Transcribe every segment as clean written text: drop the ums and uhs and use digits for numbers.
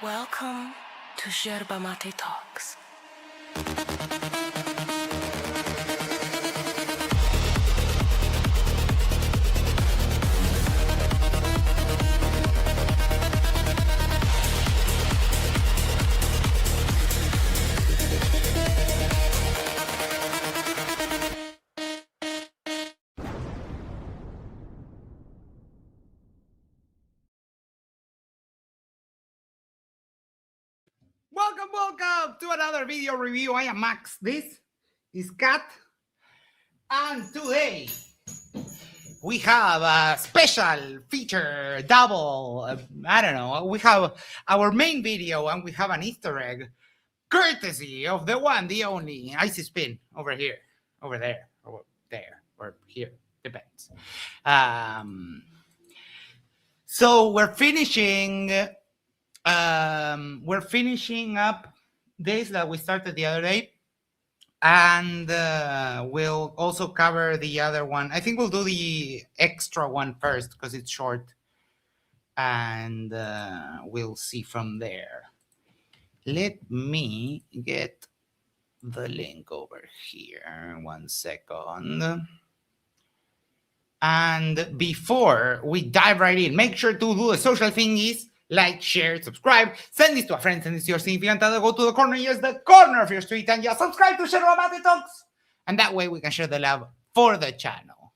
Welcome to Yerba Mate Talks. Welcome to another video review. I am Max. This is Kat. And today we have a special feature, double, I don't know. We have our main video and we have an Easter egg courtesy of the one, the only Icy Spin over here, over there, or here, depends. So we're finishing up this that we started the other day, and we'll also cover the other one. I think we'll do the extra one first because it's short, and we'll see from there. Let me get the link over here. 1 second. And before we dive right in, make sure to do the social thingies. Like, share, subscribe, send this to a friend, send this to your significant other, go to the corner, yes, the corner of your street, and just subscribe to Yerba Mate Talks. And that way we can share the love for the channel.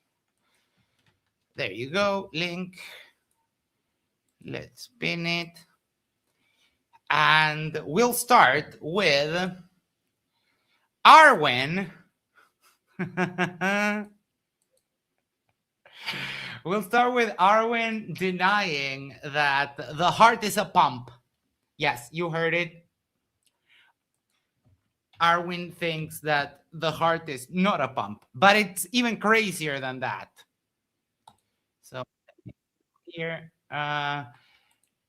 There you go, link. Let's spin it. And we'll start with Arwijn. We'll start with Arwijn denying that the heart is a pump. Yes, you heard it. Arwijn thinks that the heart is not a pump, but it's even crazier than that. So here,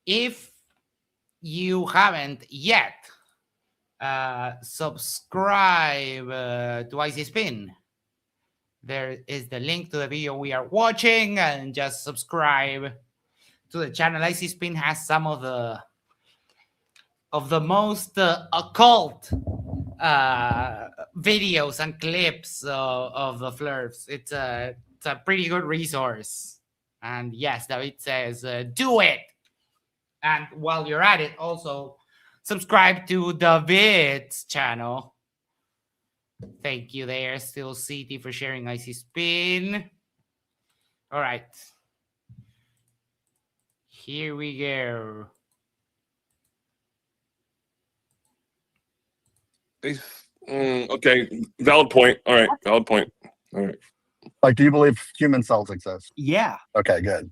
if you haven't yet subscribe to Icy Spin, there is the link to the video we are watching, and just subscribe to the channel. Icy Spin has some of the most occult videos and clips of the flirts. It's a pretty good resource. And yes, David says, do it. And while you're at it, also subscribe to David's channel. Thank you there, Still CT, for sharing Icy Spin. All right. Here we go. Okay, valid point. All right, valid point. All right. Like, do you believe human cells exist? Yeah. Okay, good.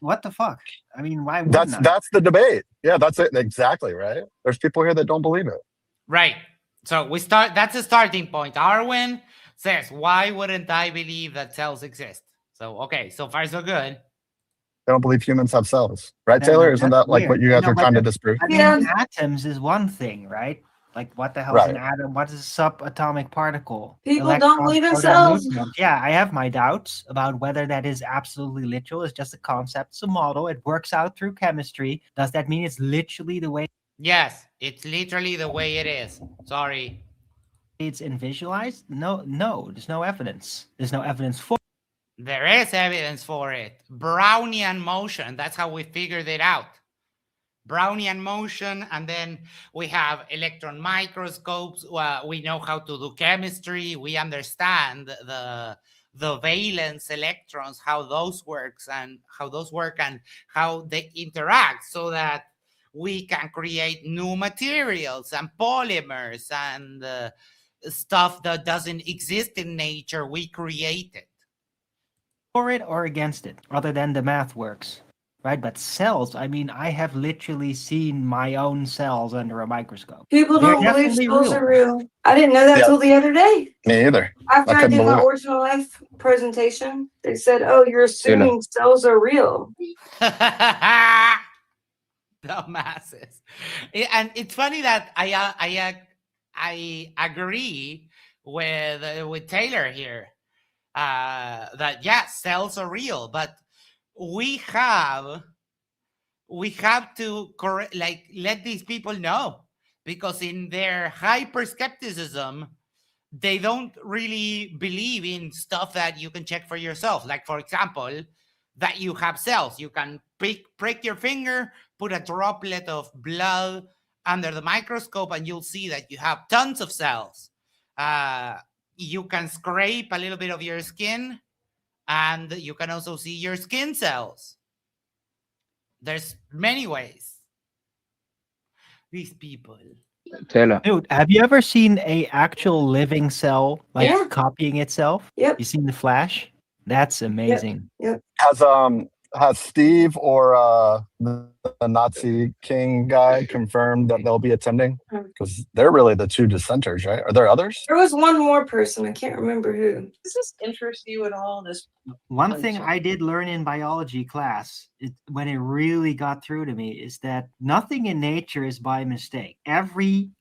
What the fuck? I mean, why wouldn't I? That's the debate. Yeah, that's it. Exactly, right? There's people here that don't believe it. Right. So that's a starting point. Arwijn says, why wouldn't I believe that cells exist? So, okay, so far so good. They don't believe humans have cells. Right, No, Taylor? no, Isn't that's that like what weird. you guys No, are but trying to the- disprove? I mean, Yeah. atoms is one thing, right? Like, what the hell is Right. an atom? What is a subatomic particle? People don't Electrons, believe in protons, cells. neutrons. Yeah, I have my doubts about whether that is absolutely literal. It's just a concept. It's a model. It works out through chemistry. Does that mean it's literally the way Yes, it's literally the way it is. Sorry. it's visualized? No, there's no evidence. There's no evidence for There is evidence for it. Brownian motion. That's how we figured it out. Brownian motion, and then we have electron microscopes. We know how to do chemistry. We understand the valence electrons, how those work and how they interact, so that we can create new materials and polymers and stuff that doesn't exist in nature. We create it. it or against it, other than the math works. Right, but cells, I mean, I have literally seen my own cells under a microscope. People They're don't believe definitely cells real. are real. I didn't know that Yeah. till the other day. Me either. After I couldn't did my believe it. original life presentation, they said, "Oh, you're assuming cells are real." Dumbasses. And it's funny that I agree with Taylor here, that yes, cells are real, but we have we have to let these people know, because in their hyper skepticism, they don't really believe in stuff that you can check for yourself. Like, for example, that you have cells. You can prick your finger, put a droplet of blood under the microscope, and you'll see that you have tons of cells. You can scrape a little bit of your skin, and you can also see your skin cells. There's many ways. These people. Taylor. Dude, have you ever seen a actual living cell like Yeah. copying itself? Yep. You seen the Flash? That's amazing. Has Steve or the Nazi King guy confirmed that they'll be attending? Because they're really the two dissenters, right? Are there others? There was one more person. I can't remember who. Does this interest you at all? This One thing I did learn in biology class, when it really got through to me, is that nothing in nature is by mistake. Every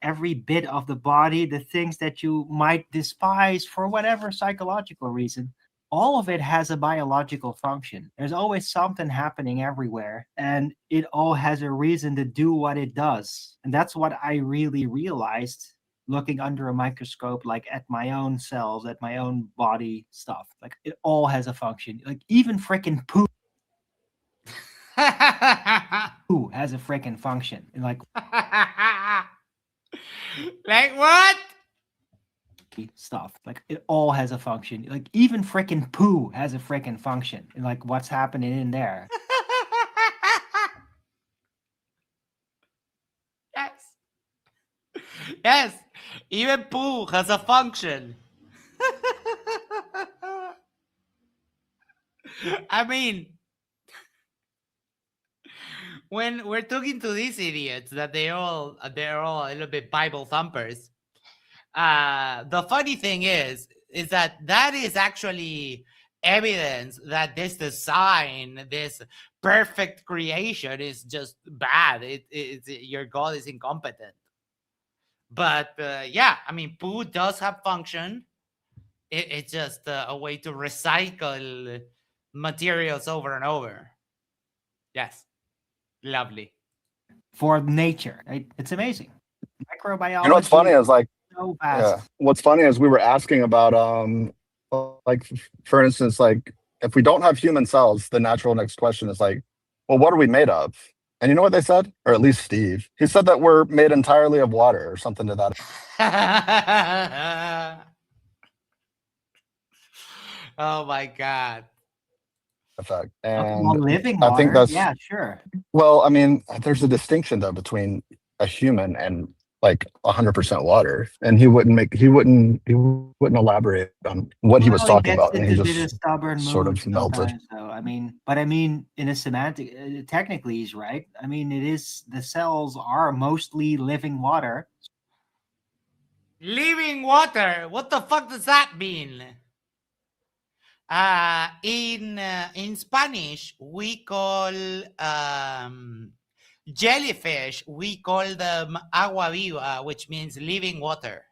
bit of the body, the things that you might despise for whatever psychological reason, all of it has a biological function. There's always something happening everywhere, and it all has a reason to do what it does. And that's what I really realized looking under a microscope, like at my own cells, at my own body stuff. Like, it all has a function. Like, even freaking poo has a freaking function. And like what? stuff. Like, it all has a function. Like, even freaking poo has a freaking function. And like, what's happening in there? Yes, even poo has a function. I mean, when we're talking to these idiots that they're all a little bit Bible thumpers, the funny thing is that is actually evidence that this design, this perfect creation, is just bad. It's your God is incompetent. But yeah, I mean, poo does have function. It's just a way to recycle materials over and over. Yes, lovely. For nature, right? It's amazing. Microbiology. You know what's funny is like, so vast. yeah. What's funny is we were asking about like, for instance, like, if we don't have human cells, the natural next question is like, well, what are we made of? And you know what they said? Or at least Steve. He said that we're made entirely of water or something to that Oh my God. effect. Okay, And well, living water, I think that's, yeah, sure. well, I mean, there's a distinction though between a human and like 100% water. And he wouldn't elaborate on what he was Well, talking gets about. And he into a bit of just stubborn sort mood of melted. sometimes, though. I mean, in a semantic, technically, he's right. I mean, the cells are mostly living water. Living water. What the fuck does that mean? In Spanish, we call jellyfish, we call them agua viva, which means living water.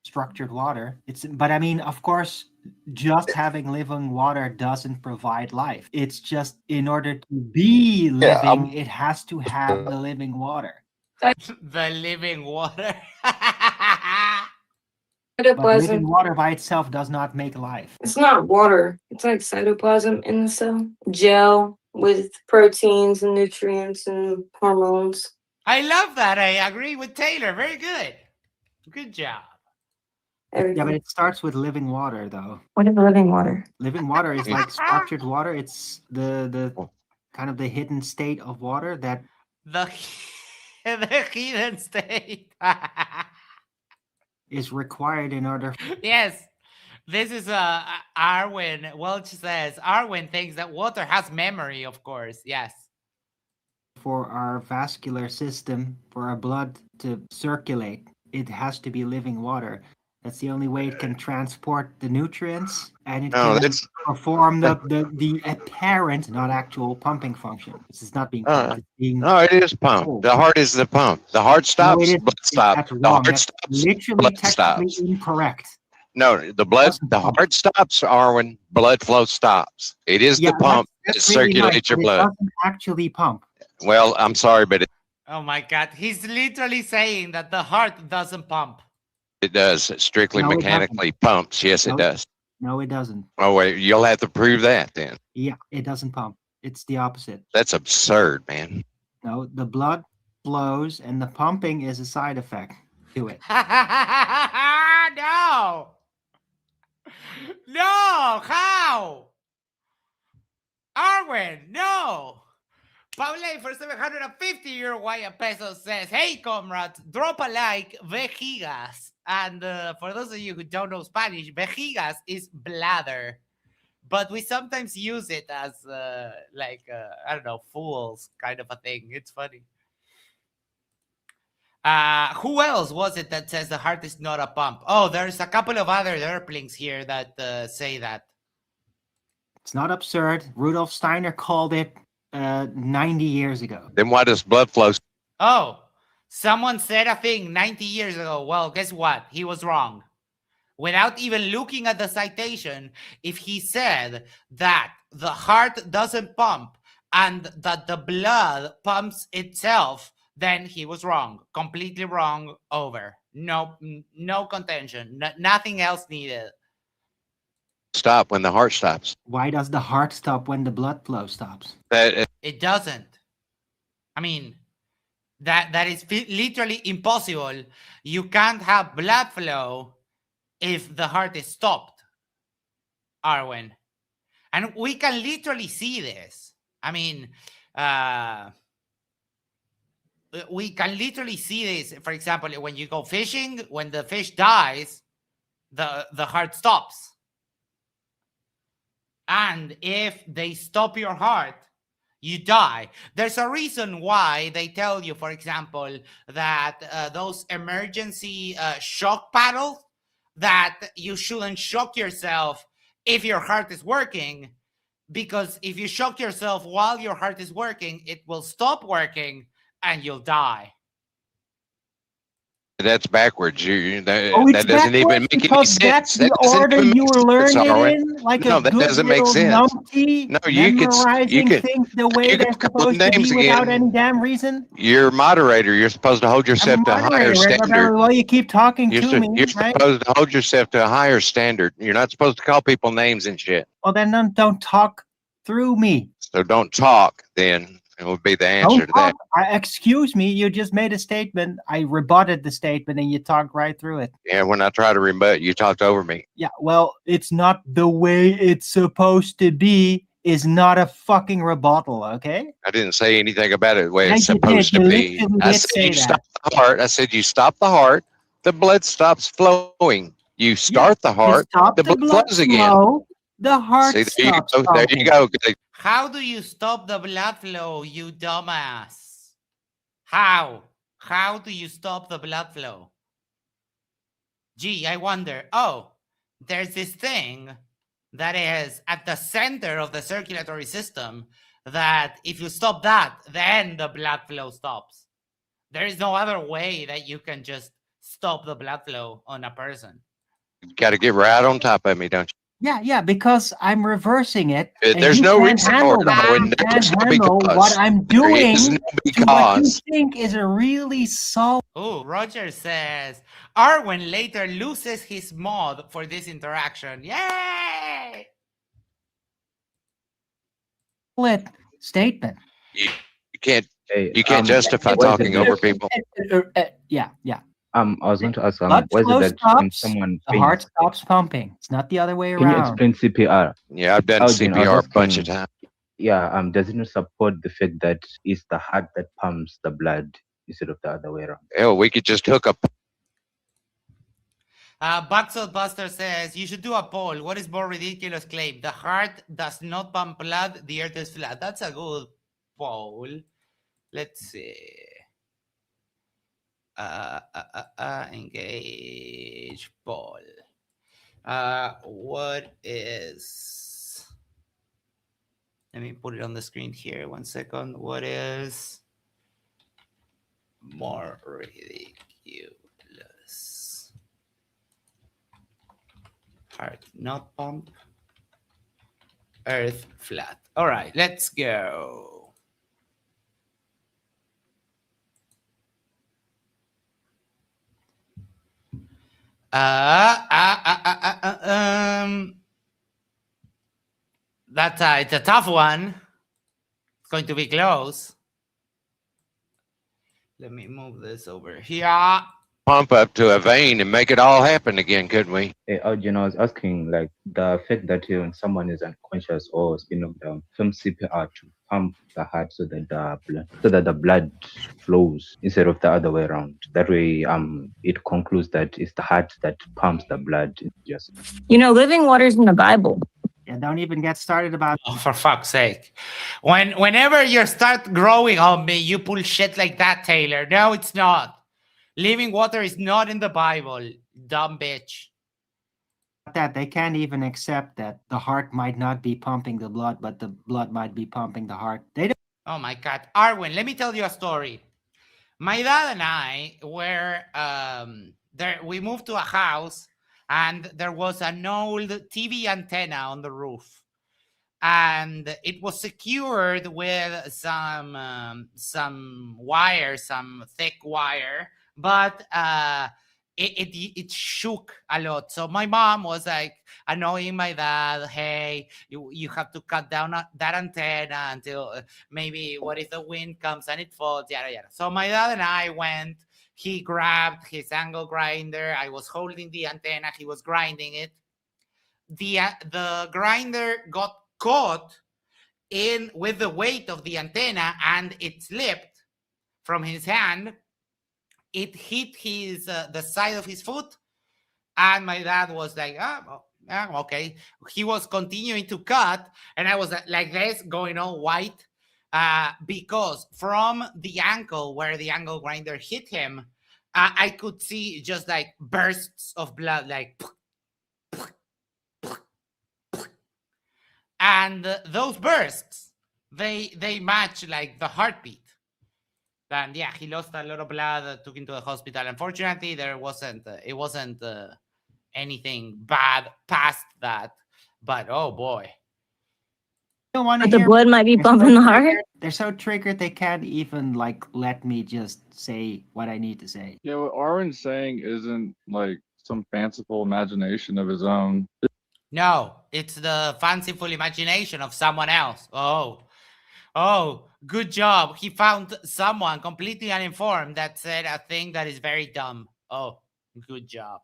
Structured water. But I mean, of course, just having living water doesn't provide life. It's just in order to be living, it has to have the living water. The living water. But living Cytoplasm. water by itself does not make life. It's not water. It's like cytoplasm in the cell. Gel with proteins and nutrients and hormones. I love that. I agree with Taylor. Very good. Good job. Everything. Yeah, but it starts with living water, though. What is living water? Living water is like structured water. It's the kind of the hidden state of water that The hidden state. is required in order. Yes. This is Arwijn. Welch says Arwijn thinks that water has memory, of course. Yes. For our vascular system, for our blood to circulate, it has to be living water. That's the only way it can transport the nutrients, and it can perform the apparent, not actual pumping function. This is not being pumped. It's being No, it is pumped. pulled. The heart is the pump. The heart stops, No, it is- blood stops. That's The wrong. heart That's stops, literally blood technically stops. incorrect. No, the heart stops, Arwijn. Blood flow stops. It is the pump that that's really nice, circulates your but blood. It doesn't actually pump. Well, I'm sorry, but Oh my God. He's literally saying that the heart doesn't pump. it does. It strictly No, it doesn't. mechanically pumps. Yes, No. it does. No, it doesn't. Oh, wait. You'll have to prove that then. Yeah, it doesn't pump. It's the opposite. That's absurd, man. No, the blood flows and the pumping is a side effect to it. No. No. How? Arwijn, no. Paule for 750 Uruguayan pesos says, hey, comrades, drop a like, vejigas. And for those of you who don't know Spanish, vejigas is bladder. But we sometimes use it as, I don't know, fools kind of a thing. It's funny. Who else was it that says the heart is not a pump? Oh, there's a couple of other derplings here that say that. It's not absurd. Rudolf Steiner called it 90 years ago. Then why does blood flow? Oh, someone said a thing 90 years ago. Well, guess what? He was wrong. Without even looking at the citation, if he said that the heart doesn't pump and that the blood pumps itself, then he was wrong. Completely wrong. Over. No contention. Nothing else needed. Stop when the heart stops. Why does the heart stop when the blood flow stops? It doesn't. I mean, that is literally impossible. You can't have blood flow if the heart is stopped, Arwijn. And we can literally see this. I mean, we can literally see this. For example, when you go fishing, when the fish dies, the heart stops. And if they stop your heart, you die. There's a reason why they tell you, for example, that those emergency shock paddles, that you shouldn't shock yourself if your heart is working, because if you shock yourself while your heart is working, it will stop working and you'll die. That's backwards. That It's doesn't even backwards make any because sense. that's That the doesn't order even you make were sense, learning Arwijn. in, like No, a that good doesn't make little sense. numpty, No, you memorizing could things the way you they're could call them supposed to names be without again. any damn reason. You're a moderator. You're supposed to hold I'm a yourself to a higher moderator, standard. well, you keep talking to me, You're right? supposed to hold yourself to a higher standard. You're not supposed to call people names and shit. Well, then don't talk through me. So don't talk, then. It would be the Don't answer to that. talk. Excuse me, you just made a statement. I rebutted the statement and you talked right through it. Yeah, when I try to rebut, you talked over me. Yeah, well, it's not the way it's supposed to be is not a fucking rebuttal, okay? I didn't say anything about it the way Yeah, it's you supposed did. to You be. literally I did said say you that. stop the heart. I said you stop the heart, the blood stops flowing. You start the You heart, stop the blood flows again. flow, the heart See, there you stops go. There you pumping. go. How do you stop the blood flow, you dumbass? How? How do you stop the blood flow? Gee, I wonder. Oh, there's this thing that is at the center of the circulatory system that if you stop that, then the blood flow stops. There is no other way that you can just stop the blood flow on a person. You got to get right on top of me, don't you? Yeah, because I'm reversing it. And There's you no can't reason handle for it, that. Arwijn. You can't There's no handle because. what I'm There doing is no to what you because. think is a really solid. Oh, Roger says Arwijn later loses his mod for this interaction. Yay! Statement. You can't Hey, justify what is talking it over that- people. Yeah. I was going to ask, Blood what is flow it that when stops, someone the heart faints, stops pumping. It's not the other way can you around. explain CPR? Yeah, I've done Alvin, I was CPR a bunch of asking- times. Yeah, does it not support the fact that it's the heart that pumps the blood instead of the other way around? Hell, we could just hook up. Buxel Buster says you should do a poll. What is more ridiculous claim? The heart does not pump blood, the earth is flat. That's a good poll. Let's see. Engage poll. What is, let me put it on the screen here 1 second. What is more ridiculous? Heart not pump, earth flat. All right, let's go. It's a tough one. It's going to be close. Let me move this over here. Pump up to a vein and make it all happen again, couldn't we? I was asking, like, the fact that when someone is unconscious or has been knocked down, some CPR to pump the heart so that the blood flows instead of the other way around. That way, it concludes that it's the heart that pumps the blood. Just Living water's in the Bible. Yeah, don't even get started about. Oh, for fuck's sake. Whenever you start growing on me, you pull shit like that, Taylor. No, it's not. Living water is not in the Bible, dumb bitch. That they can't even accept that the heart might not be pumping the blood, but the blood might be pumping the heart. They don't. Oh my God. Arwijn, let me tell you a story. My dad and I were, we moved to a house and there was an old TV antenna on the roof. And it was secured with some wire, some thick wire, but it shook a lot. So my mom was like annoying my dad. Hey, you have to cut down that antenna until maybe what if the wind comes and it falls, yada yada. So my dad and I went. He grabbed his angle grinder. I was holding the antenna. He was grinding it. The grinder got caught in with the weight of the antenna and it slipped from his hand. It hit his the side of his foot, and my dad was like, okay. He was continuing to cut, and I was like this, going all white, because from the ankle where the angle grinder hit him, I could see just like bursts of blood, like, and those bursts, they match like the heartbeat. And yeah, he lost a lot of blood, took him to the hospital. Unfortunately, it wasn't anything bad past that. But oh boy. Don't want to But the blood might be pumping the heart. They're so triggered they can't even like let me just say what I need to say. Yeah, what Arwen's saying isn't like some fanciful imagination of his own. No, it's the fanciful imagination of someone else. Oh, good job. He found someone completely uninformed that said a thing that is very dumb. Oh, good job.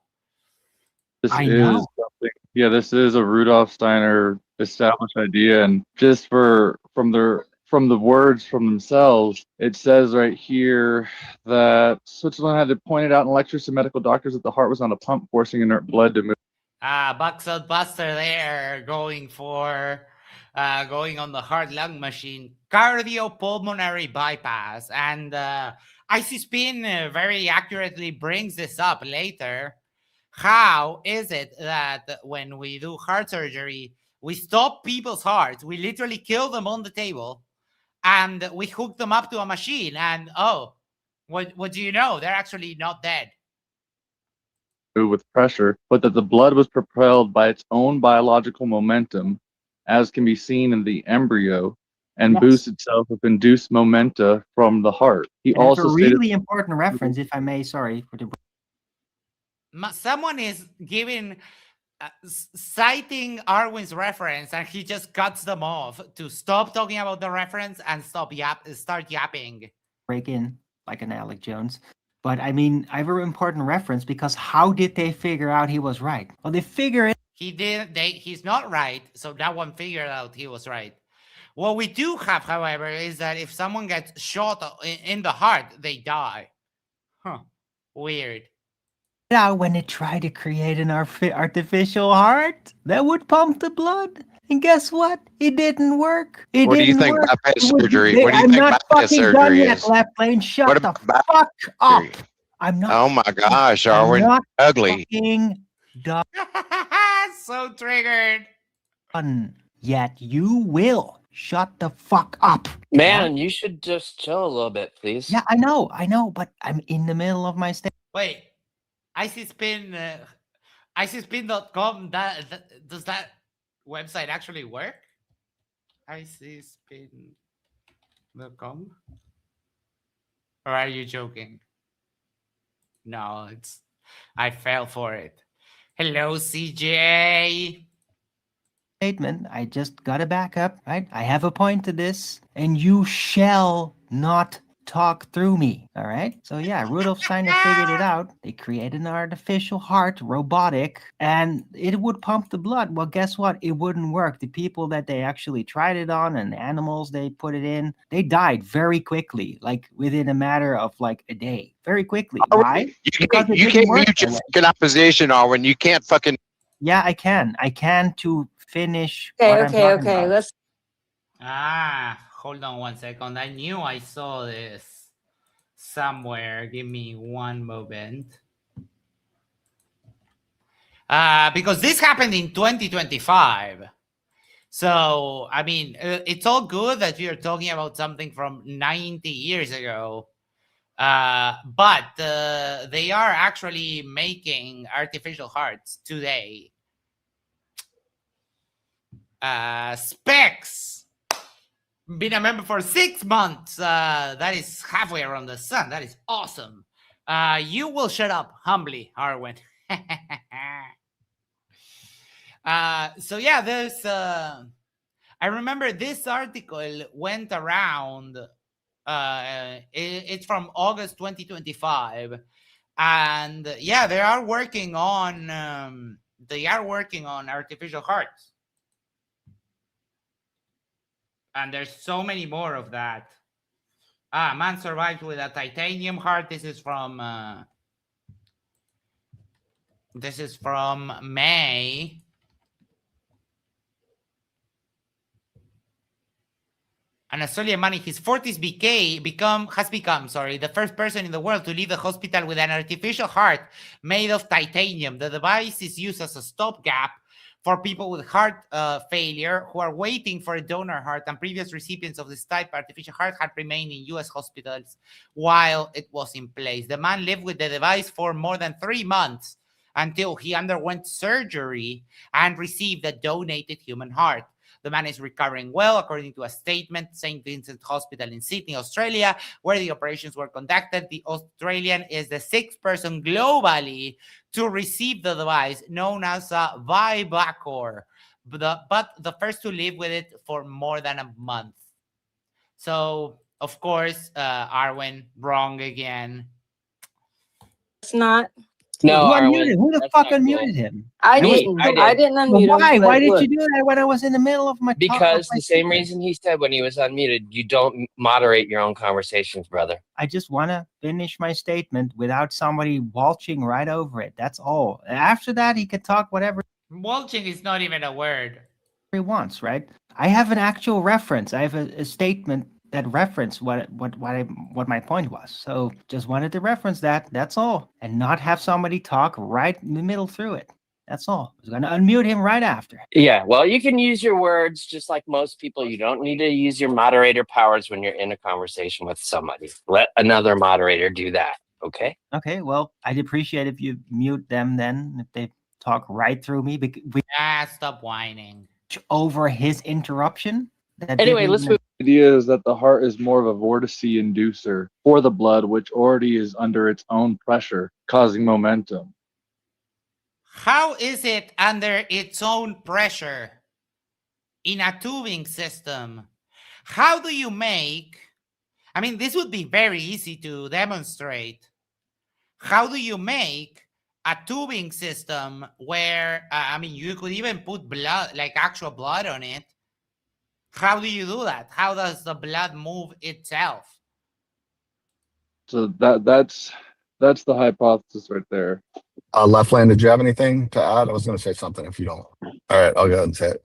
This I is know. something. Yeah, this is a Rudolf Steiner established idea, and just from the words from themselves, it says right here that Switzerland had to point it out in lectures to medical doctors that the heart was on a pump, forcing inert blood to move. Buxot Buster there going on the heart lung machine, cardiopulmonary bypass. And Icy Spin very accurately brings this up later. How is it that when we do heart surgery, we stop people's hearts, we literally kill them on the table, and we hook them up to a machine, and what do you know? They're actually not dead. With pressure, but that the blood was propelled by its own biological momentum, as can be seen in the embryo, and boosts itself with induced momenta from the heart. He And that's also a stated, really important reference, if I may. Sorry for the. Someone is giving citing Arwyn's reference, and he just cuts them off to stop talking about the reference and start yapping. Break in like an Alec Jones. But I mean, I have an important reference because how did they figure out he was right? Well, they figure it. He's not right, so that one figured out he was right. What we do have, however, is that if someone gets shot in the heart, they die. Huh. Weird. Out when they try to create an artificial heart that would pump the blood. And guess what? It didn't work. What do you think bypass surgery? What do you I'm think not bypass fucking done surgery yet, is? Left Lane. Shut What the about fuck up. I'm not. Oh my gosh, I'm Arwyn, not ugly. fucking done So triggered. yet. You will. Shut the fuck up. Man, you should just chill a little bit, please. Yeah, I know, but I'm in the middle of my state. Wait, ICSpin.com, does that website actually work? ICSpin.com? Or are you joking? No, I fell for it. Hello, CJ. Statement. I just got to back up, right? I have a point to this, and you shall not talk through me. All right. So yeah, Rudolf Steiner figured it out. They created an artificial heart, robotic, and it would pump the blood. Well, guess what? It wouldn't work. The people that they actually tried it on and the animals they put it in, they died very quickly, like within a matter of like a day. Very quickly. Why? Because it You didn't can't work mute your that way. fucking opposition, Arwin. You can't fucking. Yeah, I can. I can to finish Okay, what I'm okay, talking okay. about. Let's. Hold on 1 second. I knew I saw this somewhere. Give me one moment. Because this happened in 2025. So, I mean, it's all good that we are talking about something from 90 years ago. But they are actually making artificial hearts today. Specs. Been a member for 6 months. That is halfway around the sun. That is awesome. You will shut up humbly, Arwyn. So yeah, there's I remember this article went around. It's from August 2025, and yeah, they are working on artificial hearts, and there's so many more of that. Man survived with a titanium heart. This is from May. An Australian man in his 40s has become the first person in the world to leave the hospital with an artificial heart made of titanium. The device is used as a stopgap for people with heart failure who are waiting for a donor heart, and previous recipients of this type of artificial heart had remained in U.S. hospitals while it was in place. The man lived with the device for more than 3 months until he underwent surgery and received a donated human heart. The man is recovering well, according to a statement. St. Vincent Hospital in Sydney, Australia, where the operations were conducted. The Australian is the 6th person globally to receive the device, known as a Vibacor, but the first to live with it for more than a month. So, of course, Arwyn, wrong again. It's not. No, Who Arwen, unmuted? Who the that's fuck not unmuted cool. him? I Me, didn't. I I did. didn't Well, unmute why? him. Why But did look, you do that when I was in the middle of my talk? Because the same reason he said when he was unmuted, you don't moderate your own conversations, brother. I just want to finish my statement without somebody waltzing right over it. That's all. After that, he could talk whatever Mulching is not even a word. he wants, right? I have an actual reference. I have a statement that reference what my point was. So just wanted to reference that. That's all, and not have somebody talk right in the middle through it. That's all. I was going to unmute him right after. Yeah, well, you can use your words just like most people. You don't need to use your moderator powers when you're in a conversation with somebody. Let another moderator do that, okay? Okay, well, I'd appreciate if you mute them then, if they talk right through me. Stop whining. Over his interruption. Anyway, let's move. The idea is that the heart is more of a vortice inducer for the blood, which already is under its own pressure, causing momentum. How is it under its own pressure in a tubing system? How do you make, I mean, this would be very easy to demonstrate. How do you make a tubing system where, I mean, you could even put blood, like actual blood on it. How do you do that? How does the blood move itself? So that's the hypothesis right there. Left Lane, did you have anything to add? I was going to say something if you don't. All right, I'll go ahead and say it.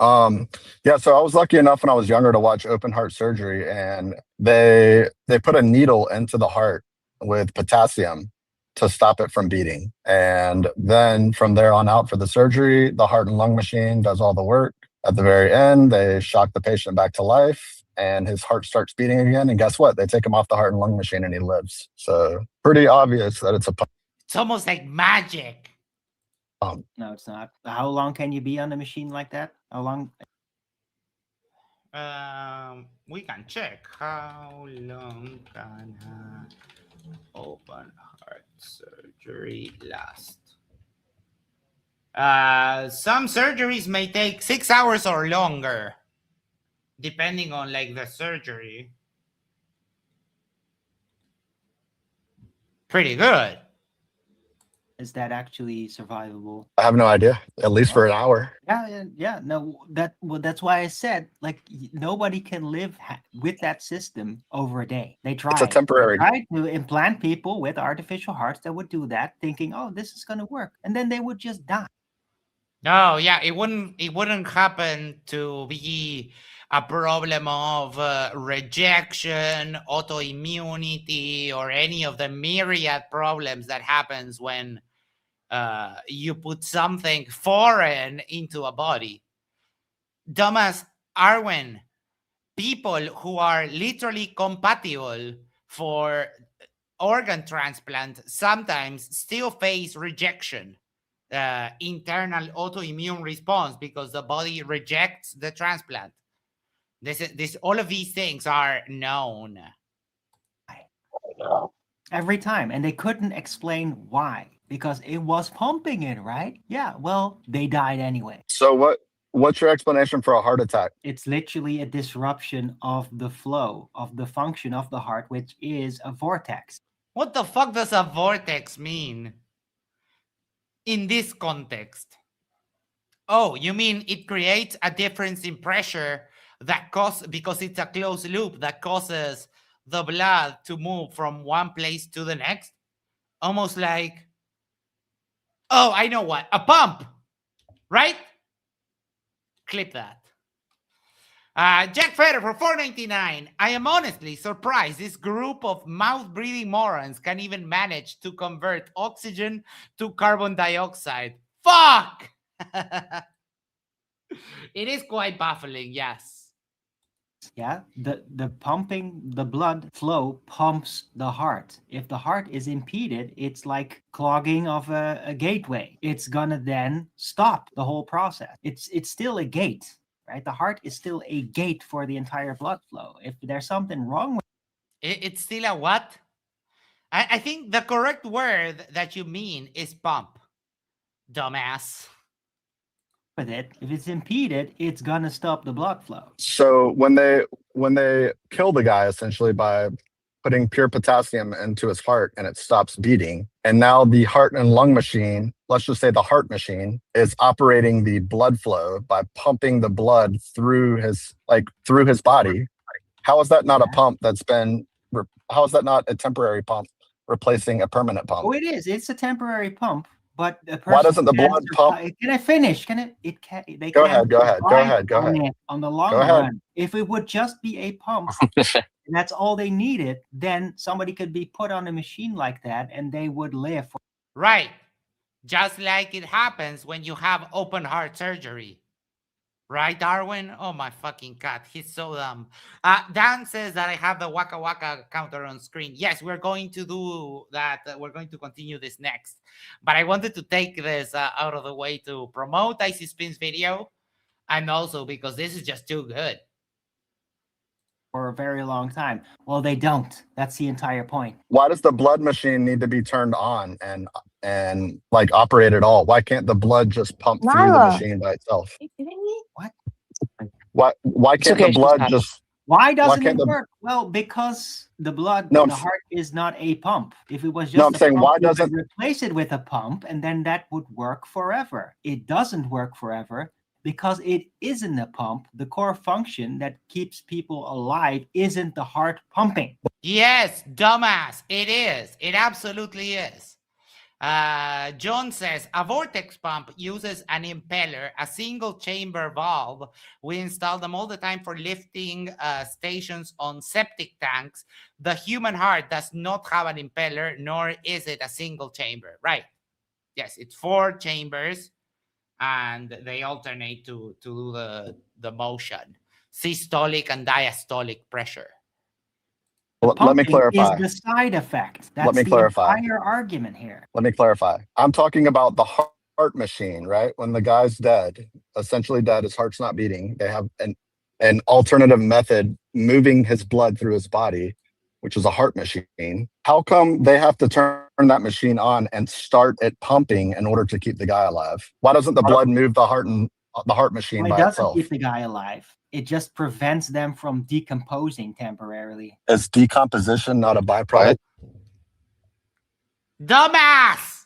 Yeah, so I was lucky enough when I was younger to watch open heart surgery, and they put a needle into the heart with potassium to stop it from beating. And then from there on out for the surgery, the heart and lung machine does all the work. At the very end, they shock the patient back to life, and his heart starts beating again. And guess what? They take him off the heart and lung machine, and he lives. So pretty obvious that it's a. It's almost like magic. No, it's not. How long can you be on the machine like that? How long? We can check. How long can open heart surgery surgery last? Some surgeries may take 6 hours or longer, depending on like the surgery. Pretty good. Is that actually survivable? I have no idea. At least for an hour. Yeah. No, that's why I said like nobody can live with that system over a day. They tried. It's a temporary. They tried to implant people with artificial hearts that would do that, thinking, "Oh, this is going to work," and then they would just die. No, yeah, it wouldn't happen to be a problem of rejection, autoimmunity, or any of the myriad problems that happens when you put something foreign into a body. Thomas, Arwijn, people who are literally compatible for organ transplant sometimes still face rejection, internal autoimmune response, because the body rejects the transplant. This all of these things are known. Every time, and they couldn't explain why, because it was pumping it, right? Yeah, well, they died anyway. So what's your explanation for a heart attack? It's literally a disruption of the flow, of the function of the heart, which is a vortex. What the fuck does a vortex mean in this context? Oh, you mean it creates a difference in pressure that because it's a closed loop that causes the blood to move from one place to the next? Almost like, oh, I know what, a pump, right? Clip that. Jack Fetter for $4.99. I am honestly surprised this group of mouth-breathing morons can even manage to convert oxygen to carbon dioxide. Fuck! It is quite baffling, yes. Yeah, the pumping, the blood flow pumps the heart. If the heart is impeded, it's like clogging of a gateway. It's gonna then stop the whole process. It's still a gate, right? The heart is still a gate for the entire blood flow. If there's something wrong with It's still a what? I think the correct word that you mean is pump, dumbass. with it, if it's impeded, it's gonna stop the blood flow. So when they kill the guy essentially by putting pure potassium into his heart and it stops beating, and now the heart and lung machine, let's just say the heart machine, is operating the blood flow by pumping the blood through his body. How is that not a pump how is that not a temporary pump replacing a permanent pump? Oh, it is. It's a temporary pump. But why doesn't the blood pump? Can I finish? Can it? It can. They Go can ahead. Go ahead. On the long Go ahead. run, if it would just be a pump, and that's all they needed, then somebody could be put on a machine like that, and they would live. Right. Just like it happens when you have open heart surgery. Right, Arwijn? Oh, my fucking cat. He's so dumb. Dan says that I have the Waka Waka counter on screen. Yes, we're going to do that. We're going to continue this next. But I wanted to take this out of the way to promote Icy Spin's video. And also because this is just too good. For a very long time. Well, they don't. That's the entire point. Why does the blood machine need to be turned on and like operate at all? Why can't the blood just pump through the machine by itself? Are you kidding me? What? Why can't the blood just? Why doesn't it work? Well, because the blood, the heart is not a pump. If it was just I'm saying, why doesn't replace it with a pump, and then that would work forever? It doesn't work forever because it isn't a pump. The core function that keeps people alive isn't the heart pumping. Yes, dumbass. It is. It absolutely is. John says, a vortex pump uses an impeller, a single chamber valve. We install them all the time for lifting stations on septic tanks. The human heart does not have an impeller, nor is it a single chamber. Right. Yes, it's 4 chambers, and they alternate to do the motion. Systolic and diastolic pressure. Let me clarify. Is the side effect. That's Let me clarify. The entire argument here. Let me clarify. I'm talking about the heart machine, right? When the guy's dead, essentially dead, his heart's not beating. They have an alternative method moving his blood through his body, which is a heart machine. How come they have to turn turn that machine on and start it pumping in order to keep the guy alive? Why doesn't the blood move the heart and the heart machine It by doesn't itself? keep the guy alive. It just prevents them from decomposing temporarily. Is decomposition not a byproduct? Dumbass!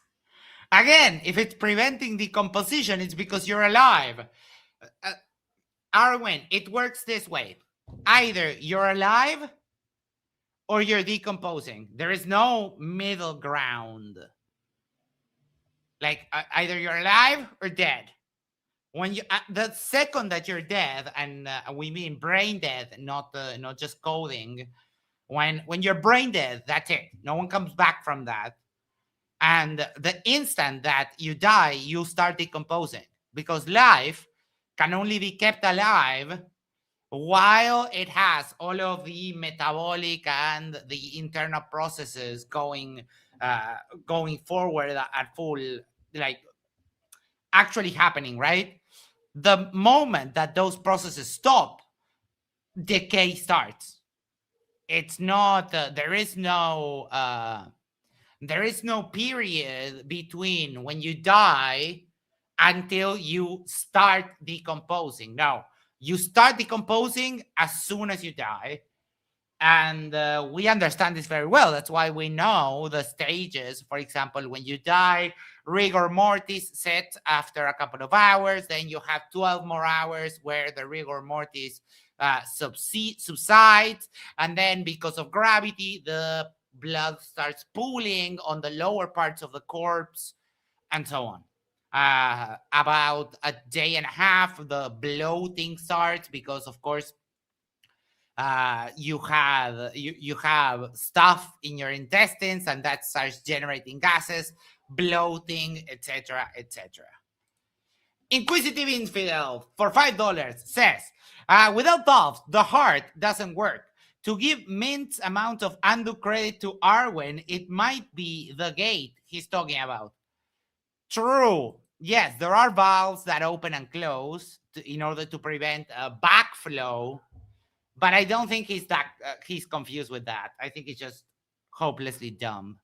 Again, if it's preventing decomposition, it's because you're alive. Arwijn, it works this way. Either you're alive or you're decomposing. There is no middle ground. Like either you're alive or dead. When you the second that you're dead, and we mean brain dead, not just coding. When you're brain dead, that's it. No one comes back from that. And the instant that you die, you start decomposing, because life can only be kept alive while it has all of the metabolic and the internal processes going forward at full, like actually happening, right? The moment that those processes stop, decay starts. It's not there is no period between when you die until you start decomposing. No, you start decomposing as soon as you die. And we understand this very well. That's why we know the stages. For example, when you die, rigor mortis sets after a couple of hours. Then you have 12 more hours where the rigor mortis subsides. And then because of gravity, the blood starts pooling on the lower parts of the corpse and so on. About a day and a half, the bloating starts because, of course, you have stuff in your intestines, and that starts generating gases, bloating, etc., etc. Inquisitive Infidel for $5 says, without doubt, the heart doesn't work. To give Mint's amount of undue credit to Arwijn, it might be the gate he's talking about. True. Yes, there are valves that open and close in order to prevent backflow. But I don't think he's confused with that. I think he's just hopelessly dumb.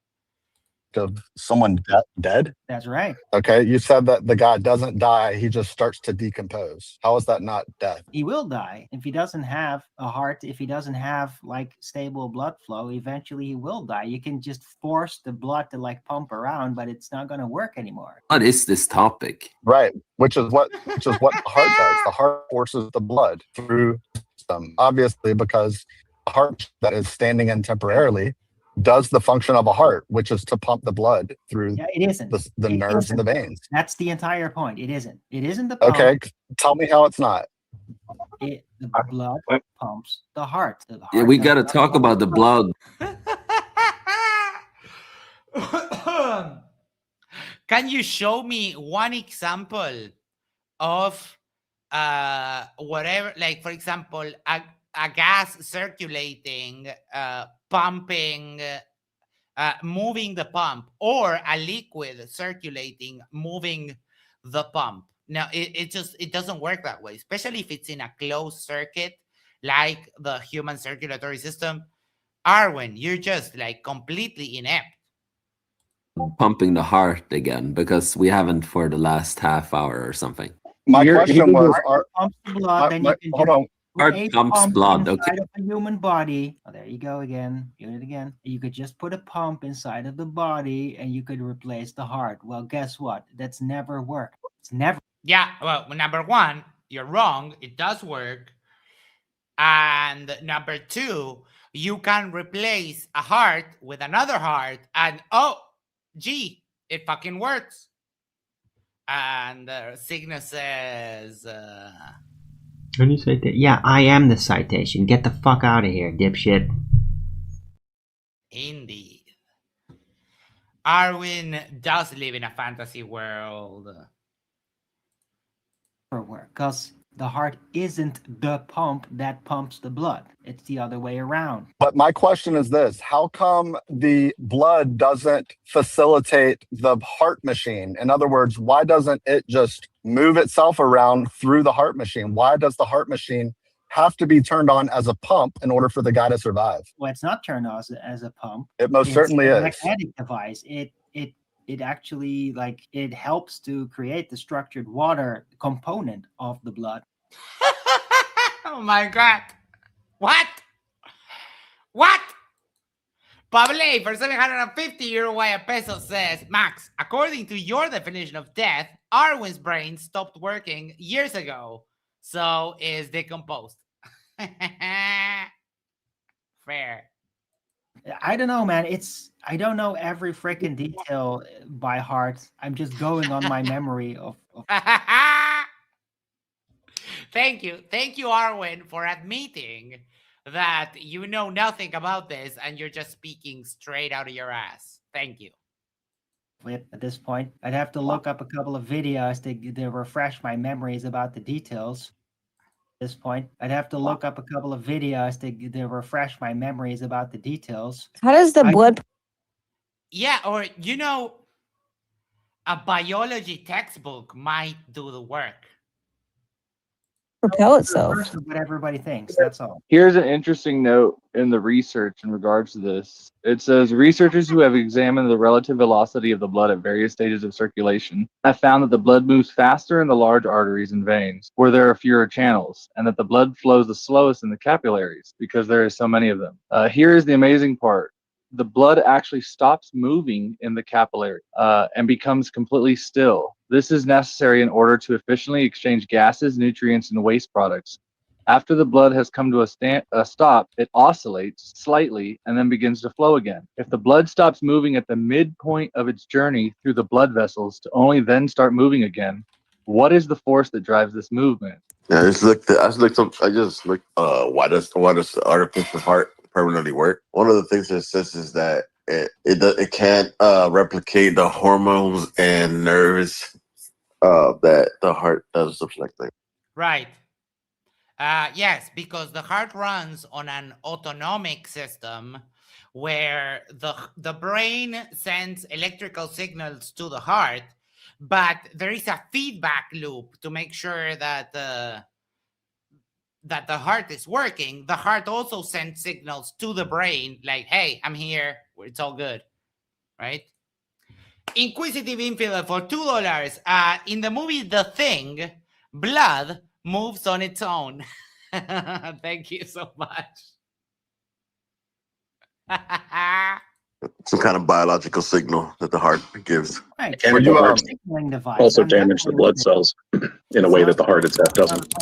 Of someone dead? That's right. Okay, you said that the guy doesn't die, he just starts to decompose. How is that not death? He will die if he doesn't have a heart. If he doesn't have like stable blood flow, eventually he will die. You can just force the blood to like pump around, but it's not going to work anymore. What is this topic? Right, which is what the heart does. The heart forces the blood through them, obviously, because a heart that is standing in temporarily does the function of a heart, which is to pump the blood through it isn't. the nerves and the veins. That's the entire point. It isn't. It isn't the pump. Okay, tell me how it's not. The blood pumps the heart. Yeah, we got to talk about the blood. Can you show me one example of whatever, like for example, a gas circulating, pumping, moving the pump, or a liquid circulating, moving the pump? Now, it doesn't work that way, especially if it's in a closed circuit like the human circulatory system. Arwijn, you're just like completely inept. Pumping the heart again, because we haven't for the last half hour or something. My question was, pumps the blood, then you can hold on. Heart pumps blood. Okay. Inside of the human body. Oh, there you go again. Doing it again. You could just put a pump inside of the body, and you could replace the heart. Well, guess what? That's never worked. It's never. Yeah. Well, number one, you're wrong. It does work. And number two, you can replace a heart with another heart, and gee, it fucking works. And Cygnus says, When you say that, yeah, I am the citation. Get the fuck out of here, dipshit. Indeed. Arwijn does live in a fantasy world. Work, because the heart isn't the pump that pumps the blood. It's the other way around. But my question is this: how come the blood doesn't facilitate the heart machine? In other words, why doesn't it just move itself around through the heart machine? Why does the heart machine have to be turned on as a pump in order for the guy to survive. Well, it's not turned on as a pump. It most It's certainly a is. magnetic device. It actually it helps to create the structured water component of the blood. Oh my God. What? What? Pable for 750 Uruguayan pesos says, Max, according to your definition of death, Arwin's brain stopped working years ago, so is decomposed. Fair. I don't know, man. I don't know every freaking detail by heart. I'm just going on my memory of Thank you, Arwin, for admitting that you know nothing about this and you're just speaking straight out of your ass. Thank you. At this point. I'd have to look up a couple of videos to refresh my memories about the details. At this point, I'd have to look up a couple of videos to refresh my memories about the details. How does the blood? Yeah, or a biology textbook might do the work. Propel itself. What everybody thinks. That's all. Here's an interesting note in the research in regards to this. It says researchers who have examined the relative velocity of the blood at various stages of circulation have found that the blood moves faster in the large arteries and veins, where there are fewer channels, and that the blood flows the slowest in the capillaries because there are so many of them. Here is the amazing part. The blood actually stops moving in the capillary and becomes completely still. This is necessary in order to efficiently exchange gases, nutrients, and waste products. After the blood has come to a stop, it oscillates slightly and then begins to flow again. If the blood stops moving at the midpoint of its journey through the blood vessels to only then start moving again, what is the force that drives this movement? Yeah, I just looked. Why does the artificial heart permanently work? One of the things it says is that it can't replicate the hormones and nerves that the heart does, something like that. Right. Yes, because the heart runs on an autonomic system where the brain sends electrical signals to the heart, but there is a feedback loop to make sure that the heart is working. The heart also sends signals to the brain like, hey, I'm here. It's all good. Right? Inquisitive Infidel for $2. In the movie The Thing, blood moves on its own. Thank you so much. Some kind of biological signal that the heart gives. Right. And the heart Signaling device. also damage the blood cells in a way that the heart itself doesn't.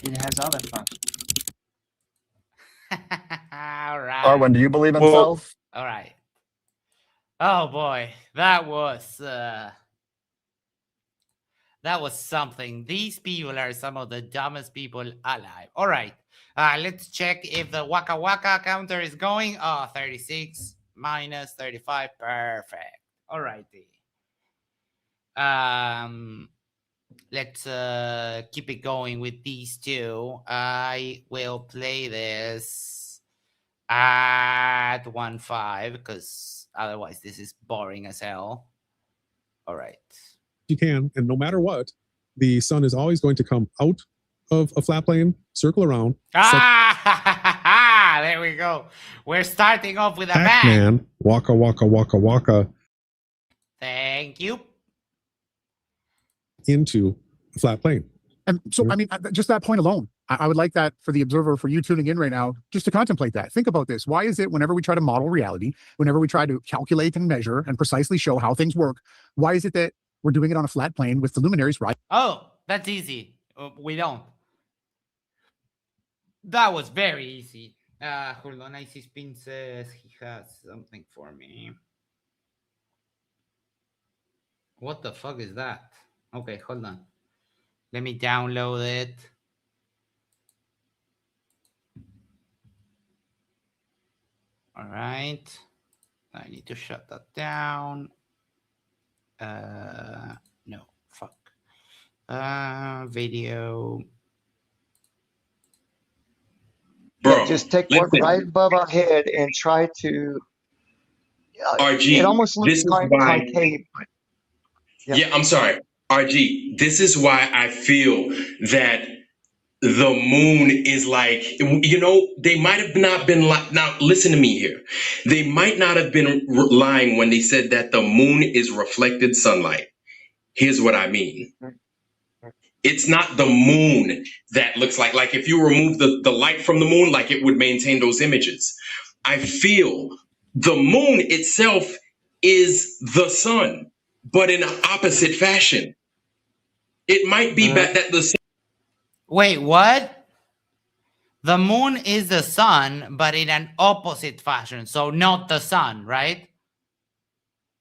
It has other functions. All right. Arwin, do you believe in cells? All right. Oh boy, that was something. These people are some of the dumbest people alive. All right. Let's check if the Waka Waka counter is going. Oh, 36 minus 35. Perfect. All righty. Let's keep it going with these two. I will play this at 1.5 because otherwise this is boring as hell. All right. You can, and no matter what, the sun is always going to come out of a flat plane, circle around. There we go. We're starting off with a bang. Pac-Man, waka waka waka waka. Thank you. Into a flat plane. And so, I mean, just that point alone, I would like that for the observer, for you tuning in right now, just to contemplate that. Think about this. Why is it whenever we try to model reality, whenever we try to calculate and measure and precisely show how things work, why is it that we're doing it on a flat plane with the luminaries right? Oh, that's easy. We don't. That was very easy. Hold on. Icy Spin says he has something for me. What the fuck is that? Okay, hold on. Let me download it. All right. I need to shut that down. No, fuck. Video. Yeah, just take one right above our head and try to. RG, it almost looks this is like why. concave. Yeah, I'm sorry. RG, this is why I feel that the moon is like, you know, they might have not been like, now listen to me here. They might not have been lying when they said that the moon is reflected sunlight. Here's what I mean. It's not the moon that looks like if you remove the light from the moon, like it would maintain those images. I feel the moon itself is the sun, but in an opposite fashion. It might be that the sun. Wait, what? The moon is the sun, but in an opposite fashion. So not the sun, right?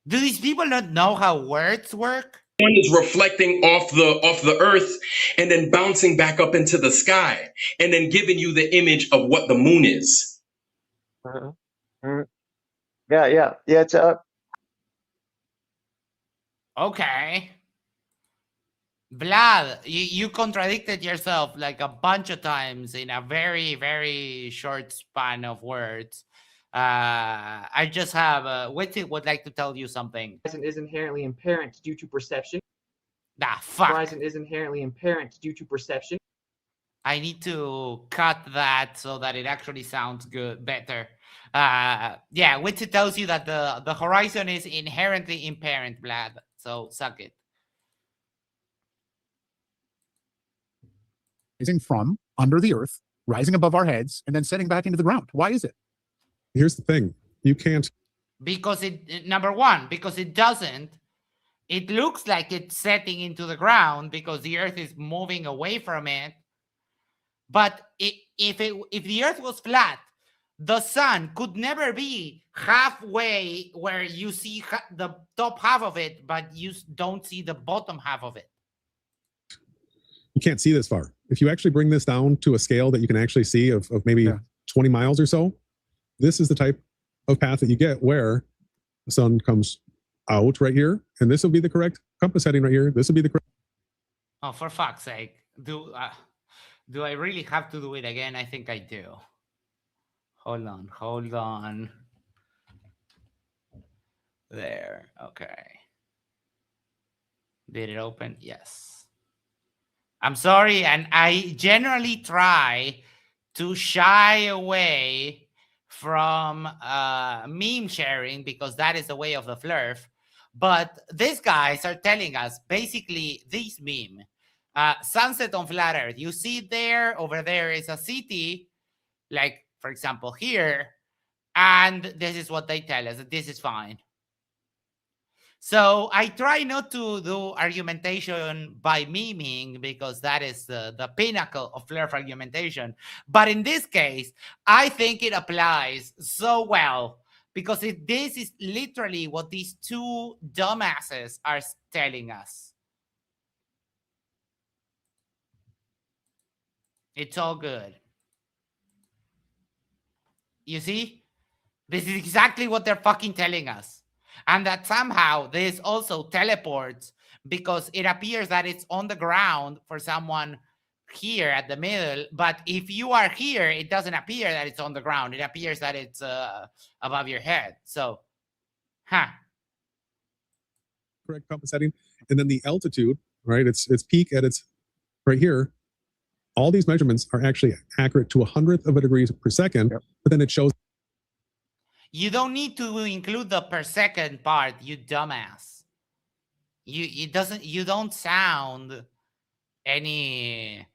Do these people not know how words work? Sun is reflecting off the earth and then bouncing back up into the sky and then giving you the image of what the moon is. Yeah. It's Okay. Vlad, you contradicted yourself like a bunch of times in a very, very short span of words. I just have Witty would like to tell you something. Horizon is inherently apparent due to perception. Ah, fuck. Horizon is inherently apparent due to perception. I need to cut that so that it actually sounds good, better. Yeah, Witty tells you that the horizon is inherently apparent, Vlad. So suck it. Rising from under the earth, rising above our heads, and then setting back into the ground. Why is it? Here's the thing. You can't. Because number one, because it doesn't. It looks like it's setting into the ground because the earth is moving away from it. But if the earth was flat, the sun could never be halfway where you see the top half of it, but you don't see the bottom half of it. You can't see this far. If you actually bring this down to a scale that you can actually see of maybe 20 miles or so, this is the type of path that you get where the sun comes out right here, and this will be the correct compass heading right here. This will be the correct. Oh, for fuck's sake. Do I really have to do it again? I think I do. Hold on. There, okay. Did it open? Yes. I'm sorry, and I generally try to shy away from meme sharing because that is the way of the flurf. But these guys are telling us basically this meme. Sunset on flat earth. You see there, over there is a city, like for example here, and this is what they tell us, that this is fine. So I try not to do argumentation by memeing because that is the pinnacle of flurf argumentation. But in this case, I think it applies so well because this is literally what these two dumbasses are telling us. It's all good. You see? This is exactly what they're fucking telling us. And that somehow this also teleports because it appears that it's on the ground for someone here at the middle. But if you are here, it doesn't appear that it's on the ground. It appears that it's above your head. So, correct compass setting. And then the altitude, right? Its peak at its right here. All these measurements are actually accurate to 100th of a degree per second, but then it shows. You don't need to include the per second part, you dumbass. You don't sound any.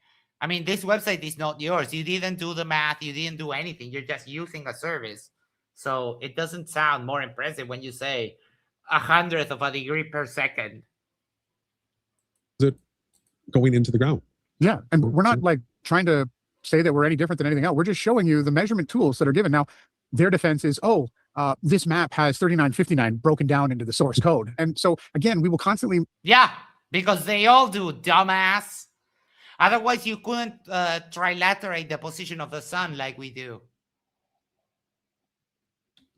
I mean, this website is not yours. You didn't do the math. You didn't do anything. You're just using a service. So it doesn't sound more impressive when you say 100th of a degree per second. Is it going into the ground? Yeah, and we're not like trying to say that we're any different than anything else. We're just showing you the measurement tools that are given. Now, their defense is, this map has 3959 broken down into the source code. And so, again, we will constantly... Yeah, because they all do, dumbass. Otherwise, you couldn't trilaterate the position of the sun like we do.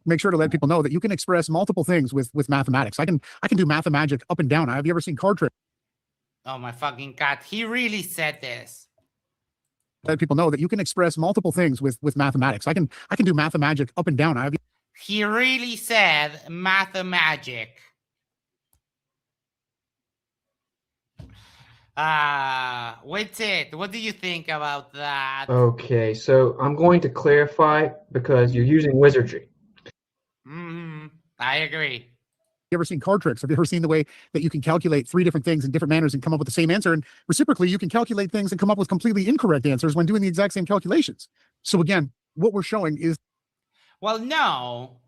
Make sure to let people know that you can express multiple things with mathematics. I can do mathemagic up and down. Have you ever seen card tricks? Oh, my fucking God. He really said this. Let people know that you can express multiple things with mathematics. I can do mathemagic up and down. He really said mathemagic. What's it? What do you think about that? Okay, so I'm going to clarify because you're using wizardry. I agree. You ever seen card tricks? Have you ever seen the way that you can calculate 3 different things in different manners and come up with the same answer? And reciprocally, you can calculate things and come up with completely incorrect answers when doing the exact same calculations. So again, what we're showing is Well, no,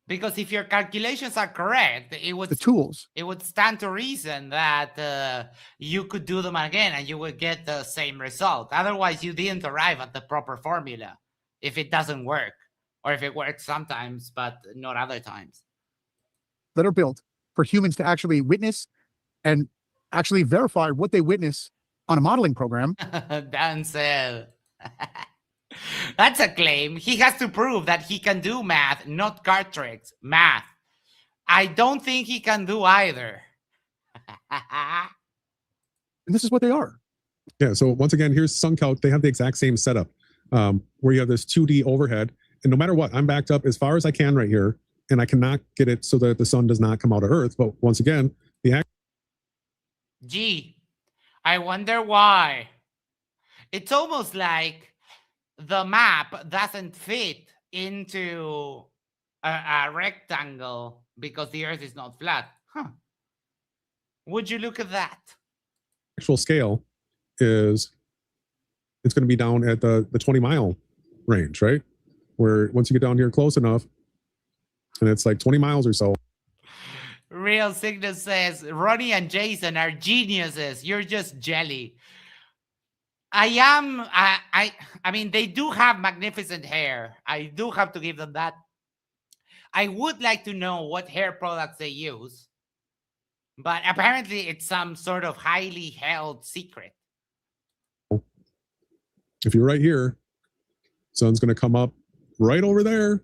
because if your calculations are correct, it would the tools. It would stand to reason that you could do them again and you would get the same result. Otherwise, you didn't arrive at the proper formula if it doesn't work, or if it works sometimes but not other times. That are built for humans to actually witness and actually verify what they witness on a modeling program. Dan said. That's a claim. He has to prove that he can do math, not card tricks. Math. I don't think he can do either. And this is what they are. Yeah. So once again, here's SunCalc. They have the exact same setup where you have this 2D overhead. And no matter what, I'm backed up as far as I can right here. And I cannot get it so that the sun does not come out of Earth. But once again, Gee, I wonder why. It's almost like the map doesn't fit into a rectangle because the Earth is not flat. Huh. Would you look at that? actual scale is it's going to be down at the 20-mile range, right? Where once you get down here close enough, and it's like 20 miles or so. Real Signal says, Ronnie and Jason are geniuses. You're just jelly. I mean, they do have magnificent hair. I do have to give them that. I would like to know what hair products they use. But apparently it's some sort of highly held secret. If you're right here, sun's going to come up right over there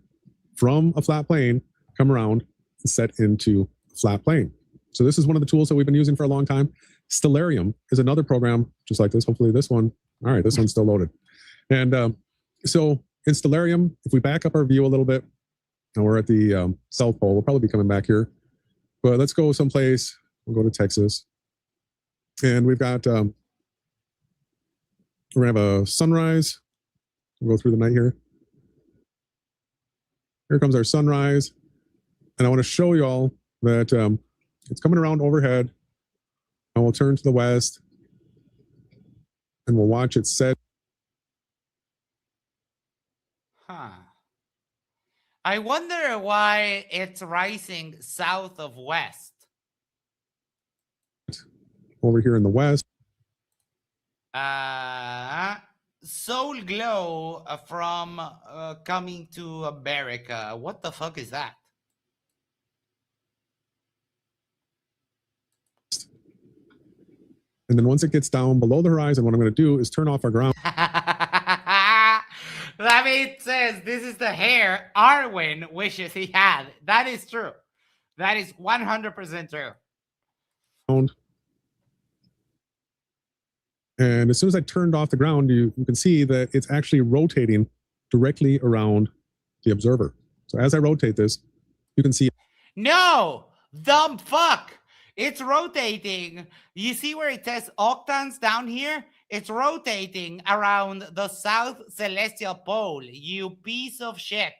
from a flat plane, come around and set into a flat plane. So this is one of the tools that we've been using for a long time. Stellarium is another program just like this. Hopefully this one. All right, this one's still loaded. And so in Stellarium, if we back up our view a little bit, and we're at the South Pole, we'll probably be coming back here. But let's go someplace. We'll go to Texas. And we've got, we're going to have a sunrise. We'll go through the night here. Here comes our sunrise. And I want to show you all that it's coming around overhead. And we'll turn to the west. And we'll watch it set. Huh. I wonder why it's rising south of west. Over here in the west. Soul Glow from Coming to America. What the fuck is that? And then once it gets down below the horizon, what I'm going to do is turn off our ground. I mean, it says this is the hair Arwijn wishes he had. That is true. That is 100% true. And as soon as I turned off the ground, you can see that it's actually rotating directly around the observer. So as I rotate this, you can see. No, dumb fuck. It's rotating. You see where it says octans down here? It's rotating around the South Celestial Pole, you piece of shit.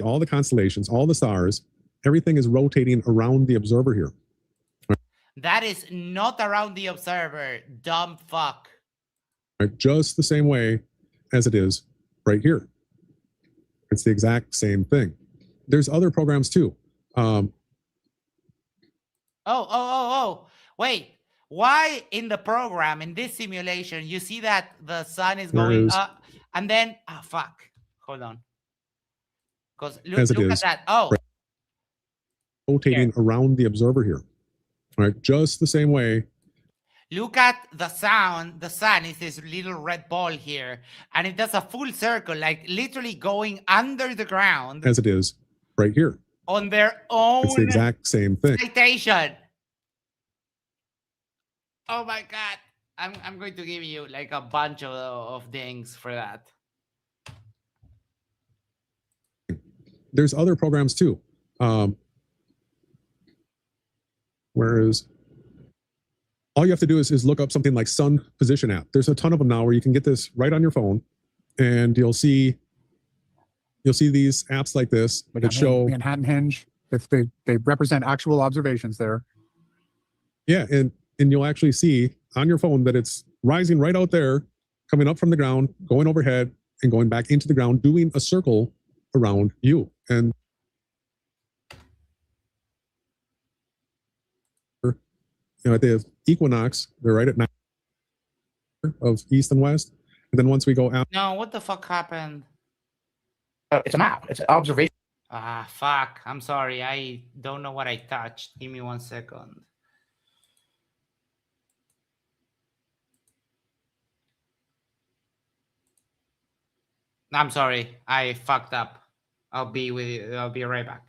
All the constellations, all the stars, everything is rotating around the observer here. That is not around the observer, dumb fuck. Right, just the same way as it is right here. It's the exact same thing. There's other programs too. Wait. Why in the program, in this simulation, you see that the sun is going up and then, fuck. Hold on. Because look at that. Oh. Right. Rotating around the observer here. All right, just the same way. Look at the sun. The sun is this little red ball here, and it does a full circle, like literally going under the ground. As it is right here. On their own. It's the exact same thing. Citation. Oh my God. I'm going to give you like a bunch of things for that. There's other programs too. Whereas all you have to do is look up something like Sun Position app. There's a ton of them now where you can get this right on your phone, and you'll see these apps like this that show Manhattan Hinge. If they represent actual observations there. Yeah, and you'll actually see on your phone that it's rising right out there, coming up from the ground, going overhead, and going back into the ground, doing a circle around you. And at the equinox, they're right at 9 of east and west. And then once we go out, No, what the fuck happened? It's a map. It's an observation. Ah, fuck. I'm sorry. I don't know what I touched. Give me 1 second. I'm sorry. I fucked up. I'll be with you. I'll be right back.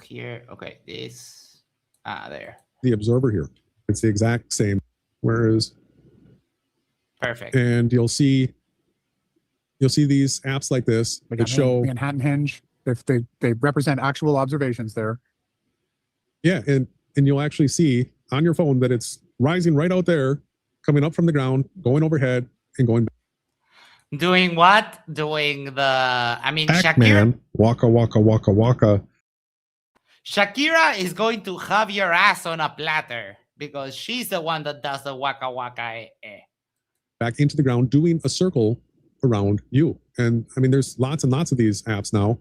Here. Okay. This. There. the observer here, it's the exact same. Whereas, perfect. And you'll see these apps like this that show Manhattan Hinge. If they represent actual observations there. Yeah, and you'll actually see on your phone that it's rising right out there, coming up from the ground, going overhead, and going back. Doing what? Doing the, I mean, Pac-Man, waka waka waka waka. Shakira is going to have your ass on a platter because she's the one that does the waka waka. Back into the ground, doing a circle around you. And I mean, there's lots and lots of these apps now.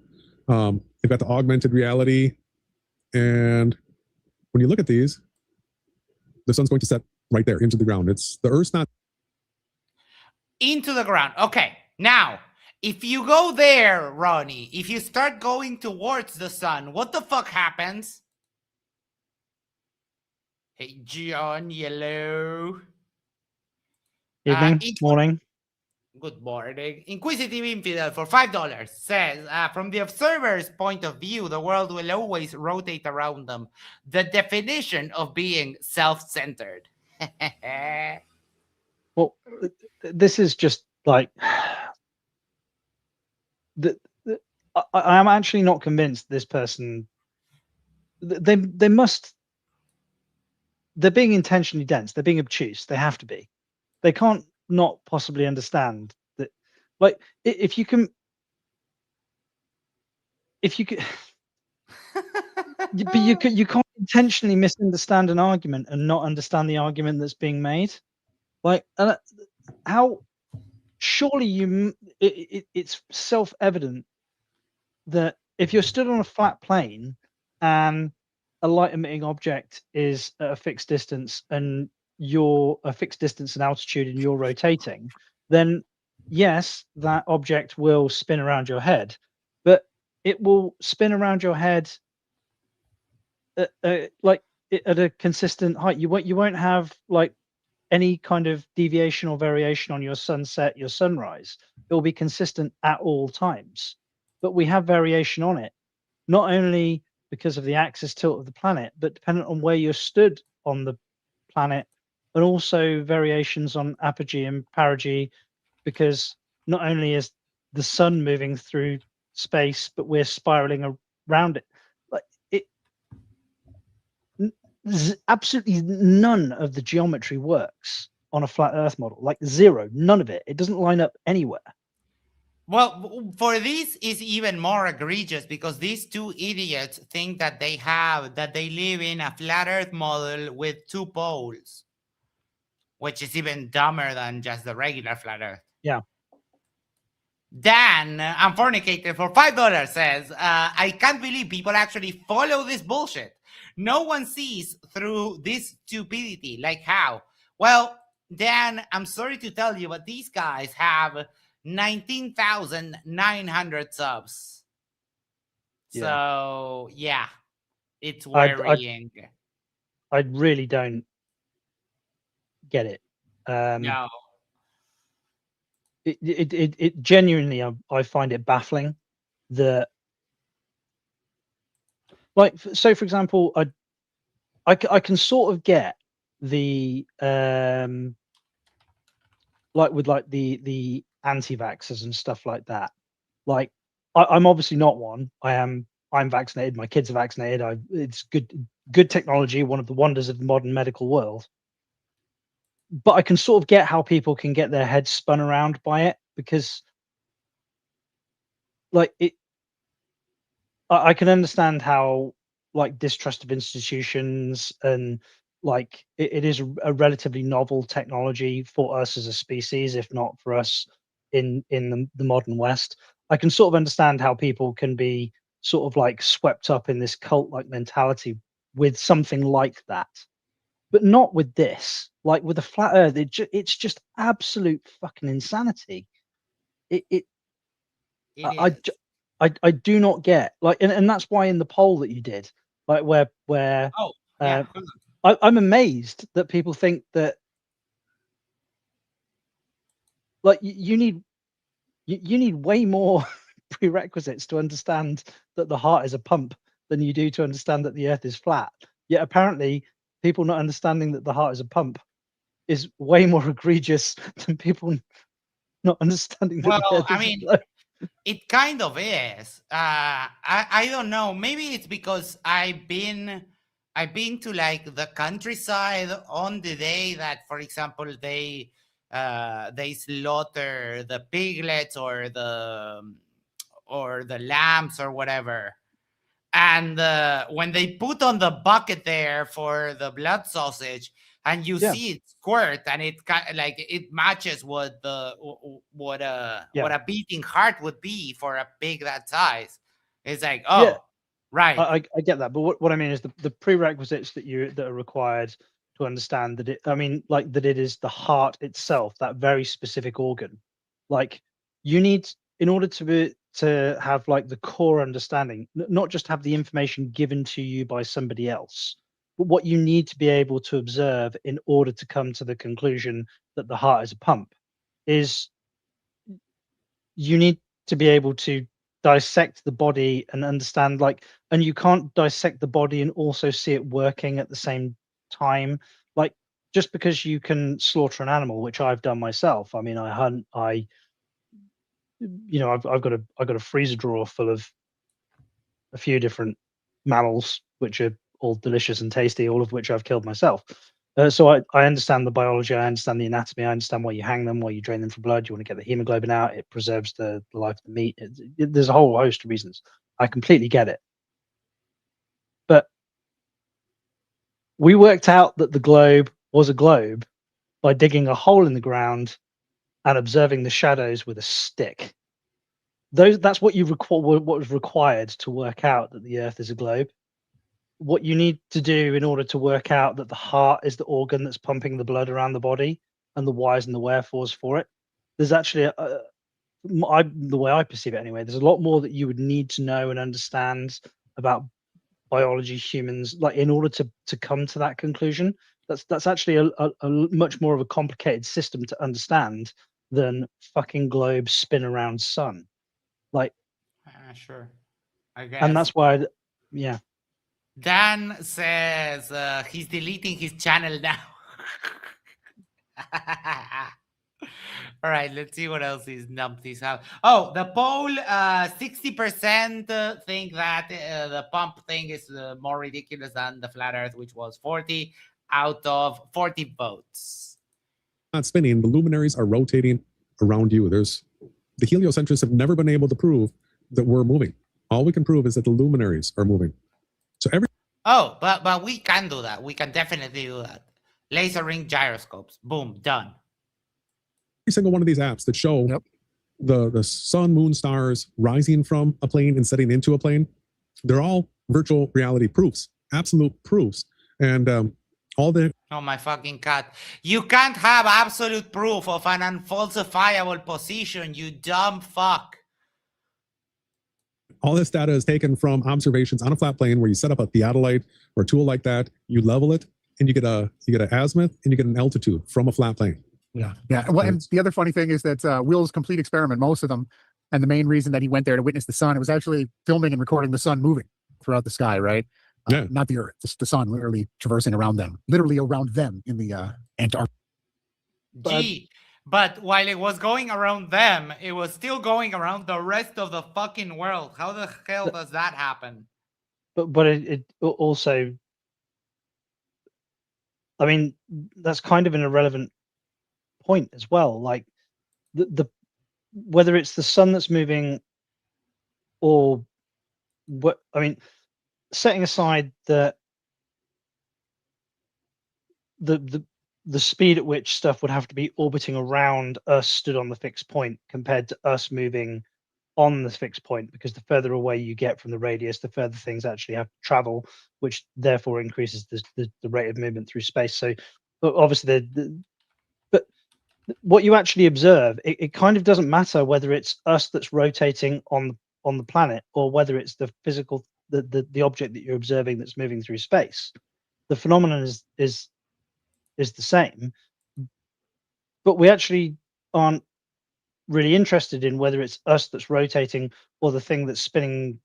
They've got the augmented reality. And when you look at these, the sun's going to set right there into the ground. It's the Earth's not Into the ground. Okay. Now, if you go there, Ronnie, if you start going towards the sun, what the fuck happens? Hey, John Yellow. Evening, morning. Good morning. Inquisitive Infidel for $5 says, from the observer's point of view, the world will always rotate around them. The definition of being self-centered. Well, this is just like I am actually not convinced this person. They're being intentionally dense. They're being obtuse. They have to be. They can't not possibly understand that. Like, if you can, but you can't intentionally misunderstand an argument and not understand the argument that's being made. Like, how? Surely it's self-evident that if you're stood on a flat plane and a light-emitting object is at a fixed distance and you're a fixed distance and altitude and you're rotating, then yes, that object will spin around your head, but it will spin around your head at a consistent height. You won't have like any kind of deviation or variation on your sunset, your sunrise. It will be consistent at all times. But we have variation on it, not only because of the axis tilt of the planet, but dependent on where you're stood on the planet, and also variations on apogee and perigee, because not only is the sun moving through space, but we're spiraling around it. Like absolutely none of the geometry works on a flat Earth model. Like zero, none of it. It doesn't line up anywhere. Well, for this is even more egregious because these two idiots think that they live in a flat Earth model with two poles, which is even dumber than just the regular flat Earth. Yeah. Dan, I'm fornicated for $5 says, I can't believe people actually follow this bullshit. No one sees through this stupidity. Like how? Well, Dan, I'm sorry to tell you, but these guys have 19,900 subs. Yeah. So, yeah, it's worrying. I really don't get it. No. It genuinely, I find it baffling that, like, so for example, I can sort of get the like with like the anti-vaxxers and stuff like that. Like I'm obviously not one. I am I'm vaccinated, my kids are vaccinated. It's good technology, one of the wonders of the modern medical world. But I can sort of get how people can get their heads spun around by it, because like I can understand how like distrust of institutions and like it is a relatively novel technology for us as a species, if not for us in the modern West. I can sort of understand how people can be sort of like swept up in this cult like mentality with something like that, but not with this. Like with the flat Earth, it's just absolute fucking insanity. I do not get like, and that's why in the poll that you did, like where I'm amazed that people think that like you need way more prerequisites to understand that the heart is a pump than you do to understand that the Earth is flat. Yet apparently, people not understanding that the heart is a pump is way more egregious than people not understanding that the Well, Earth I is mean, a globe. it kind of is. I don't know. Maybe it's because I've been to like the countryside on the day that, for example, they slaughter the piglets or the lambs or whatever. And when they put on the bucket there for the blood sausage, and you see it squirt, and it like it matches what a beating heart would be for a pig that size. It's like, right. I get that, but what I mean is the prerequisites that are required to understand that that it is the heart itself, that very specific organ. Like you need, in order to have like the core understanding, not just have the information given to you by somebody else, but what you need to be able to observe in order to come to the conclusion that the heart is a pump is you need to be able to dissect the body and understand and you can't dissect the body and also see it working at the same time. Like just because you can slaughter an animal, which I've done myself. I mean, I hunt, I've got a freezer drawer full of a few different mammals, which are all delicious and tasty, all of which I've killed myself. So I understand the biology, I understand the anatomy, I understand why you hang them, why you drain them for blood, you want to get the hemoglobin out, it preserves the life of the meat. There's a whole host of reasons. I completely get it. But we worked out that the globe was a globe by digging a hole in the ground and observing the shadows with a stick. That's what what was required to work out that the Earth is a globe. What you need to do in order to work out that the heart is the organ that's pumping the blood around the body and the whys and the wherefores for it, there's actually the way I perceive it anyway, there's a lot more that you would need to know and understand about biology, humans, like in order to come to that conclusion. That's actually a much more of a complicated system to understand than fucking globe spin around sun. Like Sure, I guess. And that's why Dan says he's deleting his channel now. All right, let's see what else these numpties have. Oh, the poll, 60% think that the pump thing is more ridiculous than the flat Earth, which was 40 out of 40 votes. Not spinning, the luminaries are rotating around you. The heliocentrists have never been able to prove that we're moving. All we can prove is that the luminaries are moving. So but we can do that. We can definitely do that. Laser ring gyroscopes. Boom, done. Every single one of these apps that show the sun, moon, stars rising from a plane and setting into a plane, they're all virtual reality proofs, absolute proofs. And all the... Oh, my fucking cat. You can't have absolute proof of an unfalsifiable position, you dumb fuck. All this data is taken from observations on a flat plane where you set up a theodolite or a tool like that, you level it, and you get an azimuth and you get an altitude from a flat plane. Yeah. Well, and the other funny thing is that Will's complete experiment, most of them, and the main reason that he went there to witness the sun, it was actually filming and recording the sun moving throughout the sky, right? Not the Earth, the sun literally traversing around them in the Antarctica. Gee, But while it was going around them, it was still going around the rest of the fucking world. How the hell does that happen? But it also, I mean, that's kind of an irrelevant point as well. Like the whether it's the sun that's moving or what, I mean, setting aside the speed at which stuff would have to be orbiting around us stood on the fixed point compared to us moving on the fixed point, because the further away you get from the radius, the further things actually have to travel, which therefore increases the rate of movement through space. So obviously but what you actually observe, it kind of doesn't matter whether it's us that's rotating on the planet or whether it's the physical the object that you're observing that's moving through space. The phenomenon is the same, but we actually aren't really interested in whether it's us that's rotating or the thing that's spinning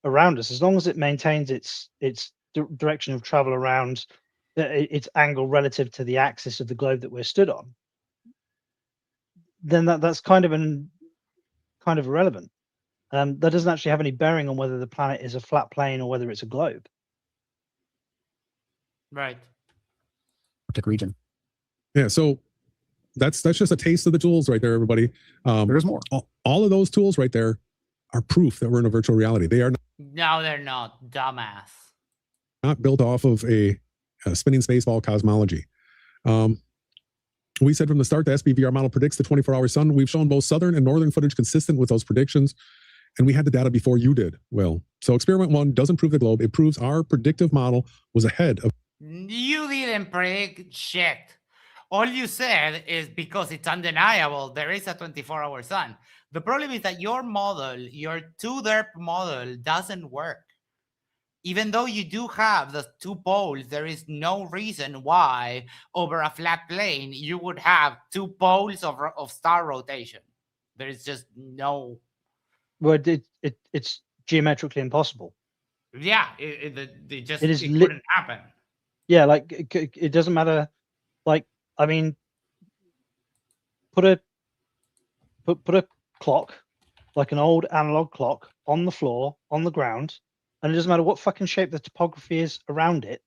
around us, as long as it maintains its direction of travel around its angle relative to the axis of the globe that we're stood on. Then that's kind of irrelevant. That doesn't actually have any bearing on whether the planet is a flat plane or whether it's a globe. Right. Arctic region. Yeah, so that's just a taste of the tools right there, everybody. There's more. All of those tools right there are proof that we're in a virtual reality. They are No, they're not, dumbass. not built off of a spinning spaceball cosmology. We said from the start the SBVR model predicts the 24-hour sun. We've shown both southern and northern footage consistent with those predictions, and we had the data before you did, Will. So experiment 1 doesn't prove the globe. It proves our predictive model was ahead of... You didn't predict shit. All you said is because it's undeniable there is a 24-hour sun. The problem is that your model, your 2-derp model, doesn't work. Even though you do have the 2 poles, there is no reason why over a flat plane you would have 2 poles of star rotation. There is just no... Well, it's geometrically impossible. Yeah, it couldn't happen. Yeah, like it doesn't matter. Like, I mean, put a clock, like an old analog clock, on the floor, on the ground, and it doesn't matter what fucking shape the topography is around it.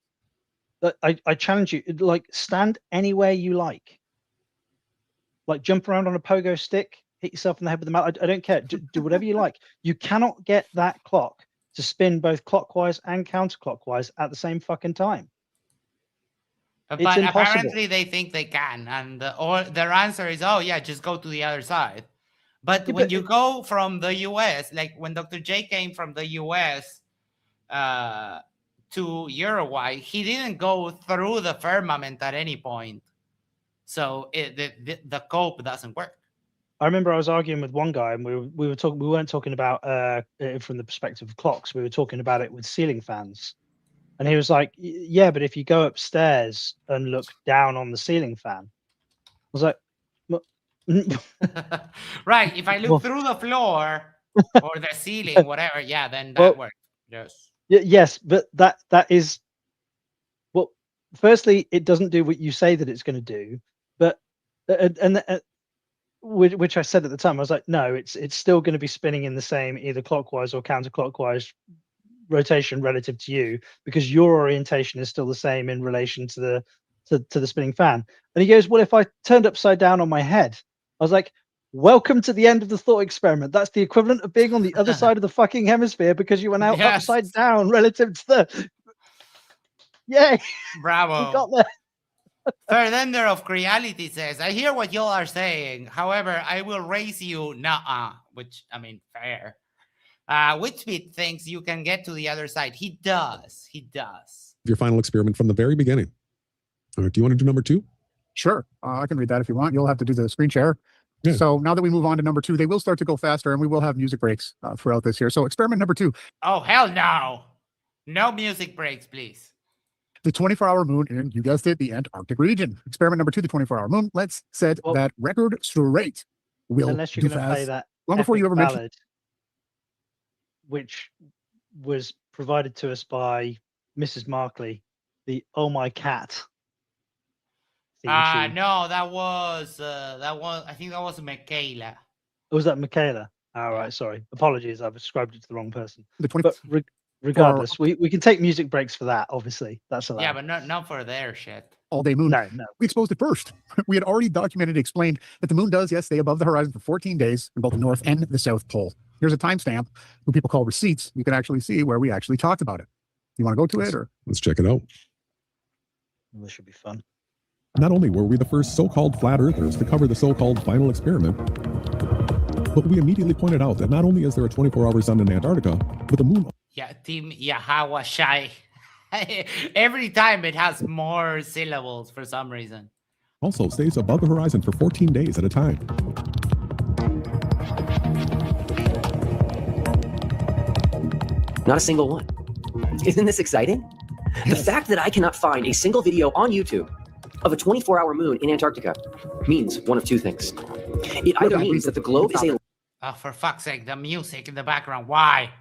I challenge you, like, stand anywhere you like. Like, jump around on a pogo stick, hit yourself in the head with the mallet. I don't care. Do whatever you like. You cannot get that clock to spin both clockwise and counterclockwise at the same fucking time. But It's impossible. apparently they think they can, and or their answer is, oh yeah, just go to the other side. But when you go from the US, like when Dr. J came from the US to Uruguay, he didn't go through the firmament at any point. So the cope doesn't work. I remember I was arguing with one guy, and we were talking. We weren't talking about from the perspective of clocks. We were talking about it with ceiling fans, and he was like, "Yeah, but if you go upstairs and look down on the ceiling fan," I was like, "Right. If I look through the floor or the ceiling, whatever, yeah, then that works." Yes. Yes, but that is, well, firstly, it doesn't do what you say that it's going to do, but which I said at the time, I was like, no, it's still going to be spinning in the same either clockwise or counterclockwise rotation relative to you, because your orientation is still the same in relation to the spinning fan. And he goes, well, if I turned upside down on my head, I was like, welcome to the end of the thought experiment. That's the equivalent of being on the other side of the fucking hemisphere because you went out upside down relative to the... Yay! Bravo. We got there. Third Ender of Creality says, I hear what y'all are saying. However, I will raise you nuh-uh, which, I mean, fair. Witchbeat thinks you can get to the other side. He does. He does. Your final experiment from the very beginning. All right, do you want to do number 2? Sure. I can read that if you want. You'll have to do the screen share. Yeah. So now that we move on to number 2, they will start to go faster, and we will have music breaks throughout this here. So experiment number 2. Oh, hell no. No music breaks, please. The 24-hour moon in, you guessed it, the Antarctic region. Experiment number 2, the 24-hour moon. Let's set that record straight. Will unless you're going to play that long before you ever ballad, mention, which was provided to us by Mrs. Markley, the "Oh My Cat." theme tune. No, that was I think that was Michaela. Was that Michaela? All right, sorry. Apologies, I've ascribed it to the wrong person. The 20 But regardless, we can take music breaks for that. Obviously, that's allowed. Yeah, but not for their shit. all day moon. No. We exposed it first. We had already documented and explained that the moon does, yes, stay above the horizon for 14 days in both the North and the South Pole. Here's a timestamp who people call receipts. You can actually see where we actually talked about it. You want to go to it or? Let's check it out. Well, this should be fun. Not only were we the first so-called flat earthers to cover the so-called final experiment, but we immediately pointed out that not only is there a 24-hour sun in Antarctica, but the moon... Yeah, Team Yahawa Shai. Every time it has more syllables for some reason. also stays above the horizon for 14 days at a time. Not a single one. Isn't this exciting? The fact that I cannot find a single video on YouTube of a 24-hour moon in Antarctica means one of two things. It either means that the globe is a... Oh, for fuck's sake, the music in the background. Why?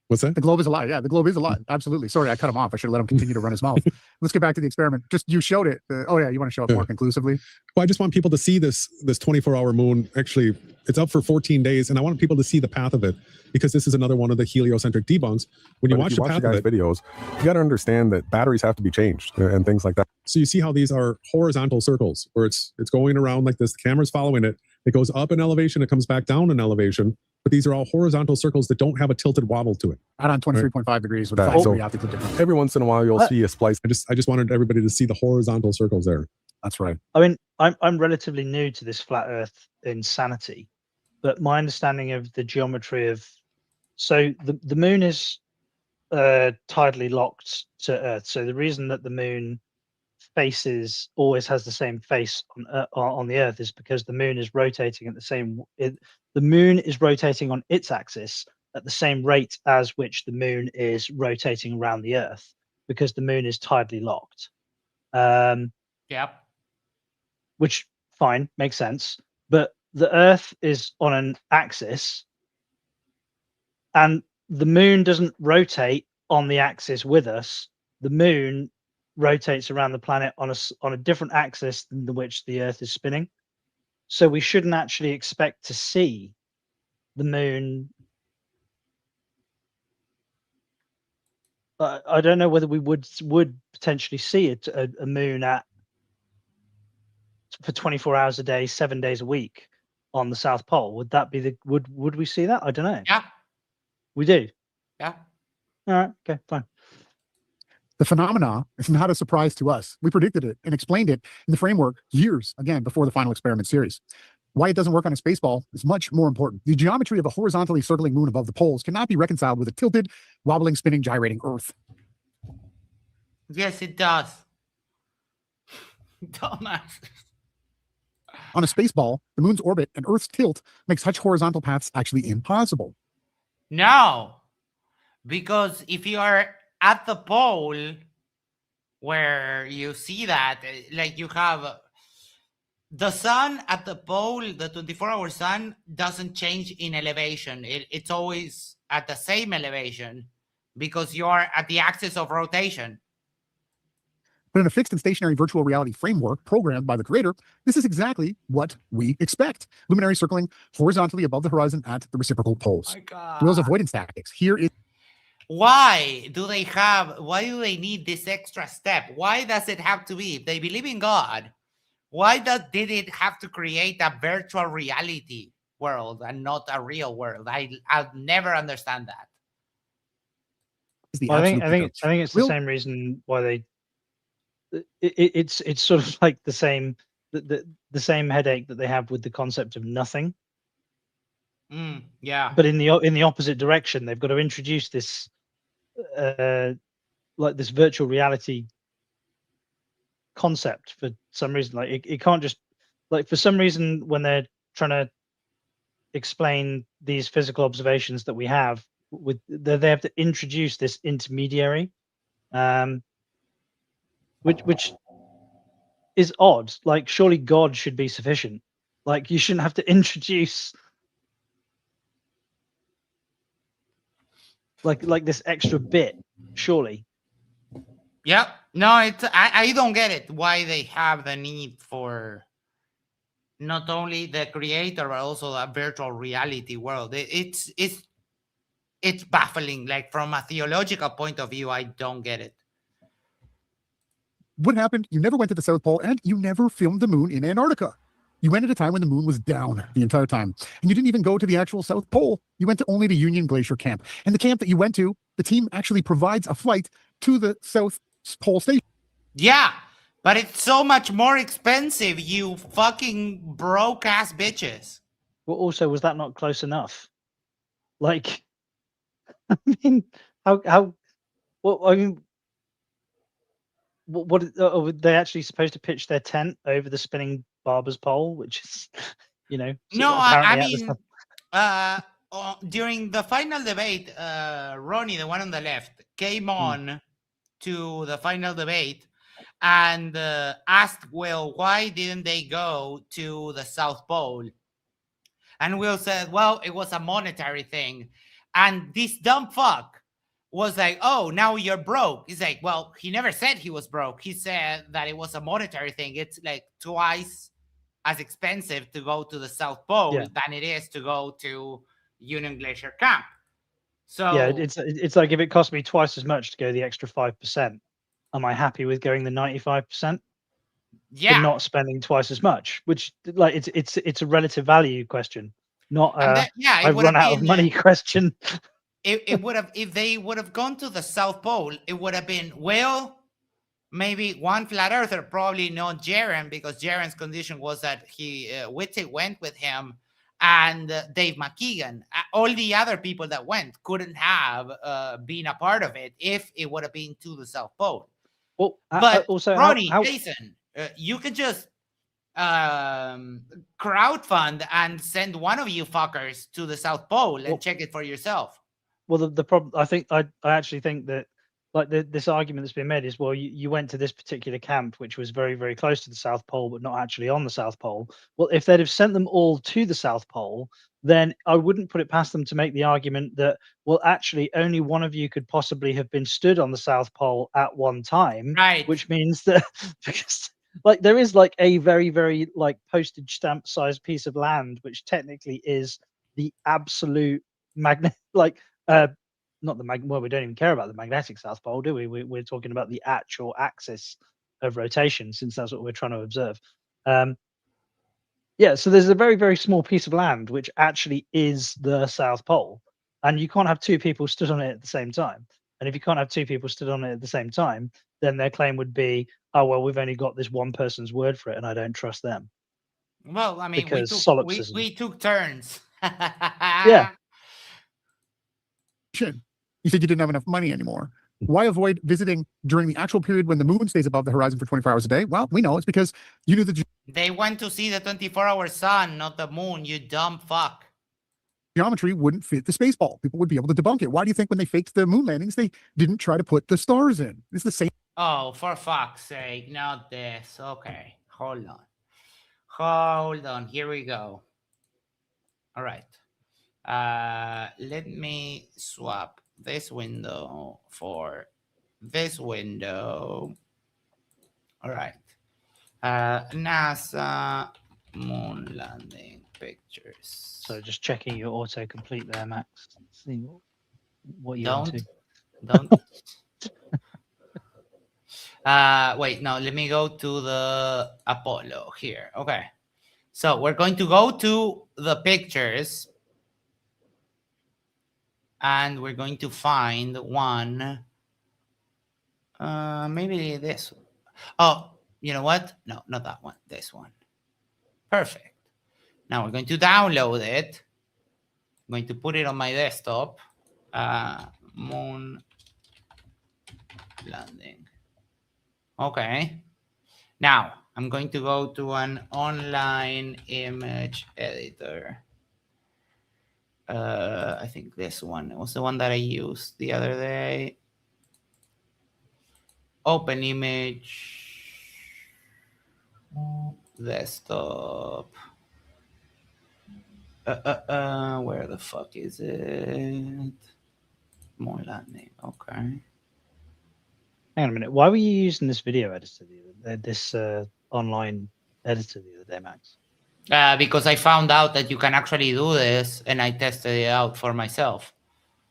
What's that? The globe is alive. Yeah, the globe is alive. Absolutely. Sorry, I cut him off. I should have let him continue to run his mouth. Let's get back to the experiment. Just you showed it. Oh yeah, you want to show it more conclusively? Well, I just want people to see this 24-hour moon. Actually, it's up for 14 days, and I want people to see the path of it because this is another one of the heliocentric debunks. When you watch the path of it, videos, you got to understand that batteries have to be changed and things like that. So you see how these are horizontal circles where it's going around like this. The camera's following it. It goes up in elevation. It comes back down in elevation. But these are all horizontal circles that don't have a tilted wobble to it. Out on 23.5 degrees with that, so every once in a while you'll see a splice. I just wanted everybody to see the horizontal circles there. That's right. I mean, I'm relatively new to this flat Earth insanity, but my understanding of the geometry of the moon is tidally locked to Earth. So the reason that the moon always has the same face on the Earth is because the moon is rotating at the moon is rotating on its axis at the same rate as which the moon is rotating around the Earth, because the moon is tidally locked. Yep. Which fine, makes sense. But the Earth is on an axis, and the moon doesn't rotate on the axis with us. The moon rotates around the planet on a different axis than which the Earth is spinning. So we shouldn't actually expect to see the moon. I don't know whether we would potentially see a moon for 24 hours a day, 7 days a week on the South Pole. Would that be would we see that? I don't know. Yeah. We do. Yeah. All right. Okay, fine. The phenomena is not a surprise to us. We predicted it and explained it in the framework years, again, before the final experiment series. Why it doesn't work on a space ball is much more important. The geometry of a horizontally circling moon above the poles cannot be reconciled with a tilted, wobbling, spinning, gyrating Earth. Yes, it does. Dumbass. On a space ball, the moon's orbit and Earth's tilt makes such horizontal paths actually impossible. No, because if you are at the pole where you see that, like you have the sun at the pole, the 24-hour sun doesn't change in elevation. It's always at the same elevation because you're at the axis of rotation. But in a fixed and stationary virtual reality framework programmed by the creator, this is exactly what we expect. Luminary circling horizontally above the horizon at the reciprocal poles. Will's avoidance tactics. Here is... Why do they need this extra step? Why does it have to be? If they believe in God, why did it have to create a virtual reality world and not a real world? I'll never understand that. I think it's the same reason why they. It's sort of like the same headache that they have with the concept of nothing. Yeah. But in the opposite direction, they've got to introduce this like this virtual reality concept for some reason. Like it can't just, like, for some reason when they're trying to explain these physical observations that we have, they have to introduce this intermediary, which is odd. Like, surely God should be sufficient. Like, you shouldn't have to introduce like this extra bit, surely. Yep. No, I don't get it. Why they have the need for not only the creator but also a virtual reality world. It's baffling. Like from a theological point of view, I don't get it. What happened? You never went to the South Pole, and you never filmed the moon in Antarctica. You went at a time when the moon was down the entire time. And you didn't even go to the actual South Pole. You went to only the Union Glacier camp. And the camp that you went to, the team actually provides a flight to the South Pole station. Yeah, but it's so much more expensive, you fucking broke ass bitches. Well, also, was that not close enough? Like, I mean, how? Well, I mean, what were they actually supposed to pitch their tent over the spinning barber's pole, which is, No, apparently I at the mean, top. during the final debate, Ronnie, the one on the left, came on to the final debate and asked Will, why didn't they go to the South Pole? And Will said, well, it was a monetary thing. And this dumb fuck was like, oh, now you're broke. He's like, well, he never said he was broke. He said that it was a monetary thing. It's like twice as expensive to go to the South Pole than it is to go to Union Glacier Camp. So yeah, it's like if it cost me twice as much to go the extra 5%, am I happy with going the 95%? Yeah, but not spending twice as much, which like it's a relative value question, not I've run out of money question. It would have, if they would have gone to the South Pole, it would have been, well, maybe one flat earther, probably not Jaren, because Jaren's condition was that Whitty went with him, and Dave McKeegan. All the other people that went couldn't have been a part of it if it would have been to the South Pole. Well, but also, Ronnie, Jason, you could just crowdfund and send one of you fuckers to the South Pole and check it for yourself. Well, the problem, I actually think that like this argument that's been made is, well, you went to this particular camp which was very, very close to the South Pole but not actually on the South Pole. Well, if they'd have sent them all to the South Pole, then I wouldn't put it past them to make the argument that, well, actually only one of you could possibly have been stood on the South Pole at one time, right? Which means that because like there is like a very, very like postage stamp sized piece of land which technically is the absolute magnet, like not the well, we don't even care about the magnetic South Pole, do we? We're talking about the actual axis of rotation, since that's what we're trying to observe. Yeah, so there's a very, very small piece of land which actually is the South Pole, and you can't have two people stood on it at the same time. And if you can't have two people stood on it at the same time, then their claim would be, oh well, we've only got this one person's word for it, and I don't trust them. Well, I mean, because we took turns. Yeah. You said you didn't have enough money anymore. Why avoid visiting during the actual period when the moon stays above the horizon for 24 hours a day? Well, we know it's because you knew the they went to see the 24-hour sun, not the moon, you dumb fuck. Geometry wouldn't fit the space ball. People would be able to debunk it. Why do you think when they faked the moon landings, they didn't try to put the stars in? It's the same. Oh, for fuck's sake, not this. Okay, hold on. Here we go. All right. Let me swap this window for this window. All right. NASA moon landing pictures. So just checking your autocomplete there, Max. See what you're into. Don't. Wait, no, let me go to the Apollo here. Okay. So we're going to go to the pictures. And we're going to find one. Maybe this one. Oh, you know what? No, not that one. This one. Perfect. Now we're going to download it. I'm going to put it on my desktop. Moon landing. Okay. Now I'm going to go to an online image editor. I think this one was the one that I used the other day. Open image, desktop. Where the fuck is it? Moon landing. Okay. Hang on a minute. Why were you using this video editor, this online editor the other day, Max? Because I found out that you can actually do this, and I tested it out for myself.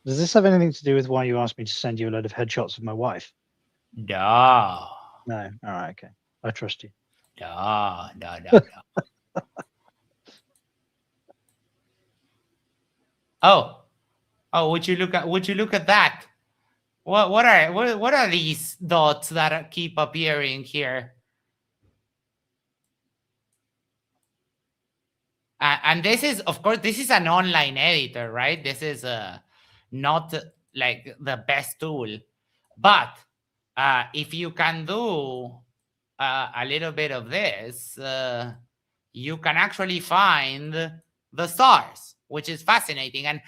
Does this have anything to do with why you asked me to send you a load of headshots of my wife? No. No. All right. Okay. I trust you. No. Oh, would you look at that? What are these dots that keep appearing here? And this is, of course, this is an online editor, right? This is not like the best tool, but if you can do a little bit of this, you can actually find the stars, which is fascinating. And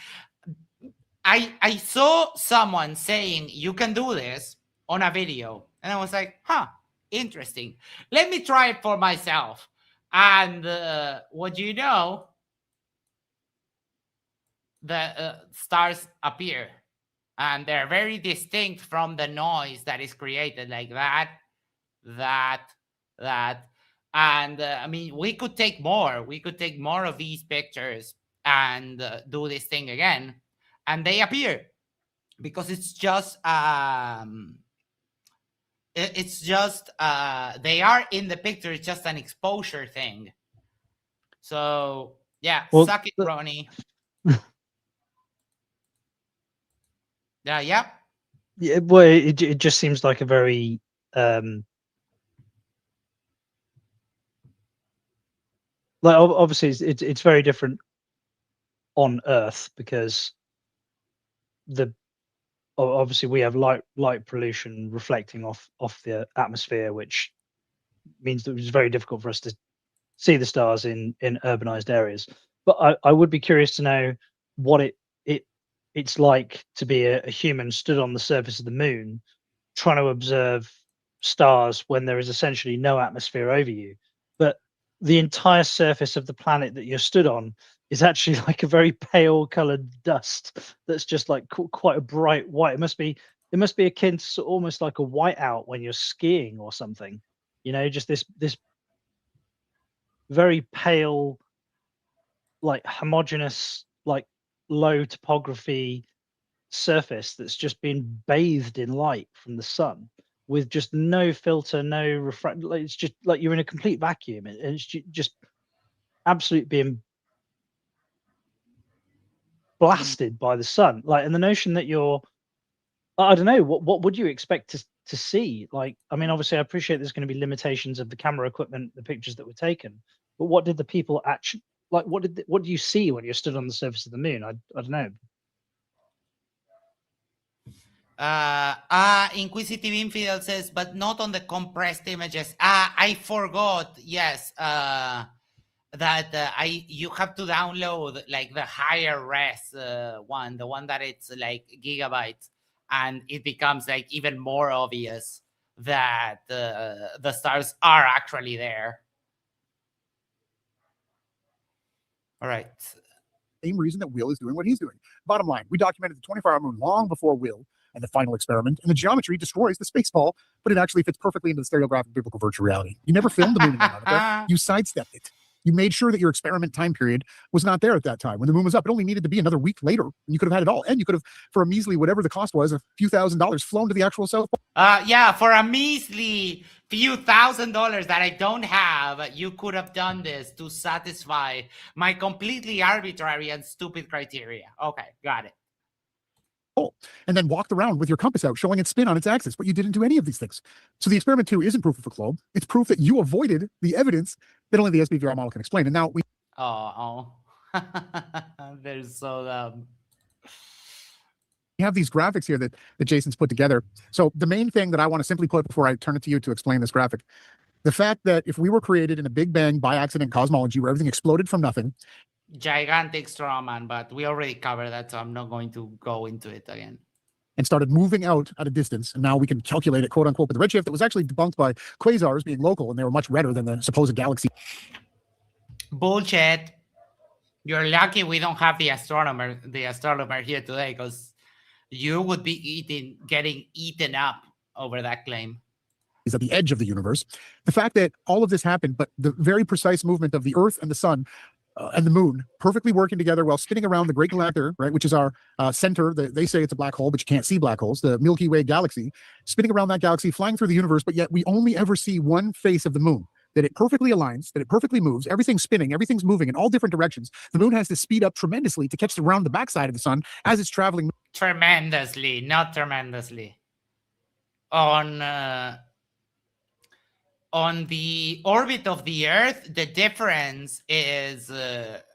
I saw someone saying you can do this on a video, and I was like, huh, interesting. Let me try it for myself. And what you know, the stars appear, and they're very distinct from the noise that is created, like that. And I mean, we could take more. We could take more of these pictures and do this thing again, and they appear because it's just they are in the picture. It's just an exposure thing. So yeah, Well, suck it, Ronnie. Yeah. Well, it just seems like a very like obviously it's very different on Earth because obviously we have light pollution reflecting off the atmosphere, which means that it's very difficult for us to see the stars in urbanized areas. But I would be curious to know what it's like to be a human stood on the surface of the moon trying to observe stars when there is essentially no atmosphere over you, but the entire surface of the planet that you're stood on is actually like a very pale colored dust that's just like quite a bright white. It must be akin to almost like a whiteout when you're skiing or something, just this very pale, like homogeneous, like low topography surface that's just been bathed in light from the sun with just no filter, no refract. Like, it's just like you're in a complete vacuum, and it's just absolutely being blasted by the sun. Like, and the notion that I don't know, what would you expect to see? Like, I mean, obviously I appreciate there's going to be limitations of the camera equipment, the pictures that were taken, but what did the people actually like? What do you see when you're stood on the surface of the moon? I don't know. Inquisitive Infidel says, but not on the compressed images. I forgot. Yes. That you have to download like the higher res one, the one that it's like gigabytes, and it becomes like even more obvious that the stars are actually there. All right. Same reason that Will is doing what he's doing. Bottom line, we documented the 24-hour moon long before Will and the final experiment, and the geometry destroys the space ball, but it actually fits perfectly into the stereographic biblical virtual reality. You never filmed the moon in Antarctica. You sidestepped it. You made sure that your experiment time period was not there at that time. When the moon was up, it only needed to be another week later, and you could have had it all. And you could have, for a measly whatever the cost was, a few $1,000s, flown to the actual South Pole. Yeah, for a measly few $1,000s that I don't have, you could have done this to satisfy my completely arbitrary and stupid criteria. Okay, got it. And then walked around with your compass out, showing its spin on its axis, but you didn't do any of these things. So the experiment 2 isn't proof of a globe. It's proof that you avoided the evidence that only the SBVR model can explain. And now we... They're so dumb. We have these graphics here that Jason's put together. So the main thing that I want to simply put before I turn it to you to explain this graphic, the fact that if we were created in a Big Bang by accident cosmology where everything exploded from nothing, Gigantic strawman, but we already covered that, so I'm not going to go into it again. And started moving out at a distance, and now we can calculate it, quote unquote, with the redshift that was actually debunked by quasars being local, and they were much redder than the supposed galaxy. Bullshit. You're lucky we don't have the astronomer here today, because you would be getting eaten up over that claim. Is at the edge of the universe. The fact that all of this happened, but the very precise movement of the Earth and the Sun and the Moon perfectly working together while spinning around the Great Galactor, right, which is our center. They say it's a black hole, but you can't see black holes. The Milky Way galaxy, spinning around that galaxy, flying through the universe, but yet we only ever see one face of the Moon. That it perfectly aligns, that it perfectly moves, everything's spinning, everything's moving in all different directions. The Moon has to speed up tremendously to catch around the backside of the Sun as it's traveling. Tremendously, not tremendously. On the orbit of the Earth, the difference is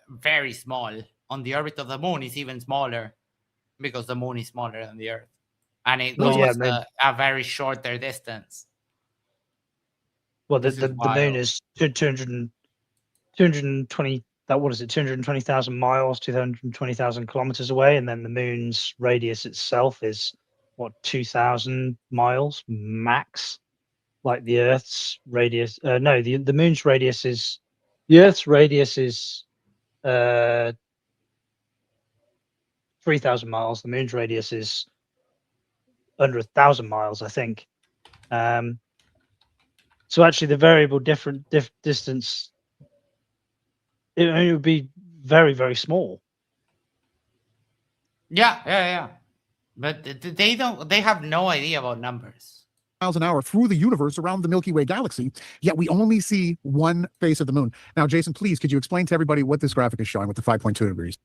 very small. On the orbit of the Moon, it's even smaller because the Moon is smaller than the Earth, and it goes a very shorter distance. Well, the Moon is 220. That what is it? 220,000 miles, 220,000 kilometers away, and then the Moon's radius itself is what 2,000 miles max. Like the Earth's radius. No, the Moon's radius is the Earth's radius is 3,000 miles. The Moon's radius is under 1,000 miles, I think. So actually, the variable distance it would be very, very small. Yeah. But they don't. They have no idea about numbers. Miles an hour through the universe around the Milky Way galaxy, yet we only see one face of the Moon. Now, Jason, please, could you explain to everybody what this graphic is showing with the 5.2 degrees?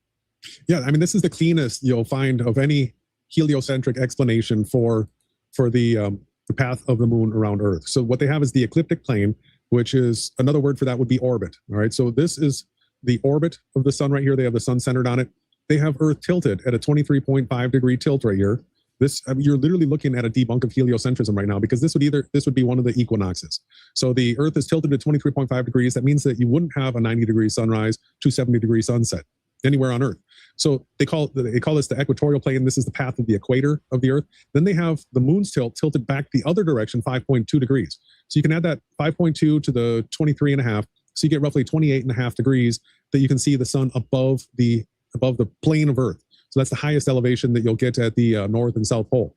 Yeah, I mean, this is the cleanest you'll find of any heliocentric explanation for the path of the Moon around Earth. So what they have is the ecliptic plane, which is another word for that would be orbit. All right, so this is the orbit of the Sun right here. They have the Sun centered on it. They have Earth tilted at a 23.5 degree tilt right here. This, I mean, you're literally looking at a debunk of heliocentrism right now, because this would be one of the equinoxes. So the Earth is tilted at 23.5 degrees. That means that you wouldn't have a 90-degree sunrise, 270-degree sunset anywhere on Earth. So they call this the equatorial plane. This is the path of the equator of the Earth. Then they have the Moon's tilt tilted back the other direction, 5.2 degrees. So you can add that 5.2 to the 23.5. So you get roughly 28.5 degrees that you can see the Sun above the plane of Earth. So that's the highest elevation that you'll get at the North and South Pole.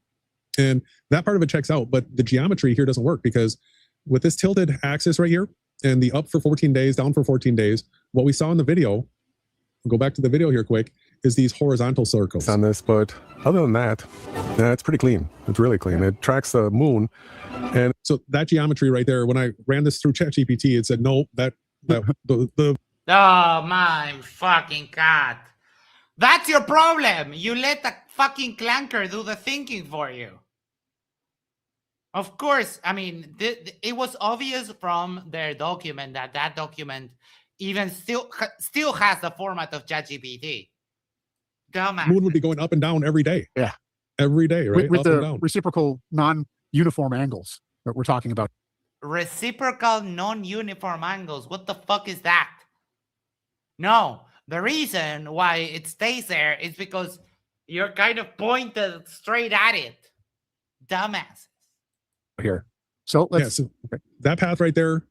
And that part of it checks out, but the geometry here doesn't work, because with this tilted axis right here and the up for 14 days, down for 14 days, what we saw in the video, we'll go back to the video here quick, is these horizontal circles. On this, but other than that, yeah, it's pretty clean. It's really clean. It tracks the Moon. And so that geometry right there, when I ran this through ChatGPT, it said, no, the Oh my fucking God. That's your problem. You let a fucking clanker do the thinking for you. Of course, I mean, it was obvious from their document that document even still has the format of ChatGPT. Dumbass. Moon would be going up and down every day. Yeah. Every day, right? With up and the down. reciprocal non-uniform angles that we're talking about. Reciprocal non-uniform angles. What the fuck is that? No. The reason why it stays there is because you're kind of pointed straight at it. Dumbasses. Here. So let's that path right there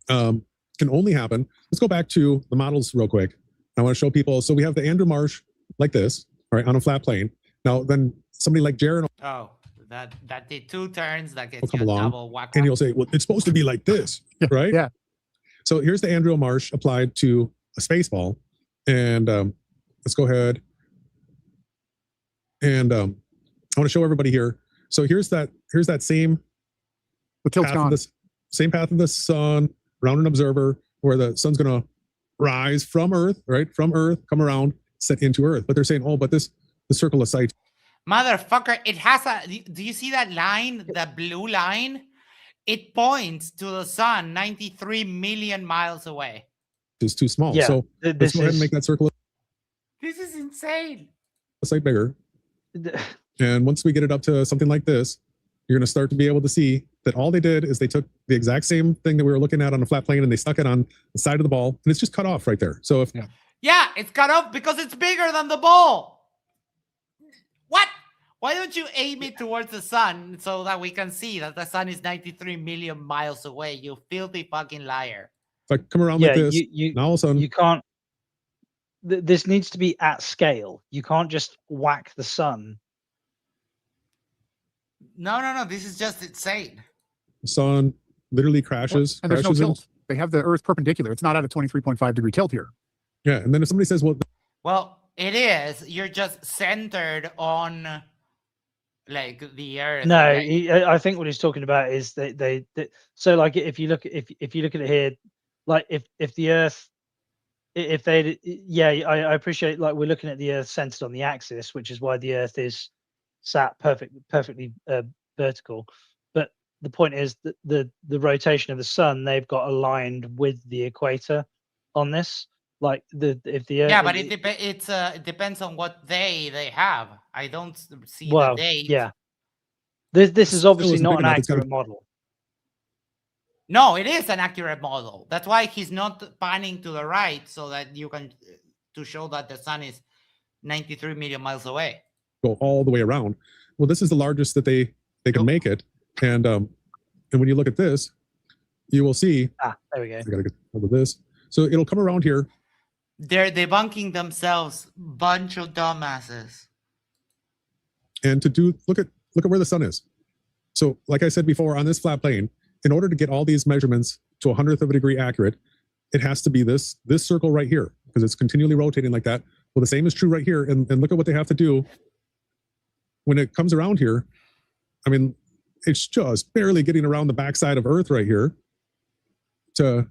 can only happen. Let's go back to the models real quick. I want to show people. So we have the Andrew Marsh like this, all right, on a flat plane. Now then somebody like Jared. Oh, that did 2 turns. That gets come you a along, double whack. and you'll say, well, it's supposed to be like this, right? Yeah. So here's the Andrew Marsh applied to a space ball. And let's go ahead. And I want to show everybody here. So here's that same same path of the Sun around an observer, where the Sun's going to rise from Earth, right? From Earth, come around, set into Earth. But they're saying, oh, but the circle of sight. Motherfucker, it has do you see that line, the blue line? It points to the Sun 93 million miles away. Is too small. Yeah, so let's go ahead and make that circle This is insane. a sight bigger. And once we get it up to something like this, you're going to start to be able to see that all they did is they took the exact same thing that we were looking at on a flat plane and they stuck it on the side of the ball, and it's just cut off right there. So if Yeah, it's cut off because it's bigger than the ball. What? Why don't you aim it towards the Sun so that we can see that the Sun is 93 million miles away, you filthy fucking liar. if I come around like this, now all of a sudden you can't. This needs to be at scale. You can't just whack the Sun. No. This is just insane. The sun literally crashes. And there's no crashes in. tilt. They have the Earth perpendicular. It's not at a 23.5 degree tilt here. Yeah, and then if somebody says, well, It is. You're just centered on like the Earth. No, like- I think what he's talking about is they so like if you look at it here, like if the Earth, if they, yeah, I appreciate, like, we're looking at the Earth centered on the axis, which is why the Earth is sat perfectly vertical. But the point is that the rotation of the sun, they've got aligned with the equator on this. Like if the Earth, yeah, but it depends on what they have. I don't see well, the date. yeah. This is obviously isn't not big an enough, it's gotta accurate model. No, it is an accurate model. That's why he's not panning to the right, so that you can to show that the sun is 93 million miles away. go all the way around. Well, this is the largest that they can make it, and when you look at this, you will see. There we go. I gotta get hold of this. So it'll come around here. They're debunking themselves, bunch of dumbasses. And look at where the sun is. So, like I said before, on this flat plane, in order to get all these measurements to 100th of a degree accurate, it has to be this circle right here, because it's continually rotating like that. Well, the same is true right here. And look at what they have to do when it comes around here. I mean, it's just barely getting around the backside of Earth right here to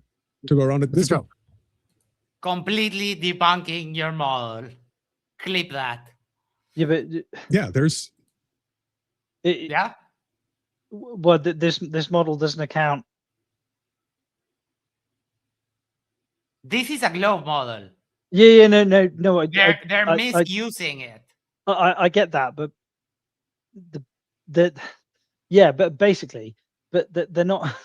go around it this way. Completely debunking your model. Clip that. Yeah, but yeah, there's. Yeah. Well, this model doesn't account. This is a globe model. Yeah, no. They're misusing it. I get that, but but basically, but they're not.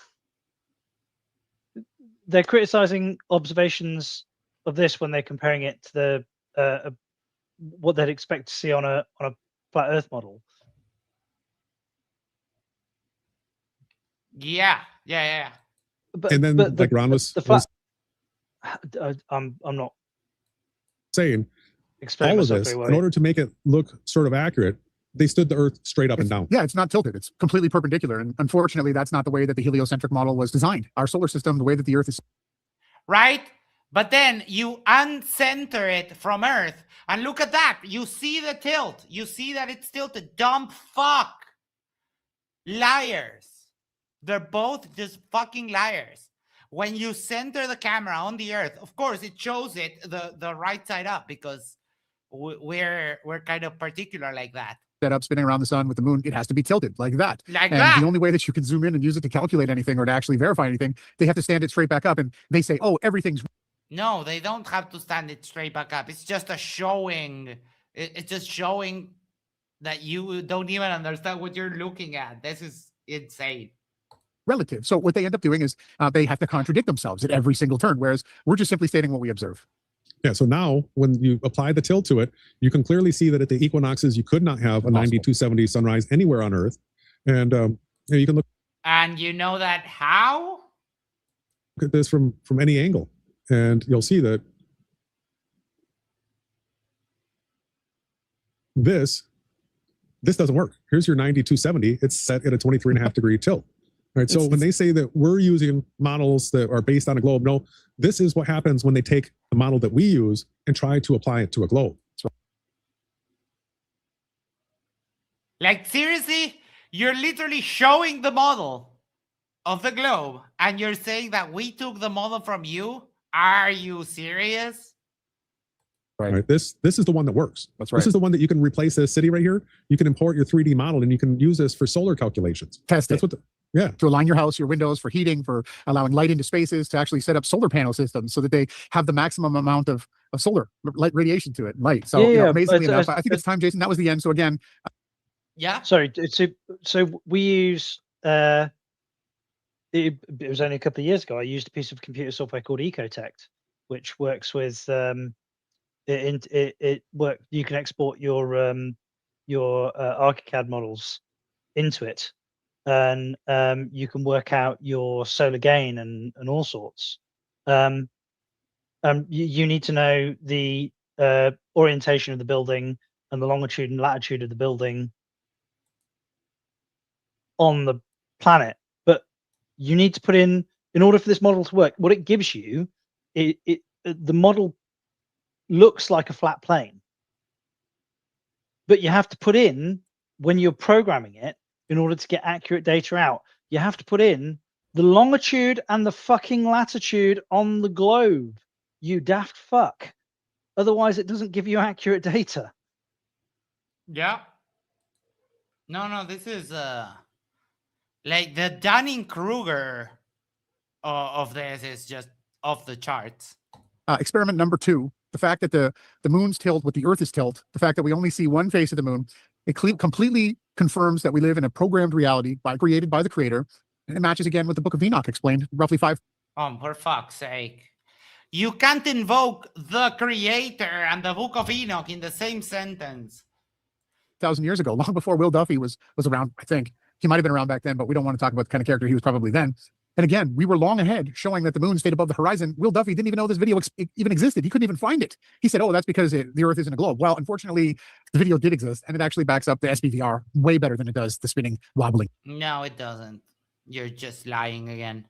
They're criticizing observations of this when they're comparing it to the what they'd expect to see on a flat Earth model. Yeah. But, And then, like Ron was I'm not saying, explaining all of myself this, very well. in order to make it look sort of accurate, they stood the Earth straight up and down. Yeah, it's not tilted. It's completely perpendicular. And unfortunately, that's not the way that the heliocentric model was designed. Our solar system, the way that the Earth is. Right? But then you uncenter it from Earth, and look at that. You see the tilt. You see that it's tilted. Dumb fuck. Liars. They're both just fucking liars. When you center the camera on the Earth, of course, it shows it the right side up, because we're kind of particular like that. Set up spinning around the sun with the moon, it has to be tilted like that. Like and that. The only way that you can zoom in and use it to calculate anything or to actually verify anything, they have to stand it straight back up, and they say, oh, everything's. No, they don't have to stand it straight back up. It's just a showing. It's just showing that you don't even understand what you're looking at. This is insane. Relative. So what they end up doing is they have to contradict themselves at every single turn, whereas we're just simply stating what we observe. Yeah, so now when you apply the tilt to it, you can clearly see that at the equinoxes, you could not have a 9270 sunrise anywhere on Earth. And you can look And you know that how? at this from any angle, and you'll see that this doesn't work. Here's your 9270. It's set at a 23.5 degree tilt. All right, so when they say that we're using models that are based on a globe, no, this is what happens when they take the model that we use and try to apply it to a globe. Like, seriously? You're literally showing the model of the globe, and you're saying that we took the model from you? Are you serious? Right. This is the one that works. That's right. This is the one that you can replace this city right here. You can import your 3D model, and you can use this for solar calculations. Test That's it. what yeah. To align your house, your windows, for heating, for allowing light into spaces, to actually set up solar panel systems so that they have the maximum amount of solar light radiation to it, light. So amazingly enough, I think it's time, Jason. That was the end. So again, yeah. Sorry. So we use it was only a couple of years ago. I used a piece of computer software called Ecotect, which works with it work. You can export your ArchiCAD models into it, and you can work out your solar gain and all sorts. You need to know the orientation of the building and the longitude and latitude of the building on the planet, but you need to put in order for this model to work, what it gives you, the model looks like a flat plane, but you have to put in, when you're programming it, in order to get accurate data out, you have to put in the longitude and the fucking latitude on the globe, you daft fuck. Otherwise, it doesn't give you accurate data. Yeah. No, this is like the Dunning-Kruger of this is just off the charts. Experiment number 2, the fact that the moon's tilt with the Earth is tilt, the fact that we only see one face of the moon, it completely confirms that we live in a programmed reality created by the creator, and it matches again with the Book of Enoch explained roughly 5. Oh, for fuck's sake. You can't invoke the creator and the Book of Enoch in the same sentence. 1,000 years ago, long before Will Duffy was around. I think he might have been around back then, but we don't want to talk about the kind of character he was probably then. And again, we were long ahead, showing that the moon stayed above the horizon. Will Duffy didn't even know this video even existed. He couldn't even find it. He said, oh, that's because the Earth isn't a globe. Well, unfortunately, the video did exist, and it actually backs up the SPVR way better than it does the spinning, wobbling No, it doesn't. You're just lying again.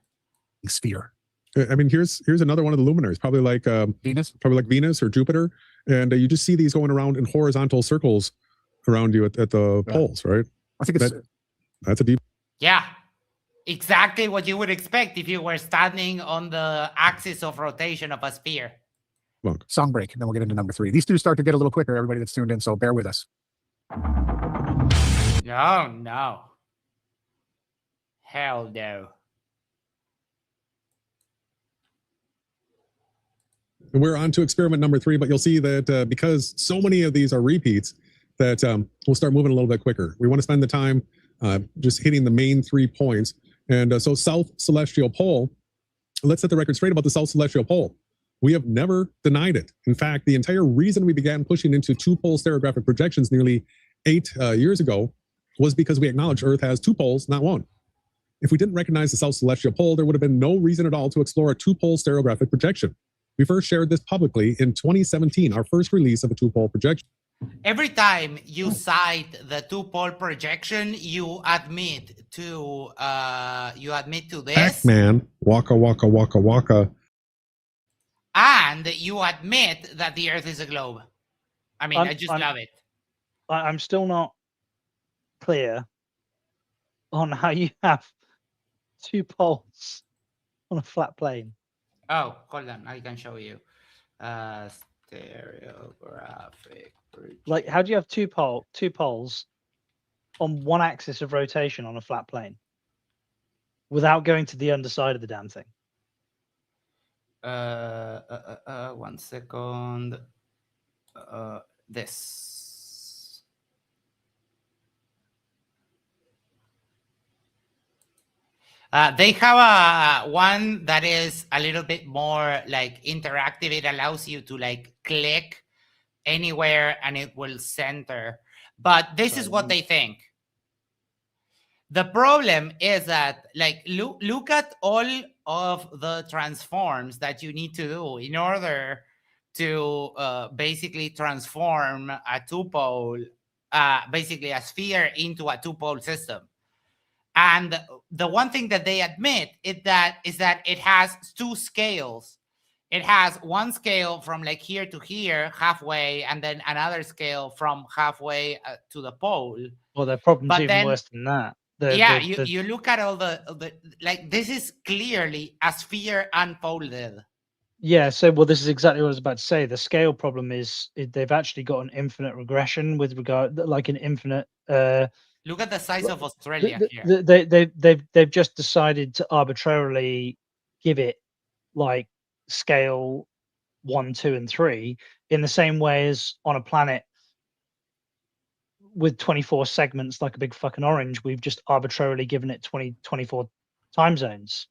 sphere. I mean, here's another one of the luminaries, probably like Venus or Jupiter, and you just see these going around in horizontal circles around you at the poles, right? I think that's a deep. Yeah, exactly what you would expect if you were standing on the axis of rotation of a sphere. Song break, and then we'll get into number 3. These two start to get a little quicker, everybody that's tuned in, so bear with us. No. Hell no. And we're on to experiment number 3, but you'll see that because so many of these are repeats, that we'll start moving a little bit quicker. We want to spend the time just hitting the main 3 points. And so South Celestial Pole, let's set the record straight about the South Celestial Pole. We have never denied it. In fact, the entire reason we began pushing into 2-pole stereographic projections nearly 8 years ago was because we acknowledged Earth has 2 poles, not 1. If we didn't recognize the South Celestial Pole, there would have been no reason at all to explore a 2-pole stereographic projection. We first shared this publicly in 2017, our first release of a 2-pole projection. Every time you cite the 2-pole projection, you admit to this, Pac-Man, waka waka waka waka. and you admit that the Earth is a globe. I mean, I just love it. I'm still not clear on how you have 2 poles on a flat plane. Oh, hold on, I can show you. Stereographic. Like, how do you have two poles on one axis of rotation on a flat plane without going to the underside of the damn thing? 1 second. This. They have one that is a little bit more like interactive. It allows you to like click anywhere and it will center. But this is what they think. The problem is that, like, look at all of the transforms that you need to do in order to basically transform a 2-pole, basically a sphere into a 2-pole system. And the one thing that they admit is that it has 2 scales. It has one scale from like here to here, halfway, and then another scale from halfway to the pole. Well, their problem's even worse than that. You look at all the like, this is clearly a sphere unfolded. Yeah, so this is exactly what I was about to say. The scale problem is they've actually got an infinite regression with regard, like an infinite. Look at the size of Australia here. They've just decided to arbitrarily give it like scale 1, 2, and 3 in the same way as on a planet with 24 segments like a big fucking orange. We've just arbitrarily given it 24 time zones.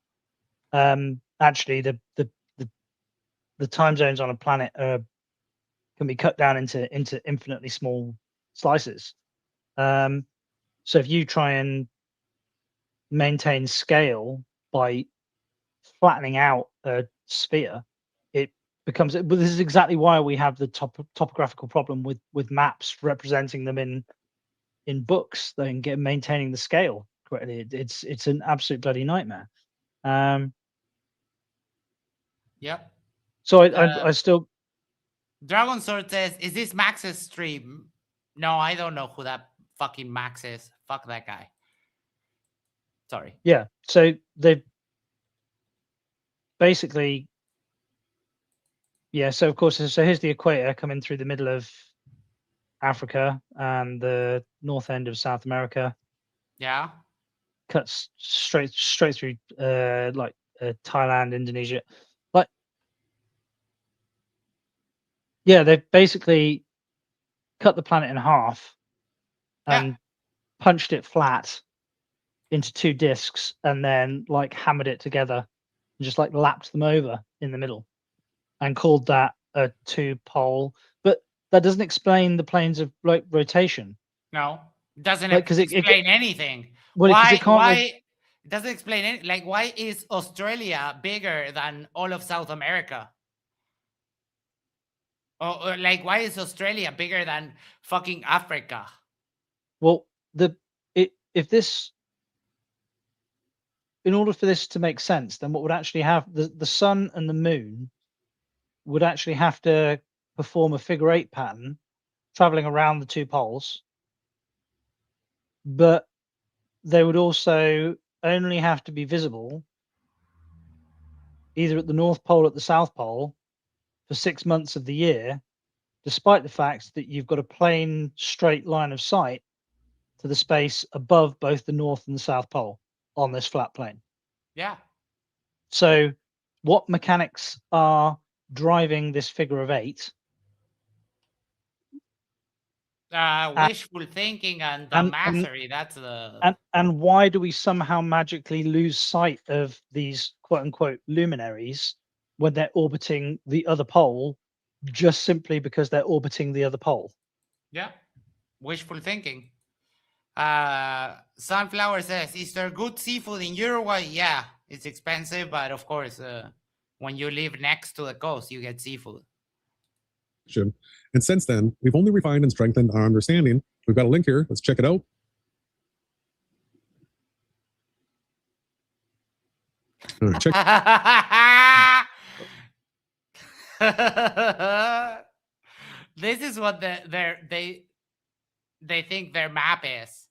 Actually, the time zones on a planet can be cut down into infinitely small slices. So if you try and maintain scale by flattening out a sphere, it becomes. But this is exactly why we have the topographical problem with maps representing them in books. Then maintaining the scale, correctly, it's an absolute bloody nightmare. Yep. So I still. Dragon Sword says, "Is this Max's stream?" No, I don't know who that fucking Max is. Fuck that guy. Sorry. Yeah. So they basically. Yeah. So of course, so here's the equator coming through the middle of Africa and the north end of South America. Yeah. Cuts straight through Thailand, Indonesia. Like, yeah, they basically cut the planet in half and punched it flat into two discs and then like hammered it together and just like lapped them over in the middle and called that a two-pole. But that doesn't explain the planes of like rotation. No, it doesn't Like, 'cause it explain anything. Well, 'cause it can't, like- It doesn't explain it. Like, why is Australia bigger than all of South America? Or like, why is Australia bigger than fucking Africa? Well, if this, in order for this to make sense, then what would actually have the sun and the moon would actually have to perform a figure eight pattern, traveling around the two poles, but they would also only have to be visible either at the North Pole or at the South Pole for 6 months of the year, despite the fact that you've got a plain straight line of sight to the space above both the North and the South Pole on this flat plane. Yeah. So what mechanics are driving this figure of eight? Wishful thinking and dumbassery. That's the. And why do we somehow magically lose sight of these quote unquote luminaries when they're orbiting the other pole, just simply because they're orbiting the other pole? Yeah. Wishful thinking. Sunflower says, "Is there good seafood in Uruguay?" Yeah, it's expensive, but of course, when you live next to the coast, you get seafood. And since then, we've only refined and strengthened our understanding. We've got a link here. Let's check it out. All right, check. This is what they think their map is.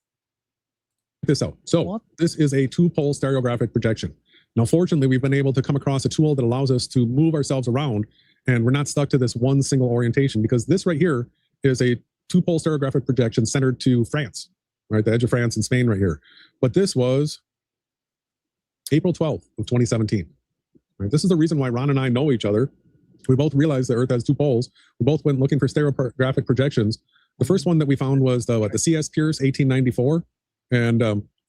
This out. So this is a two-pole stereographic projection. Now, fortunately, we've been able to come across a tool that allows us to move ourselves around, and we're not stuck to this one single orientation, because this right here is a two-pole stereographic projection centered to France, right? The edge of France and Spain right here. But this was April 12th of 2017. Right? This is the reason why Ron and I know each other. We both realized the Earth has two poles. We both went looking for stereographic projections. The first one that we found was the CS Pierce 1894. And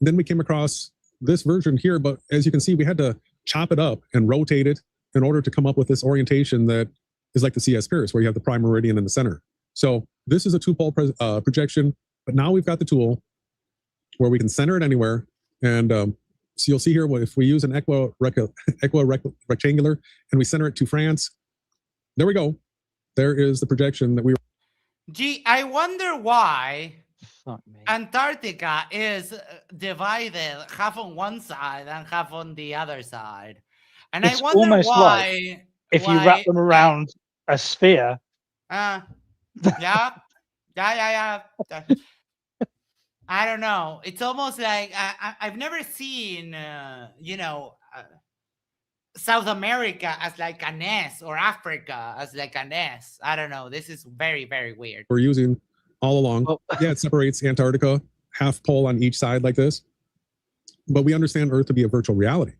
then we came across this version here, but as you can see, we had to chop it up and rotate it in order to come up with this orientation that is like the CS Pierce, where you have the prime meridian in the center. So this is a two-pole projection, but now we've got the tool where we can center it anywhere. And so you'll see here, if we use an rectangular and we center it to France, there we go. There is the projection that we were. Gee, I wonder why Antarctica is divided half on one side and half on the other side. And It's I wonder almost why. like if you wrap them around a sphere. Yeah. I don't know. It's almost like I've never seen, South America as like an S or Africa as like an S. I don't know. This is very, very weird. We're using all along. Yeah, it separates Antarctica, half pole on each side like this. But we understand Earth to be a virtual reality.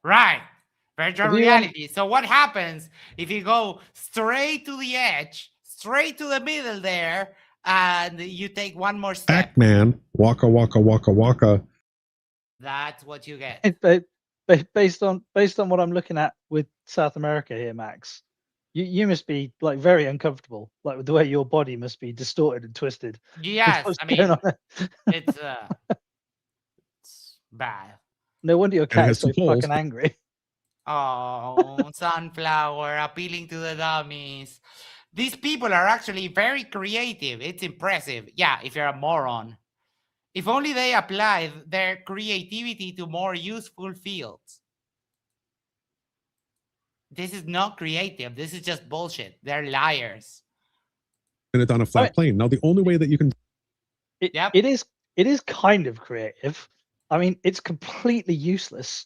Right. Virtual reality. So what happens if you go straight to the edge, straight to the middle there, and you take one more step? Pac-Man, waka, waka, waka, waka. That's what you get. Based on what I'm looking at with South America here, Max, you must be like very uncomfortable, like with the way your body must be distorted and twisted. Yes, I mean, it's bad. No wonder your cat is so fucking angry. Oh, Sunflower appealing to the dummies. These people are actually very creative. It's impressive. Yeah, if you're a moron. If only they applied their creativity to more useful fields. This is not creative. This is just bullshit. They're liars. And it's on a flat plane. Now, the only way that you can... It is kind of creative. I mean, it's completely useless,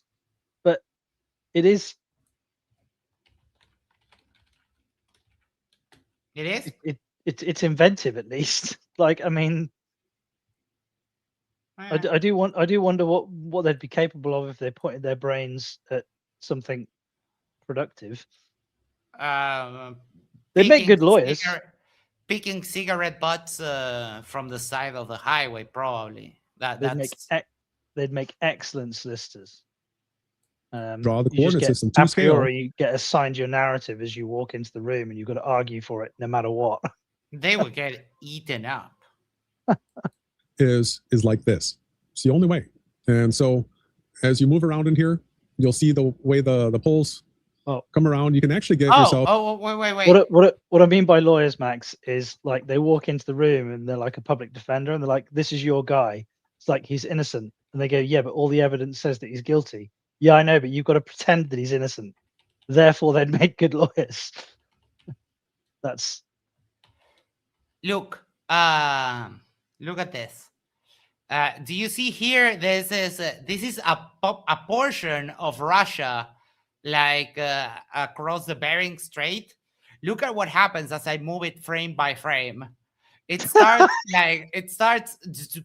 but it is. It is? It's inventive, at least. Like, I mean... I do wonder what they'd be capable of if they pointed their brains at something productive. They'd make good lawyers. Picking cigarette butts from the side of the highway, probably. They'd make excellent solicitors. Draw the You just coordinate get, system to a scale. priori, get assigned your narrative as you walk into the room, and you've got to argue for it no matter what. They would get eaten up. Is like this. It's the only way. And so as you move around in here, you'll see the way the poles come around. You can actually get yourself... wait. What I mean by lawyers, Max, is like they walk into the room and they're like a public defender, and they're like, "This is your guy." It's like, he's innocent. And they go, "Yeah, but all the evidence says that he's guilty." "Yeah, I know, but you've got to pretend that he's innocent." Therefore, they'd make good lawyers. That's... Look at this. Do you see here? This is a portion of Russia, like across the Bering Strait. Look at what happens as I move it frame by frame. It starts just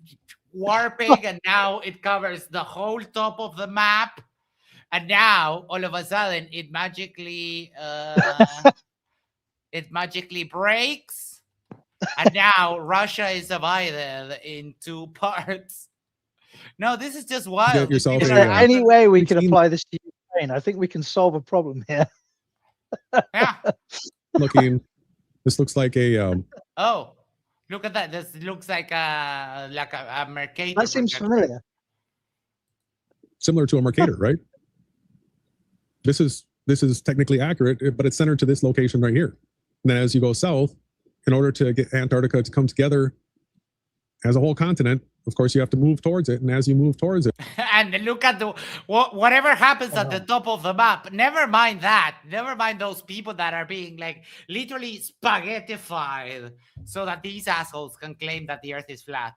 warping, and now it covers the whole top of the map. And now all of a sudden it magically breaks. And now Russia is divided in two parts. No, this is just wild. Is there any way we can apply this to Ukraine? I think we can solve a problem here. This looks like a... Oh, look at that. This looks like a Mercator. That seems familiar. Similar to a Mercator, right? This is technically accurate, but it's centered to this location right here. And then as you go south, in order to get Antarctica to come together as a whole continent, of course, you have to move towards it. And as you move towards it... And look at whatever happens at the top of the map. Never mind that. Never mind those people that are being like literally spaghettified so that these assholes can claim that the Earth is flat.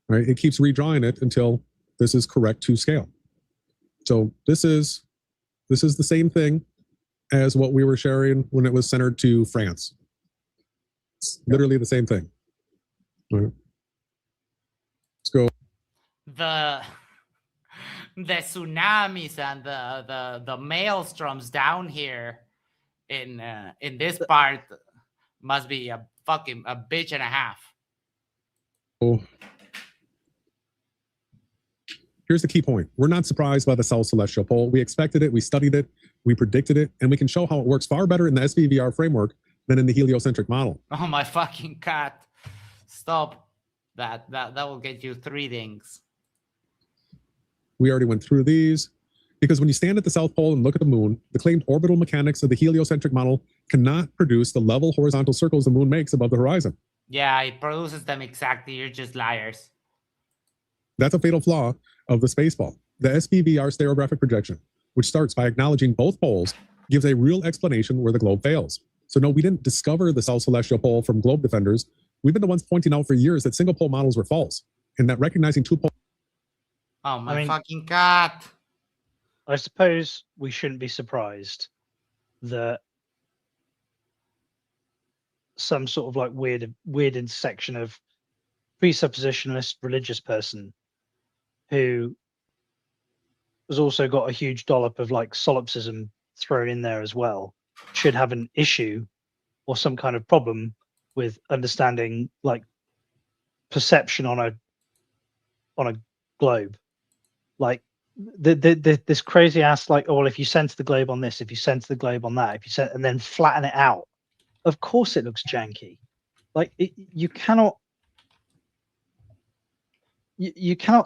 Right? It keeps redrawing it until this is correct to scale. So this is the same thing as what we were sharing when it was centered to France. It's literally the same thing. All right. Let's go. The tsunamis and the maelstroms down here in this part must be a bitch and a half. Oh. Here's the key point. We're not surprised by the South Celestial Pole. We expected it, we studied it, we predicted it, and we can show how it works far better in the SVVR framework than in the heliocentric model. Oh my fucking cat. Stop. That will get you 3 things. We already went through these. Because when you stand at the South Pole and look at the moon, the claimed orbital mechanics of the heliocentric model cannot produce the level horizontal circles the moon makes above the horizon. Yeah, it produces them exactly. You're just liars. That's a fatal flaw of the spaceball. The SPVR stereographic projection, which starts by acknowledging both poles, gives a real explanation where the globe fails. So no, we didn't discover the South Celestial Pole from globe defenders. We've been the ones pointing out for years that single pole models were false, and that recognizing two poles... Oh, my fucking cat. I suppose we shouldn't be surprised that some sort of like weird intersection of presuppositionalist religious person who has also got a huge dollop of like solipsism thrown in there as well should have an issue or some kind of problem with understanding like perception on a globe. Like this crazy ass like, oh well, if you center the globe on this, if you center the globe on that, if you center and then flatten it out, of course it looks janky. Like you cannot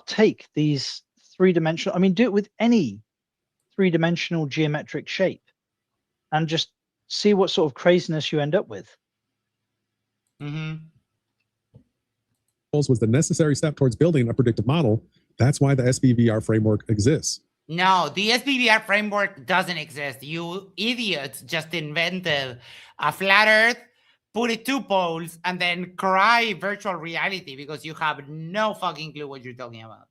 take these three-dimensional, I mean, do it with any three-dimensional geometric shape and just see what sort of craziness you end up with. Mm-hmm. cells was the necessary step towards building a predictive model. That's why the SBVR framework exists. No, the SBVR framework doesn't exist. You idiots just invented a flat Earth, put it 2 poles, and then cry virtual reality because you have no fucking clue what you're talking about.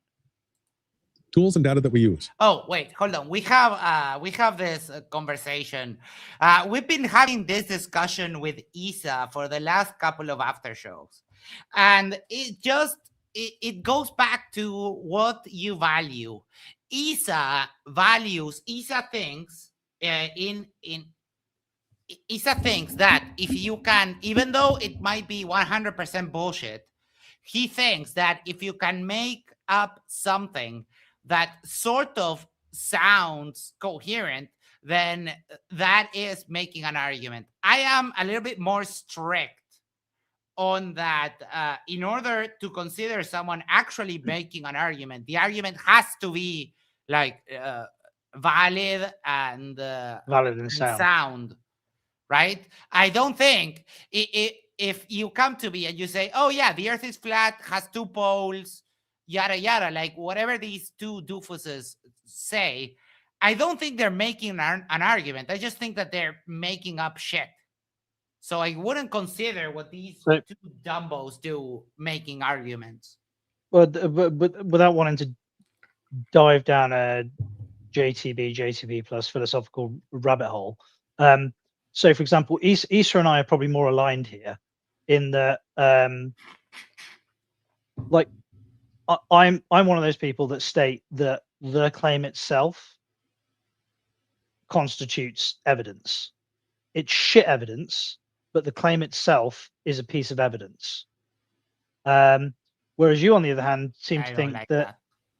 Tools and data that we use. Oh, wait, hold on. We have this conversation. We've been having this discussion with Isa for the last couple of after shows, and it goes back to what you value. Isa thinks Isa thinks that if you can, even though it might be 100% bullshit, he thinks that if you can make up something that sort of sounds coherent, then that is making an argument. I am a little bit more strict on that. In order to consider someone actually making an argument, the argument has to be like valid and sound, right? I don't think if you come to me and you say, oh yeah, the earth is flat, has 2 poles, yada yada, like whatever these 2 doofuses say, I don't think they're making an argument. I just think that they're making up shit. So I wouldn't consider what these 2 dumbos do making arguments. Well, but without wanting to dive down a JTB plus philosophical rabbit hole. So, for example, Issa and I are probably more aligned here in that, like, I'm one of those people that state that the claim itself constitutes evidence. It's shit evidence, but the claim itself is a piece of evidence. Whereas you, on the other hand, seem to think that,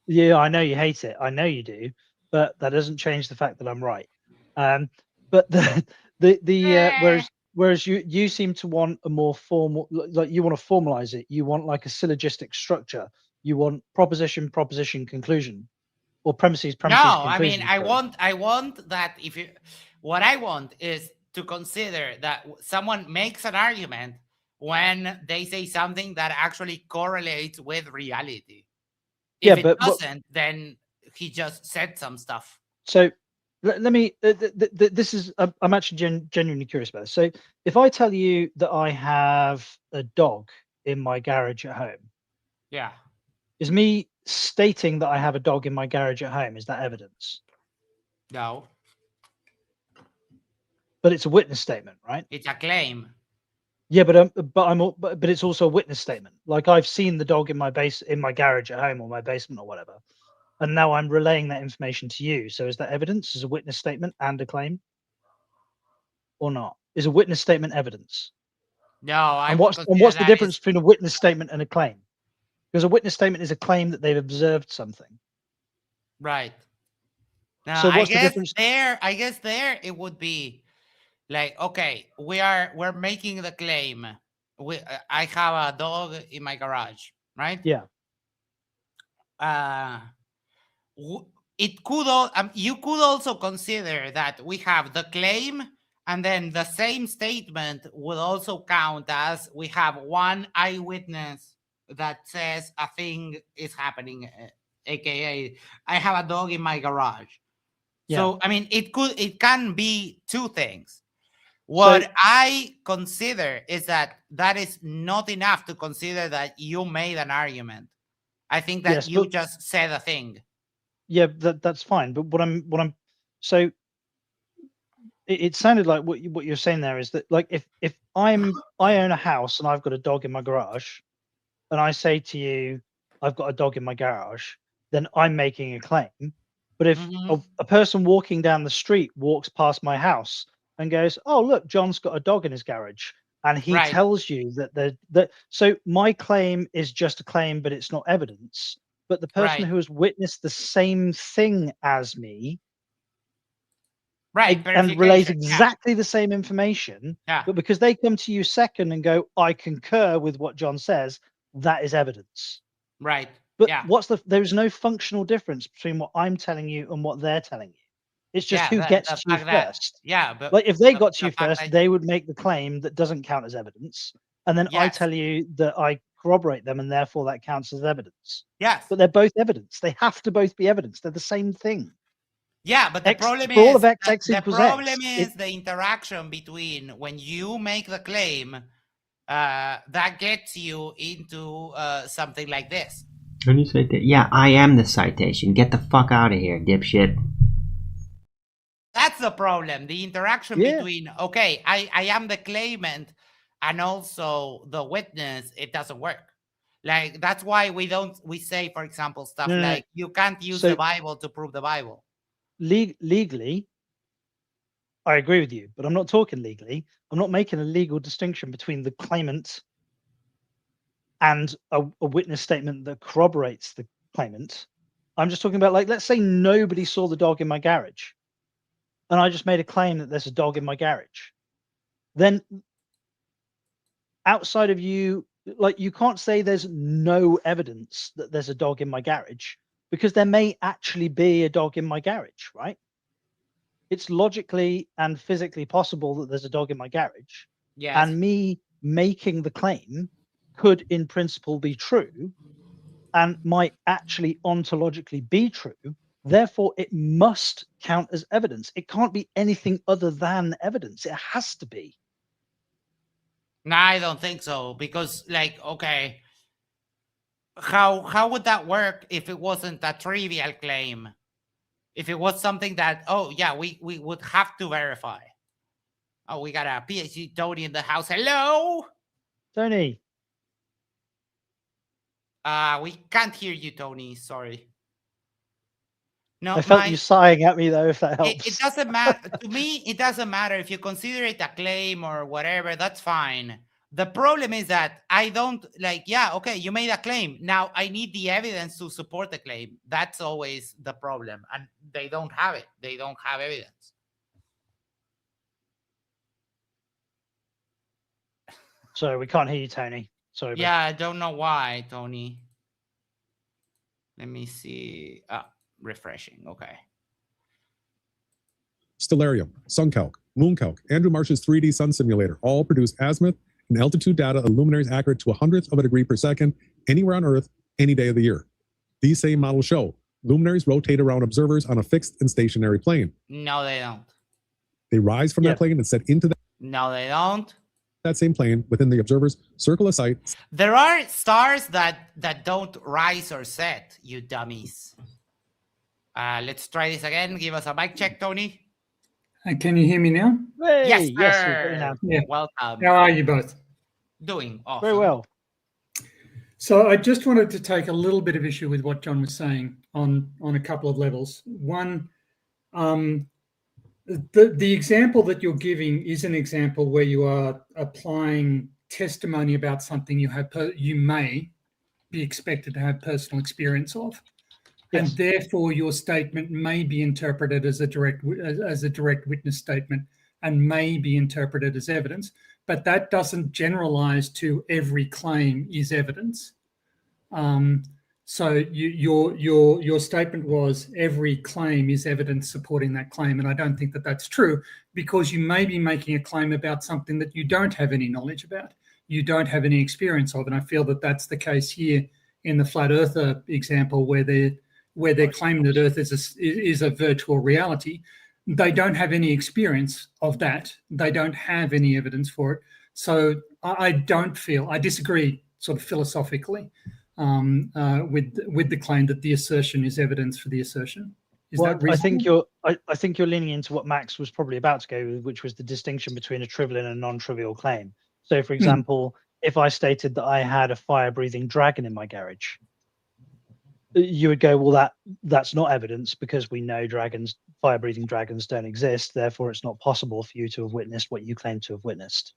yeah, I know you hate it. I know you do, but that doesn't change the fact that I'm right. But whereas you seem to want a more formal, like you want to formalize it. You want like a syllogistic structure. You want proposition, conclusion, or premises. No, I mean, I want that what I want is to consider that someone makes an argument when they say something that actually correlates with reality. If it doesn't, then he just said some stuff. So let me, this is, I'm actually genuinely curious about this. So if I tell you that I have a dog in my garage at home. Yeah. Is me stating that I have a dog in my garage at home, is that evidence? No. But it's a witness statement, right? It's a claim. Yeah, but it's also a witness statement. Like I've seen the dog in my garage at home or my basement or whatever, and now I'm relaying that information to you. So is that evidence? Is a witness statement and a claim, or not? Is a witness statement evidence? No. And what's the difference between a witness statement and a claim? Because a witness statement is a claim that they've observed something. Right. Now, so what's the difference? I guess there it would be like, okay, we're making the claim. I have a dog in my garage, right? Yeah. It could you could also consider that we have the claim, and then the same statement would also count as we have one eyewitness that says a thing is happening, aka I have a dog in my garage. Yeah. So I mean, it can be 2 things. What I consider is that is not enough to consider that you made an argument. I think that you just said a thing. Yeah, that's fine. But what I'm so it sounded like what you're saying there is that, like, if I own a house and I've got a dog in my garage, and I say to you, I've got a dog in my garage, then I'm making a claim. But if a person walking down the street walks past my house and goes, oh, look, John's got a dog in his garage, and he tells you that so my claim is just a claim, but it's not evidence. But the person who has witnessed the same thing as me and relays exactly the same information, but because they come to you second and go, I concur with what John says, that is evidence. Right. But there's no functional difference between what I'm telling you and what they're telling you. It's just who gets to you first. But like if they got to you first, they would make the claim that doesn't count as evidence. And then I tell you that I corroborate them, and therefore that counts as evidence. Yes. But they're both evidence. They have to both be evidence. They're the same thing. Yeah, but the problem for all is of X, that X the equals problem X, is the interaction between when you make the claim that gets you into something like this. When you say that, yeah, I am the citation. Get the fuck out of here, dipshit. That's the problem. The interaction between, okay, I am the claimant and also the witness, it doesn't work. Like, that's why we say, for example, stuff No, no, no. like, you can't use So- the Bible to prove the Bible. Legally, I agree with you, but I'm not talking legally. I'm not making a legal distinction between the claimant and a witness statement that corroborates the claimant. I'm just talking about, like, let's say nobody saw the dog in my garage, and I just made a claim that there's a dog in my garage. Then outside of you, like, you can't say there's no evidence that there's a dog in my garage, because there may actually be a dog in my garage, right? It's logically and physically possible that there's a dog in my garage. Yes. And me making the claim could in principle be true and might actually ontologically be true. Therefore, it must count as evidence. It can't be anything other than evidence. It has to be. No, I don't think so, because, like, okay, how would that work if it wasn't a trivial claim? If it was something that, oh yeah, we would have to verify. Oh, we got a PhD Tony in the house. Hello, Tony. We can't hear you, Tony. Sorry. No, I felt you sighing at me, though, if that helps. It doesn't matter to me. It doesn't matter if you consider it a claim or whatever. That's fine. The problem is that I don't like. Yeah, okay, you made a claim. Now I need the evidence to support the claim. That's always the problem, and they don't have it. They don't have evidence. So we can't hear you, Tony. Sorry. Yeah, I don't know why, Tony. Let me see. Refreshing. Okay. Stellarium, SunCalc, MoonCalc, Andrew Marsh's 3D Sun Simulator all produce azimuth and altitude data of luminaries accurate to a hundredth of a degree per second anywhere on Earth, any day of the year. These same models show luminaries rotate around observers on a fixed and stationary plane. No, they don't. They rise from that plane and set into No, they don't. that same plane within the observer's circle of sight. There are stars that don't rise or set, you dummies. Let's try this again. Give us a mic check, Tony. Can you hear me now? Hey, Yes, yes, sir. we've got you now. Yeah. Welcome. How are you both? Doing awesome. Very well. So I just wanted to take a little bit of issue with what John was saying on a couple of levels. One, the example that you're giving is an example where you are applying testimony about something you may be expected to have personal experience of. Yes. And therefore your statement may be interpreted as a direct witness statement and may be interpreted as evidence, but that doesn't generalize to every claim is evidence. So your statement was every claim is evidence supporting that claim, and I don't think that that's true, because you may be making a claim about something that you don't have any knowledge about, you don't have any experience of, and I feel that that's the case here in the flat earther example where they're claiming that Earth is a virtual reality. They don't have any experience of that. They don't have any evidence for it. So I disagree sort of philosophically with the claim that the assertion is evidence for the assertion. Is that reasonable? I think you're leaning into what Max was probably about to go with, which was the distinction between a trivial and a non-trivial claim. So, for example, if I stated that I had a fire-breathing dragon in my garage, you would go, well, that's not evidence because we know fire-breathing dragons don't exist. Therefore, it's not possible for you to have witnessed what you claim to have witnessed.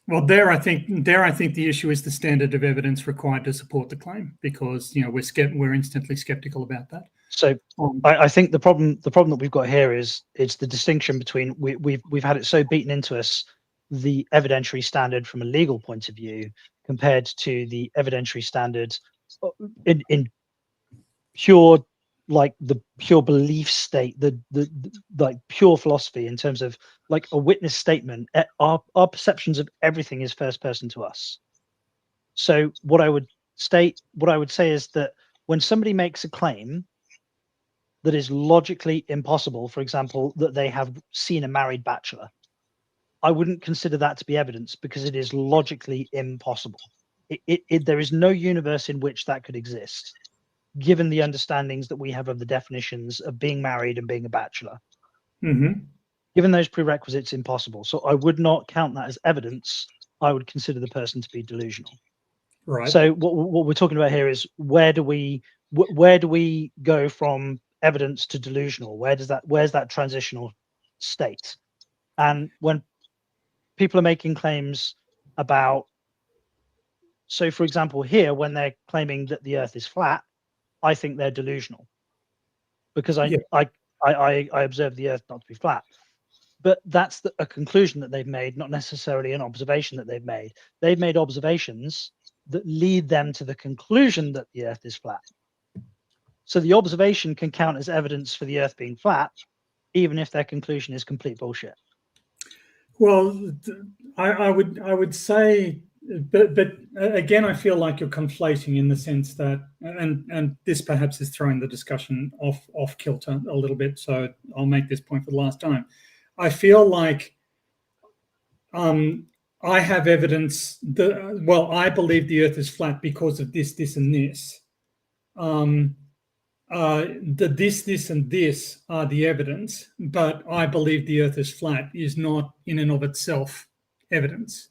Well, I think the issue is the standard of evidence required to support the claim, because we're instantly skeptical about that. So I think the problem that we've got here is it's the distinction between we've had it so beaten into us, the evidentiary standard from a legal point of view compared to the evidentiary standard in pure, like the pure belief state, the like pure philosophy in terms of like a witness statement. Our perceptions of everything is first person to us. So what I would say is that when somebody makes a claim that is logically impossible, for example, that they have seen a married bachelor, I wouldn't consider that to be evidence because it is logically impossible. There is no universe in which that could exist, given the understandings that we have of the definitions of being married and being a bachelor. Mm-hmm. Given those prerequisites, impossible. So I would not count that as evidence. I would consider the person to be delusional. Right. So what we're talking about here is where do we go from evidence to delusional? Where's that transitional state? And when people are making claims about, so for example, here when they're claiming that the Earth is flat, I think they're delusional because I observe the Earth not to be flat. But that's a conclusion that they've made, not necessarily an observation that they've made. They've made observations that lead them to the conclusion that the Earth is flat. So the observation can count as evidence for the Earth being flat, even if their conclusion is complete bullshit. Well, I would say, but again, I feel like you're conflating in the sense that, and this perhaps is throwing the discussion off kilter a little bit. So I'll make this point for the last time. I feel like I have evidence that, well, I believe the Earth is flat because of this, this, and this. The this, and this are the evidence, but I believe the Earth is flat is not in and of itself evidence.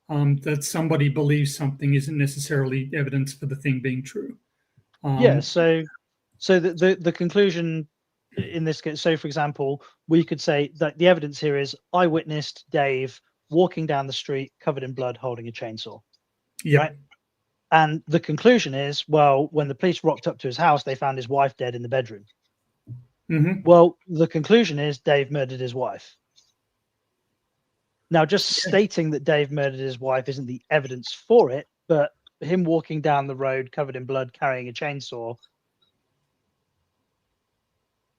That somebody believes something isn't necessarily evidence for the thing being true. Yeah. So the conclusion in this case, so for example, we could say that the evidence here is I witnessed Dave walking down the street covered in blood holding a chainsaw. Yeah. Right. And the conclusion is, well, when the police rocked up to his house, they found his wife dead in the bedroom. Mm-hmm. Well, the conclusion is Dave murdered his wife. Now, just stating that Dave murdered his wife isn't the evidence for it, but him walking down the road covered in blood carrying a chainsaw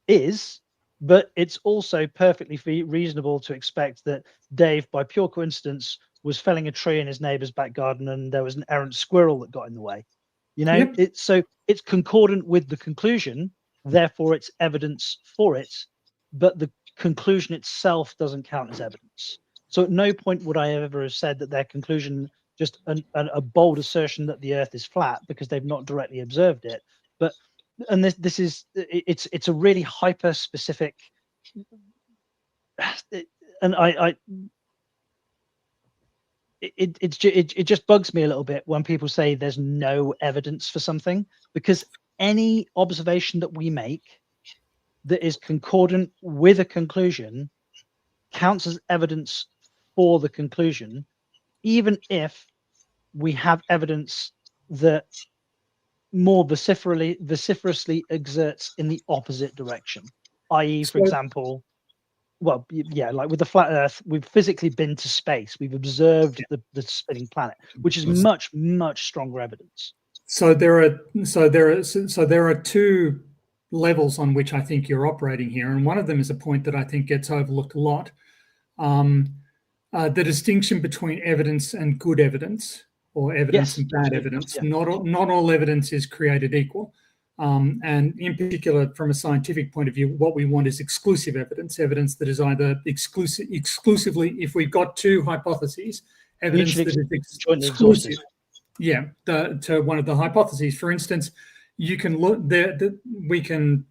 is, but it's also perfectly reasonable to expect that Dave, by pure coincidence, was felling a tree in his neighbor's back garden and there was an errant squirrel that got in the way. You know, it's concordant with the conclusion, therefore it's evidence for it, but the conclusion itself doesn't count as evidence. So at no point would I ever have said that their conclusion, just a bold assertion that the Earth is flat because they've not directly observed it. But and this is it's a really hyper specific, and it just bugs me a little bit when people say there's no evidence for something, because any observation that we make that is concordant with a conclusion counts as evidence for the conclusion, even if we have evidence that more vociferously exerts in the opposite direction, i.e., for example, well, yeah, like with the flat Earth, we've physically been to space. We've observed the spinning planet, which is much stronger evidence. So there are two levels on which I think you're operating here, and one of them is a point that I think gets overlooked a lot: the distinction between evidence and good evidence, or evidence and bad evidence. Not all evidence is created equal. And in particular, from a scientific point of view, what we want is exclusive evidence that is either exclusively, if we've got two hypotheses, evidence that is exclusive. Yeah, to one of the hypotheses. For instance, you can look there. We can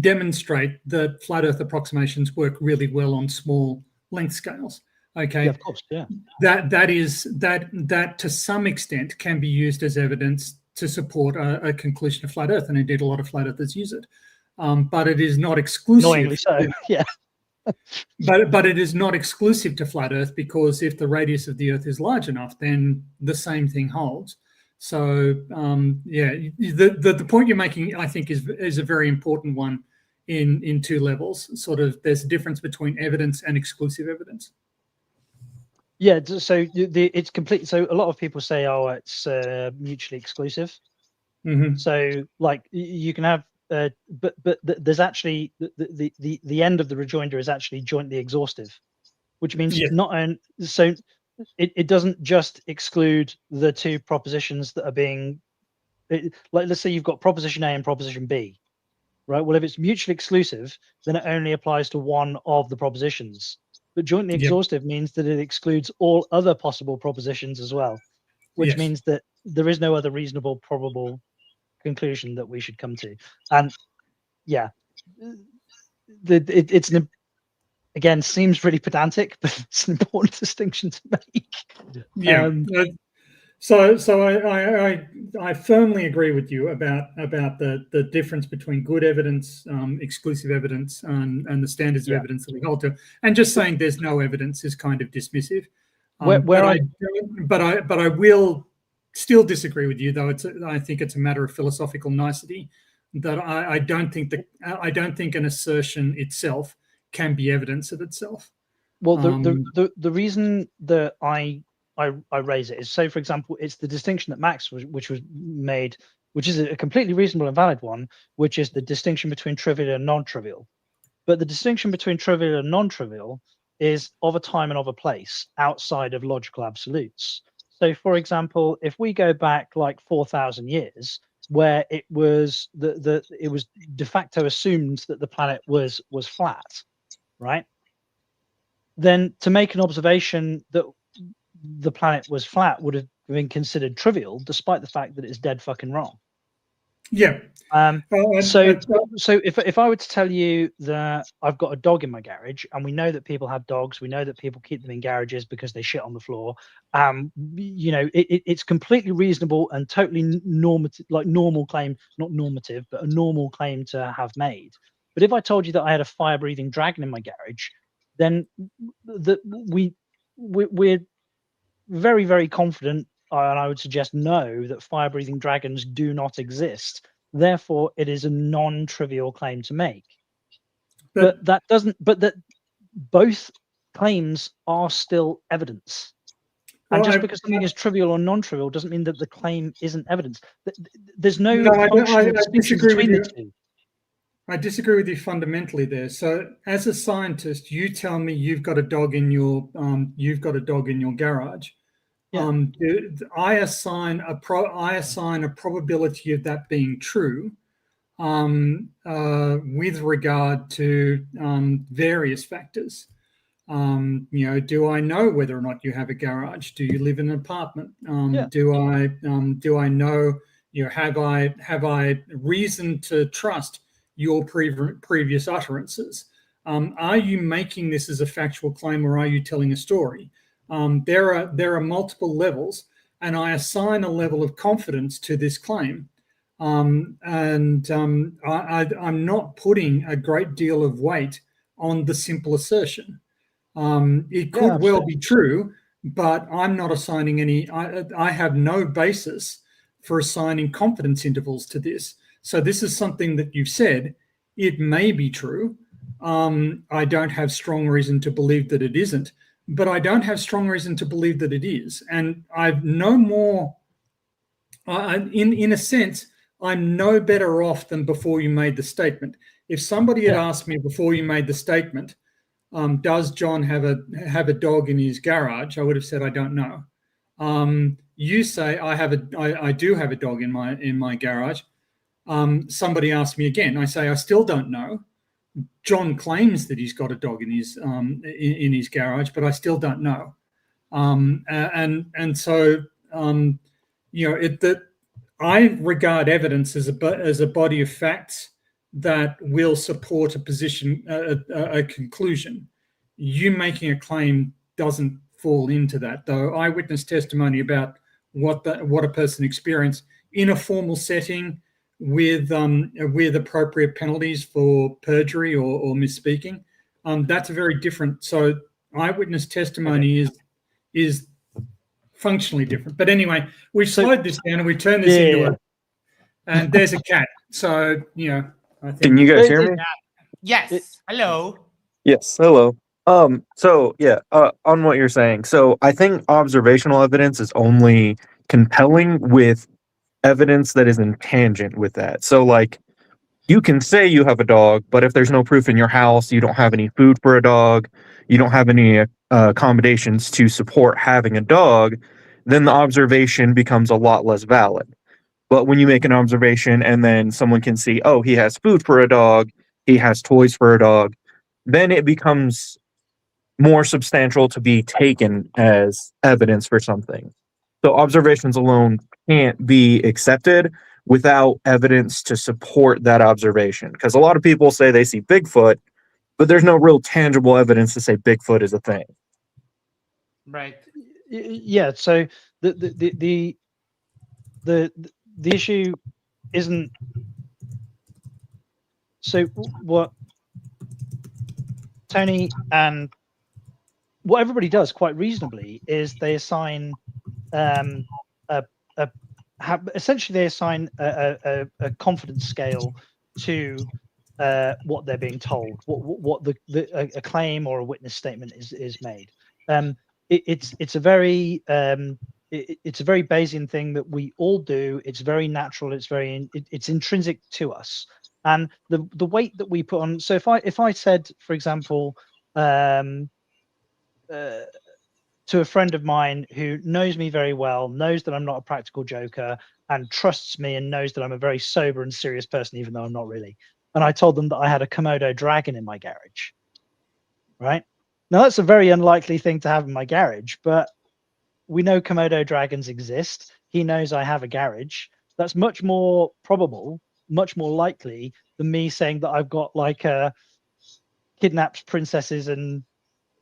demonstrate that flat Earth approximations work really well on small length scales. Okay, yeah, of course, yeah. That to some extent can be used as evidence to support a conclusion of flat Earth, and indeed a lot of flat Earthers use it. But it is not exclusive. Annoyingly so, yeah. But it is not exclusive to flat Earth, because if the radius of the Earth is large enough, then the same thing holds. So yeah, the point you're making, I think, is a very important one in two levels. Sort of, there's a difference between evidence and exclusive evidence. Yeah, so it's complete. So a lot of people say, "Oh, it's mutually exclusive." Mm-hmm. So, like, you can have, but there's actually the end of the rejoinder is actually jointly exhaustive, which means not only. So it doesn't just exclude the two propositions that are being, like, let's say you've got proposition A and proposition B, right? Well, if it's mutually exclusive, then it only applies to one of the propositions. But jointly Yep. exhaustive means that it excludes all other possible propositions as well, which Yes. means that there is no other reasonable probable conclusion that we should come to. And yeah, it's an, again, seems really pedantic, but it's an important distinction to make. Yeah. So I firmly agree with you about the difference between good evidence, exclusive evidence, and the standards of evidence that we hold to. And just saying there's no evidence is kind of dismissive. But I will still disagree with you, though. I think it's a matter of philosophical nicety that I don't think an assertion itself can be evidence of itself. Well, the reason that I raise it is, so for example, it's the distinction that Max which was made, which is a completely reasonable and valid one, which is the distinction between trivial and non-trivial. But the distinction between trivial and non-trivial is of a time and of a place outside of logical absolutes. So, for example, if we go back like 4,000 years, where it was it was de facto assumed that the planet was flat, right? Then to make an observation that the planet was flat would have been considered trivial, despite the fact that it's dead fucking wrong. Yeah. So if I were to tell you that I've got a dog in my garage, and we know that people have dogs, we know that people keep them in garages because they shit on the floor. You know, it's completely reasonable and totally normative, like normal claim, not normative, but a normal claim to have made. But if I told you that I had a fire-breathing dragon in my garage, then we're very, very confident, and I would suggest no, that fire-breathing dragons do not exist. Therefore, it is a non-trivial claim to make. But that doesn't. But that both claims are still evidence. And just because something is trivial or non-trivial doesn't mean that the claim isn't evidence. There's no functional distinction between the two. I disagree with you fundamentally there. So, as a scientist, you tell me you've got a dog in your garage. Yeah. I assign a probability of that being true with regard to various factors. You know, do I know whether or not you have a garage? Do you live in an apartment? Do I know? You know, have I reason to trust your previous utterances? Are you making this as a factual claim, or are you telling a story? There are multiple levels, and I assign a level of confidence to this claim. I'm not putting a great deal of weight on the simple assertion. It could well be true, but I'm not assigning any. I have no basis for assigning confidence intervals to this. So this is something that you've said. It may be true. I don't have strong reason to believe that it isn't, but I don't have strong reason to believe that it is. And I've no more, in a sense, I'm no better off than before you made the statement. If somebody had asked me before you made the statement, does John have a dog in his garage? I would have said, I don't know. You say I do have a dog in my garage. Somebody asked me again. I say I still don't know. John claims that he's got a dog in his garage, but I still don't know. So you know, that I regard evidence as a body of facts that will support a position, a conclusion. You making a claim doesn't fall into that, though. Eyewitness testimony about what a person experienced in a formal setting with appropriate penalties for perjury or misspeaking, that's a very different. So eyewitness testimony is functionally different. But anyway, we've slowed this down and we turned this into and there's a cat. So you know, I think. Can you guys hear me? Yes. Hello. Yes. Hello. So yeah, on what you're saying. So I think observational evidence is only compelling with evidence that is in tangent with that. So like, you can say you have a dog, but if there's no proof in your house, you don't have any food for a dog, you don't have any accommodations to support having a dog, then the observation becomes a lot less valid. But when you make an observation and then someone can see, oh, he has food for a dog, he has toys for a dog, then it becomes more substantial to be taken as evidence for something. So observations alone can't be accepted without evidence to support that observation. Because a lot of people say they see Bigfoot, but there's no real tangible evidence to say Bigfoot is a thing. Right. Yeah. So the issue isn't. So what Tony and what everybody does quite reasonably is they assign essentially they assign a confidence scale to what they're being told, what a claim or a witness statement is made. It's a very it's a very Bayesian thing that we all do. It's very natural. It's intrinsic to us. And the weight that we put on. So if I said, for example, to a friend of mine who knows me very well, knows that I'm not a practical joker, and trusts me and knows that I'm a very sober and serious person, even though I'm not really. And I told them that I had a Komodo dragon in my garage. Right? Now, that's a very unlikely thing to have in my garage, but we know Komodo dragons exist. He knows I have a garage. That's much more probable, much more likely than me saying that I've got like kidnaps princesses and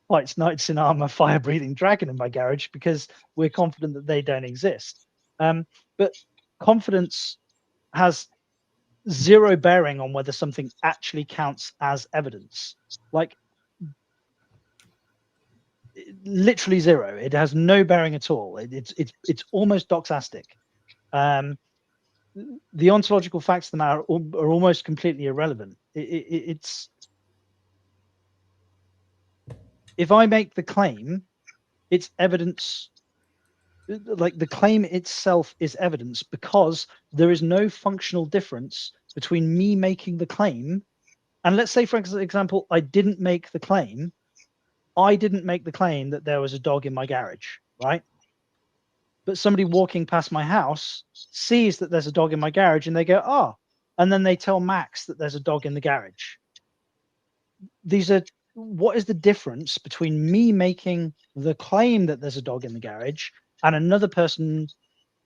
fights knights in armor fire-breathing dragon in my garage, because we're confident that they don't exist. But confidence has zero bearing on whether something actually counts as evidence. Like, literally zero. It has no bearing at all. It's almost doxastic. The ontological facts of the matter are almost completely irrelevant. It's if I make the claim, it's evidence. Like, the claim itself is evidence because there is no functional difference between me making the claim and, let's say, for example, I didn't make the claim. I didn't make the claim that there was a dog in my garage, right? But somebody walking past my house sees that there's a dog in my garage and they go, oh, and then they tell Max that there's a dog in the garage. What is the difference between me making the claim that there's a dog in the garage and another person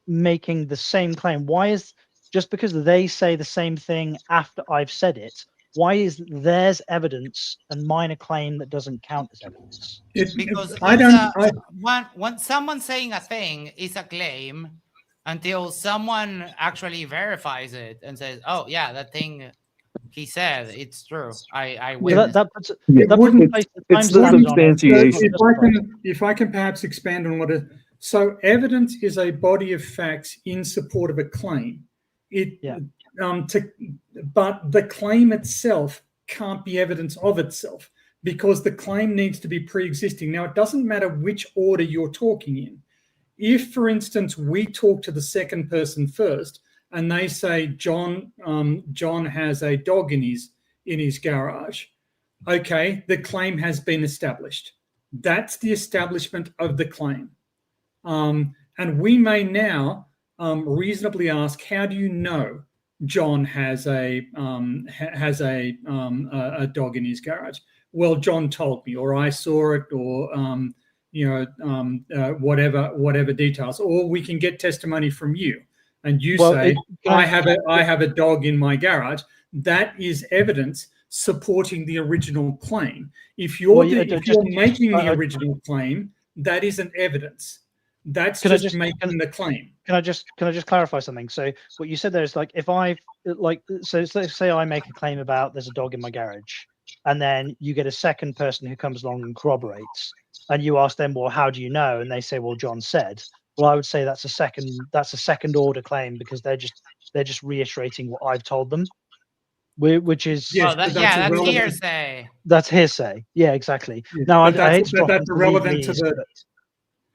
making the same claim? Why is, just because they say the same thing after I've said it, why is theirs evidence and mine a claim that doesn't count as evidence? Because when someone saying a thing is a claim until someone actually verifies it and says, "Oh yeah, that thing he said, it's true." I witnessed. It's the substantiation. If I can perhaps expand on so evidence is a body of facts in support of a claim. But the claim itself can't be evidence of itself because the claim needs to be pre-existing. Now, it doesn't matter which order you're talking in. If, for instance, we talk to the second person first and they say John has a dog in his garage, okay, the claim has been established. That's the establishment of the claim. And we may now reasonably ask, how do you know John has a dog in his garage? Well, John told me, or I saw it, or whatever details. Or we can get testimony from you, and you say, I have a dog in my garage. That is evidence supporting the original claim. If you're making the original claim, that isn't evidence. That's just making the claim. Can I just clarify something? So what you said there is, like, if I so let's say I make a claim about there's a dog in my garage, and then you get a second person who comes along and corroborates, and you ask them, well, how do you know? And they say, well, John said. Well, I would say that's a second order claim because they're just reiterating what I've told them, which is that's hearsay. That's hearsay. Yeah, exactly. Yeah, now that's irrelevant to the.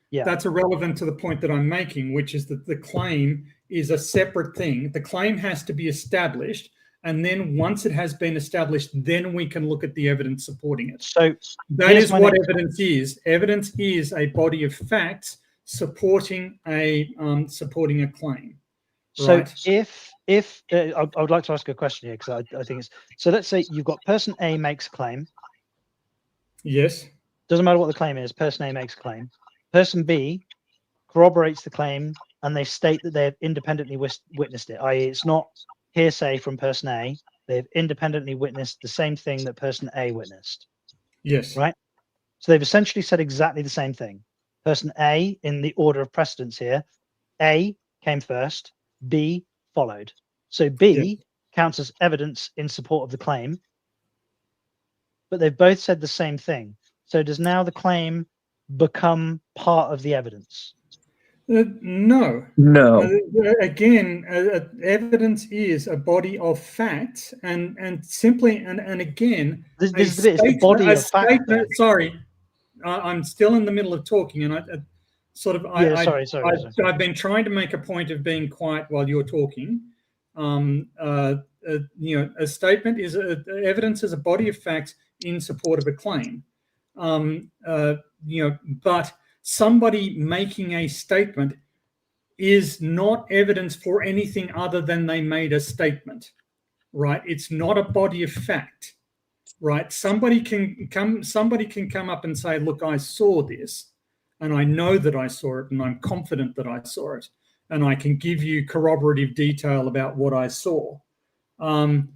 Yeah, that's irrelevant to the point that I'm making, which is that the claim is a separate thing. The claim has to be established, And then once it has been established, then we can look at the evidence supporting it. So that is what evidence is. Evidence is a body of facts supporting a claim. So Right? if I would like to ask a question here, because I think it's, so let's say you've got person A makes a claim. Yes. Doesn't matter what the claim is, person A makes a claim. Person B corroborates the claim and they state that they've independently witnessed it, i.e. it's not hearsay from person A, they've independently witnessed the same thing that person A witnessed. Yes. Right? So they've essentially said exactly the same thing. Person A, in the order of precedence here, A came first, B followed. So B counts as evidence in support of the claim, but they've both said the same thing. So does now the claim become part of the evidence? No. No. Again, evidence is a body of facts, and simply, and again, this is the body of facts. Sorry, I'm still in the middle of talking, and I've been trying to make a point of being quiet while you're talking. A statement is evidence is a body of facts in support of a claim. But somebody making a statement is not evidence for anything other than they made a statement, right? It's not a body of fact, right? Somebody can come up and say, look, I saw this and I know that I saw it and I'm confident that I saw it and I can give you corroborative detail about what I saw. And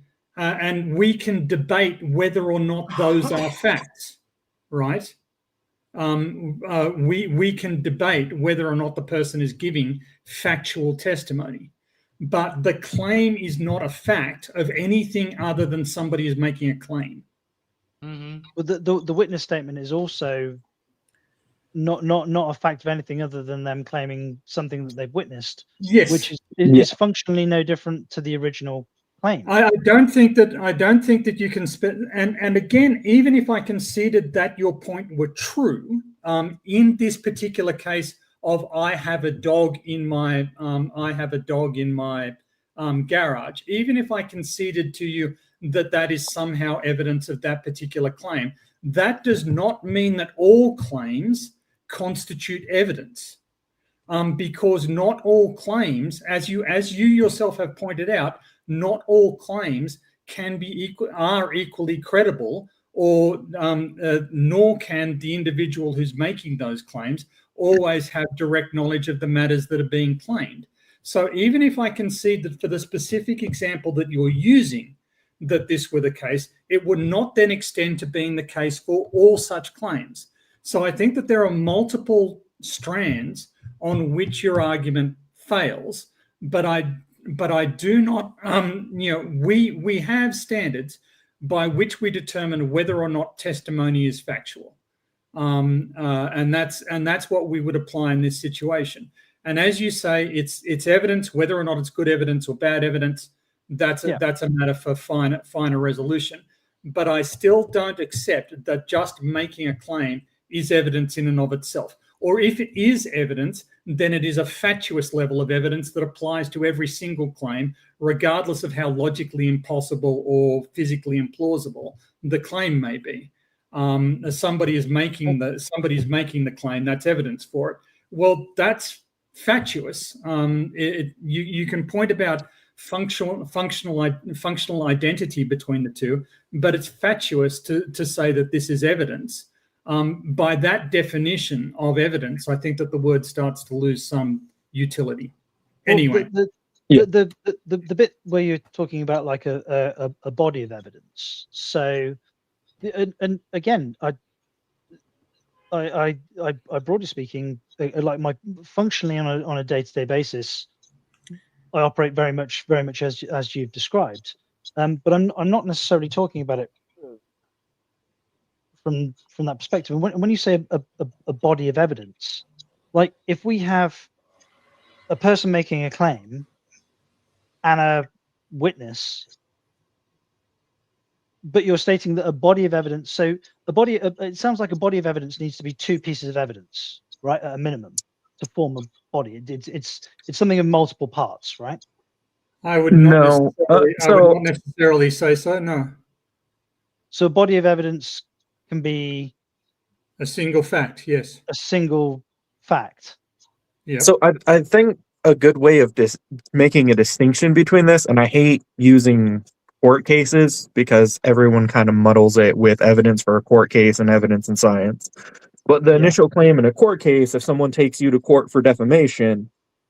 we can debate whether or not those are facts, right? We can debate whether or not the person is giving factual testimony, but the claim is not a fact of anything other than somebody is making a claim. But the witness statement is also not a fact of anything other than them claiming something that they've witnessed. Yes, which is functionally no different to the original claim. I don't think that you can spend. And again, even if I conceded that your point were true, in this particular case of I have a dog in my garage, even if I conceded to you that that is somehow evidence of that particular claim, that does not mean that all claims constitute evidence, because not all claims, as you yourself have pointed out, not all claims are equally credible, or nor can the individual who's making those claims always have direct knowledge of the matters that are being claimed. So even if I concede that for the specific example that you're using, that this were the case, it would not then extend to being the case for all such claims. So I think that there are multiple strands on which your argument fails, but I do not, we have standards by which we determine whether or not testimony is factual. And that's what we would apply in this situation. And as you say, it's evidence, whether or not it's good evidence or bad evidence, that's a matter for finer resolution. But I still don't accept that just making a claim is evidence in and of itself. Or if it is evidence, then it is a fatuous level of evidence that applies to every single claim, regardless of how logically impossible or physically implausible the claim may be. Somebody's making the claim, that's evidence for it. Well, that's fatuous. You can point about functional identity between the two, but it's fatuous to say that this is evidence. By that definition of evidence, I think that the word starts to lose some utility. Anyway, the bit where you're talking about like a body of evidence. So, and again, I broadly speaking, like functionally on a day-to-day basis, I operate very much as you've described. But I'm not necessarily talking about it from that perspective. And when you say a body of evidence, like if we have a person making a claim and a witness, but you're stating that a body of evidence, so it sounds like a body of evidence needs to be two pieces of evidence, right, at a minimum, to form a body. It's something in multiple parts, right? I would not No. necessarily, I would not necessarily say so. No. So a body of evidence can be a single fact. Yes. A single fact. Yeah. So I think a good way of making a distinction between this, and I hate using court cases because everyone kind of muddles it with evidence for a court case and evidence in science. But the initial claim in a court case, if someone takes you to court for defamation,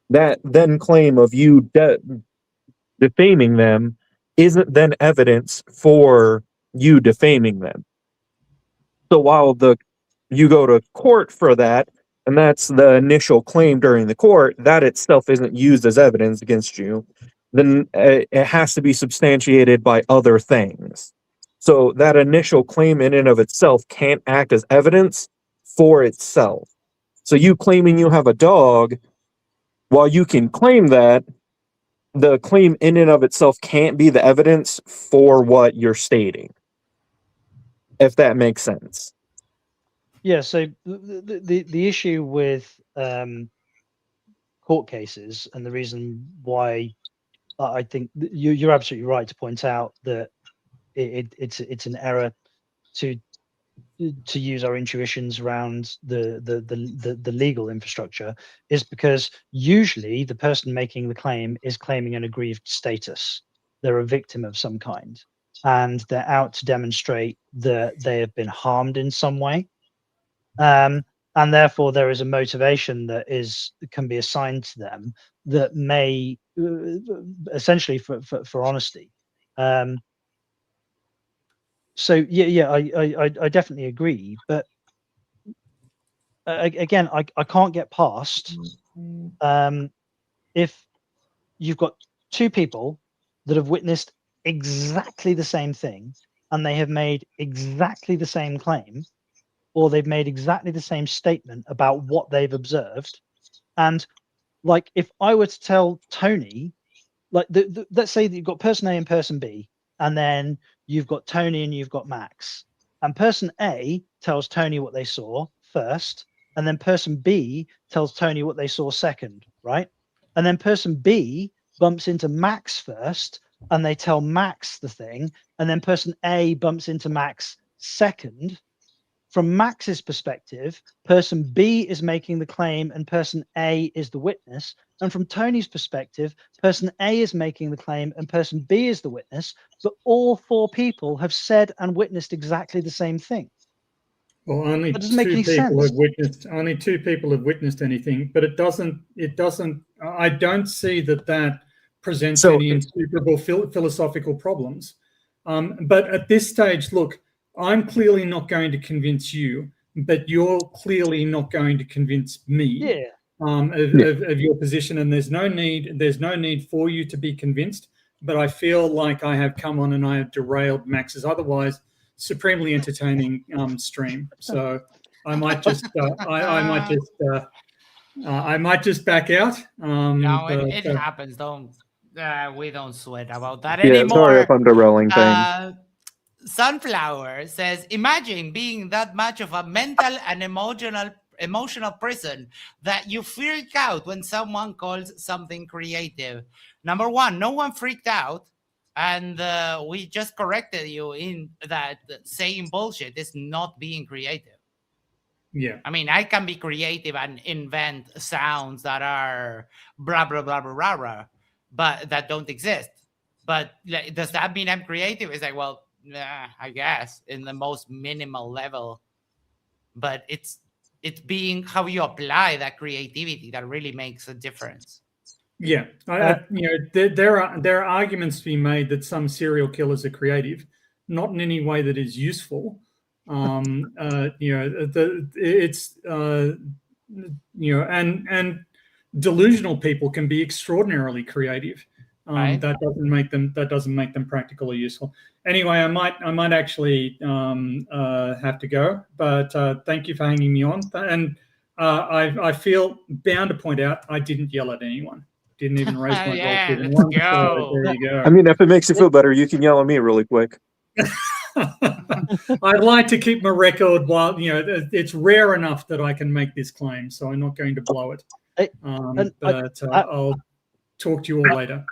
that then claim of you defaming them isn't then evidence for you defaming them. So while you go to court for that, and that's the initial claim during the court, that itself isn't used as evidence against you, then it has to be substantiated by other things. So that initial claim in and of itself can't act as evidence for itself. So you claiming you have a dog, while you can claim that, the claim in and of itself can't be the evidence for what you're stating. If that makes sense. Yeah, so the issue with court cases, and the reason why I think you're absolutely right to point out that it's an error to use our intuitions around the legal infrastructure, is because usually the person making the claim is claiming an aggrieved status. They're a victim of some kind, and they're out to demonstrate that they have been harmed in some way. And therefore there is a motivation that can be assigned to them that may essentially for honesty. So I definitely agree, but again, I can't get past if you've got two people that have witnessed exactly the same thing and they have made exactly the same claim, or they've made exactly the same statement about what they've observed. And like, if I were to tell Tony, like, let's say that you've got person A and person B, and then you've got Tony and you've got Max, and person A tells Tony what they saw first, and then person B tells Tony what they saw second, right? And then person B bumps into Max first, and they tell Max the thing, and then person A bumps into Max second. From Max's perspective, person B is making the claim and person A is the witness. And from Tony's perspective, person A is making the claim and person B is the witness. But all four people have said and witnessed exactly the same thing. Well, only that doesn't make any sense. Only two people have witnessed anything, but it doesn't. I don't see that presents any insuperable philosophical problems. But at this stage, look, I'm clearly not going to convince you, but you're clearly not going to convince me of your position. And there's no need for you to be convinced. But I feel like I have come on and I have derailed Max's otherwise supremely entertaining stream. So I might just I might just back out. No, it happens. We don't sweat about that Yeah, anymore. sorry if I'm derailing things. Sunflower says, imagine being that much of a mental and emotional prison that you freak out when someone calls something creative. Number one, no one freaked out, and we just corrected you in that saying bullshit is not being creative. Yeah. I mean, I can be creative and invent sounds that are blah, blah, blah, blah, blah, blah, but that don't exist. But does that mean I'm creative? It's like, well, yeah, I guess in the most minimal level, but it's being how you apply that creativity that really makes a difference. Yeah, there are arguments to be made that some serial killers are creative, not in any way that is useful. And delusional people can be extraordinarily creative. Right. That doesn't make them practical or useful. Anyway, I might actually have to go, but thank you for hanging me on. And I feel bound to point out I didn't yell at anyone. Didn't even raise my voice even once. So there you go. I mean, if it makes you feel better, you can yell at me really quick. I'd like to keep my record while it's rare enough that I can make this claim, so I'm not going to blow it. But I'll talk to you all later.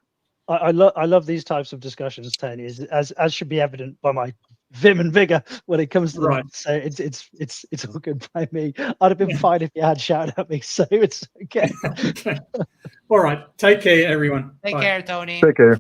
I love these types of discussions, Tony, as should be evident by my vim and vigor when it comes to them. Right. So it's all good by me. I'd have been fine if you had shouted at me, so it's okay. Okay. All right. Take care, everyone. Take Bye. care, Tony. Take care.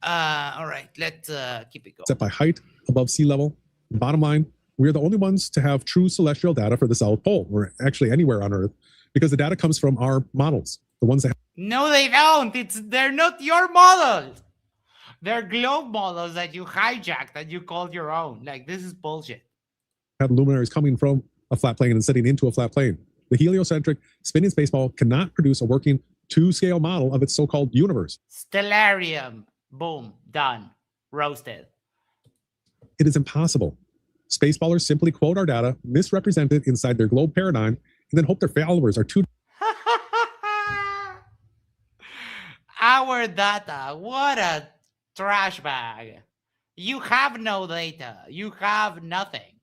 All right, let's keep it going. Set by height above sea level. Bottom line, we're the only ones to have true celestial data for the South Pole, or actually anywhere on Earth, because the data comes from our models, the ones that No, they don't. They're not your models. They're globe models that you hijacked that you called your own. Like, this is bullshit. have luminaries coming from a flat plane and sitting into a flat plane. The heliocentric spinning spaceball cannot produce a working 2-scale model of its so-called universe. Stellarium. Boom. Done. Roasted. It is impossible. Spaceballers simply quote our data, misrepresent it inside their globe paradigm, and then hope their followers are too Our data. What a trash bag. You have no data. You have nothing.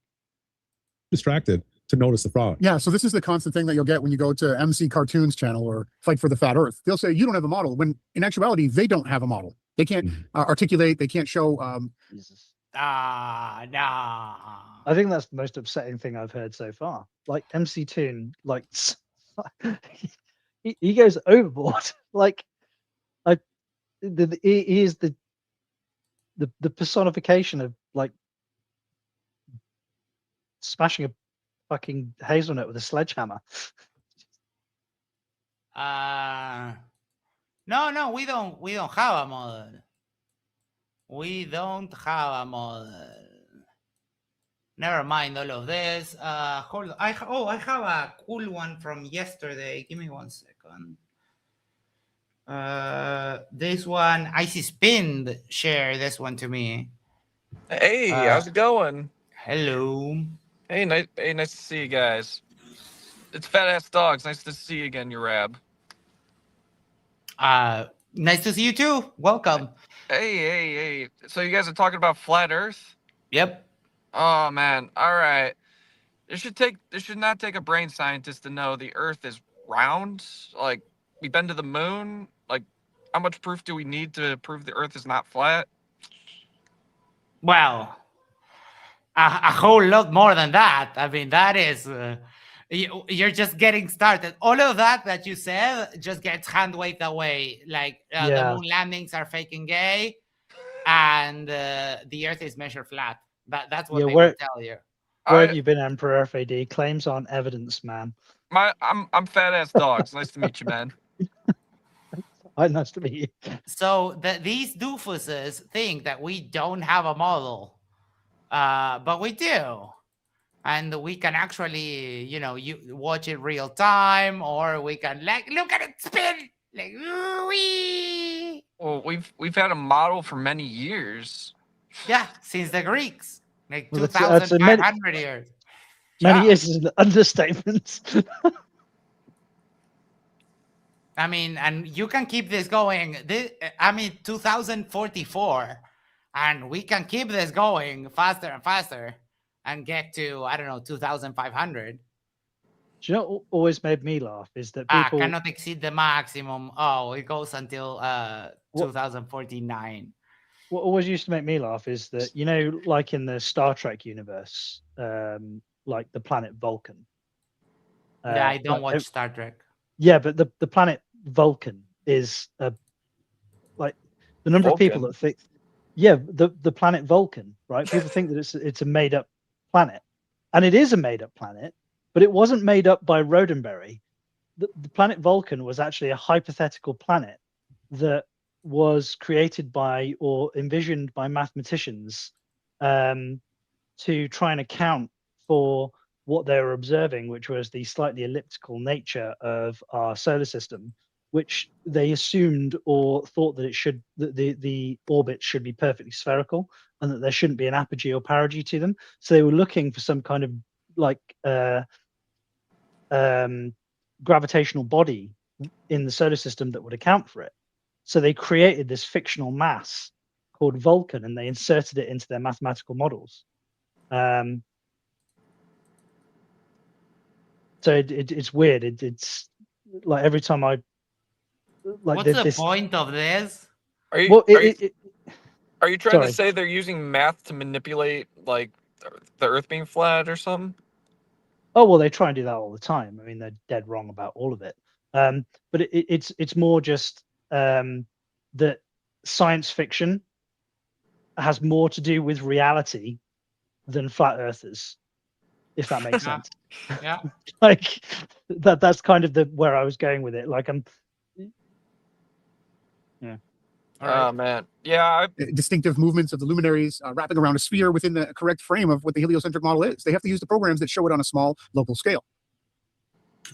distracted to notice the fraud. Yeah, so this is the constant thing that you'll get when you go to MC Cartoons channel or Fight for the Fat Earth. They'll say you don't have a model, when in actuality they don't have a model. They can't articulate. They can't show. Nah. I think that's the most upsetting thing I've heard so far. Like MC Toon, like he goes overboard. Like he is the personification of like smashing a fucking hazelnut with a sledgehammer. No, we don't have a model. We don't have a model. Never mind all of this. Hold on. I have a cool one from yesterday. Give me 1 second. This one, Icy Spin shared this one to me. Hey, how's it going? Hello. Hey, nice to see you guys. It's Fat Ass Dogs. Nice to see you again, you rab. Nice to see you too. Welcome. Hey. So you guys are talking about flat Earth? Yep. Oh man. All right. This should not take a brain scientist to know the Earth is round. Like, we've been to the moon. Like, how much proof do we need to prove the Earth is not flat? Well, a whole lot more than that. I mean, that is, you're just getting started. All of that you said just gets hand waved away. Like, the moon landings are fake and gay, and the Earth is measured flat. That's what they will tell you. Where have you been, Emperor FAD? Claims aren't evidence, man. I'm Fat Ass Dogs. Nice to meet you, man. Nice to meet you. So these doofuses think that we don't have a model. But we do, and we can actually, you watch it real time, or we can look at it spin, like wee. Well, we've had a model for many years. Yeah, since the Greeks, like Well, 2,500 years. Many years is an understatement. I mean, and you can keep this going. 2044. And we can keep this going faster and faster and get to, I don't know, 2,500. Do you know what always made me laugh is that people cannot exceed the maximum. Oh, it goes until 2049. What always used to make me laugh is that, like in the Star Trek universe, like the planet Vulcan. Yeah, I don't watch Star Trek. Yeah, but the planet Vulcan is like the number of people that think. Yeah, the planet Vulcan, right? People think that it's a made up planet, and it is a made up planet, but it wasn't made up by Roddenberry. The planet Vulcan was actually a hypothetical planet that was created by or envisioned by mathematicians to try and account for what they were observing, which was the slightly elliptical nature of our solar system, which they assumed or thought that the orbit should be perfectly spherical and that there shouldn't be an apogee or perigee to them. So they were looking for some kind of like gravitational body in the solar system that would account for it. So they created this fictional mass called Vulcan, and they inserted it into their mathematical models. So it's weird. It's like every time I like. What's the point of this? Are you Well, are you trying to sorry. say they're using math to manipulate like the Earth being flat or something? Oh well, they try and do that all the time. I mean, they're dead wrong about all of it. But it's more just that science fiction has more to do with reality than flat earthers, if that makes Yeah. sense. Yeah. Like that's kind of the where I was going with it. Like yeah. Oh man, yeah. Distinctive movements of the luminaries wrapping around a sphere within the correct frame of what the heliocentric model is. They have to use the programs that show it on a small local scale.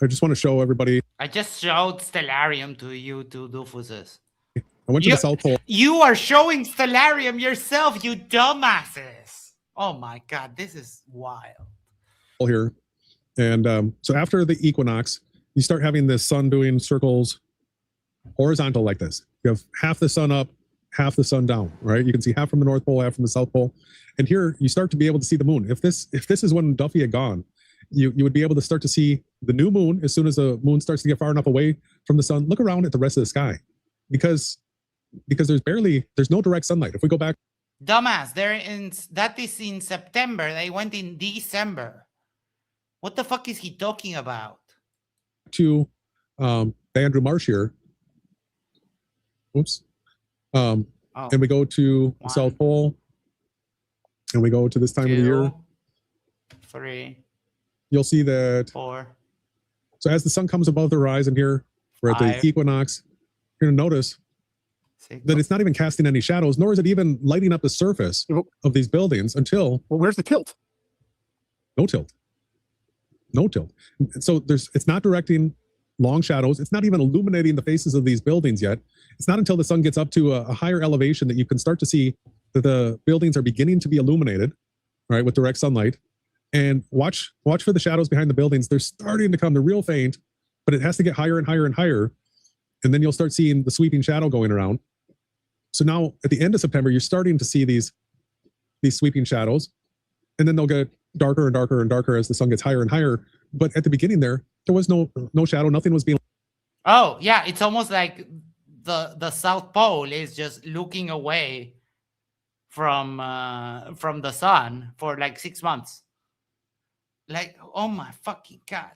I just want to show everybody. I just showed Stellarium to you two doofuses. I went to the South Pole. You are showing Stellarium yourself, you dumbasses. Oh my god, this is wild. Here. And so after the equinox, you start having the sun doing circles horizontal like this. You have half the sun up, half the sun down, right? You can see half from the North Pole, half from the South Pole. And here you start to be able to see the moon. If this is when Duffy had gone, you would be able to start to see the new moon as soon as the moon starts to get far enough away from the sun. Look around at the rest of the sky because there's no direct sunlight. If we go back, Dumbass, that is in September. They went in December. What the fuck is he talking about? to the Andrew Marsh here. Oops. And we go to the South Pole, and we go to this time of the year. 3, You'll see that. 4. So as the sun comes above the horizon here, we're at 5. the equinox. You're gonna notice that it's not even casting any shadows, nor is it even lighting up the surface of these buildings until. Well, where's the tilt? No tilt. No tilt. So it's not directing long shadows. It's not even illuminating the faces of these buildings yet. It's not until the sun gets up to a higher elevation that you can start to see that the buildings are beginning to be illuminated, right, with direct sunlight. And watch for the shadows behind the buildings. They're starting to come. They're real faint, but it has to get higher and higher and higher. And then you'll start seeing the sweeping shadow going around. So now at the end of September, you're starting to see these sweeping shadows, and then they'll get darker and darker and darker as the sun gets higher and higher. But at the beginning there was no shadow. Nothing was being. Oh yeah, it's almost like the South Pole is just looking away from the sun for like 6 months. Like, oh my fucking god.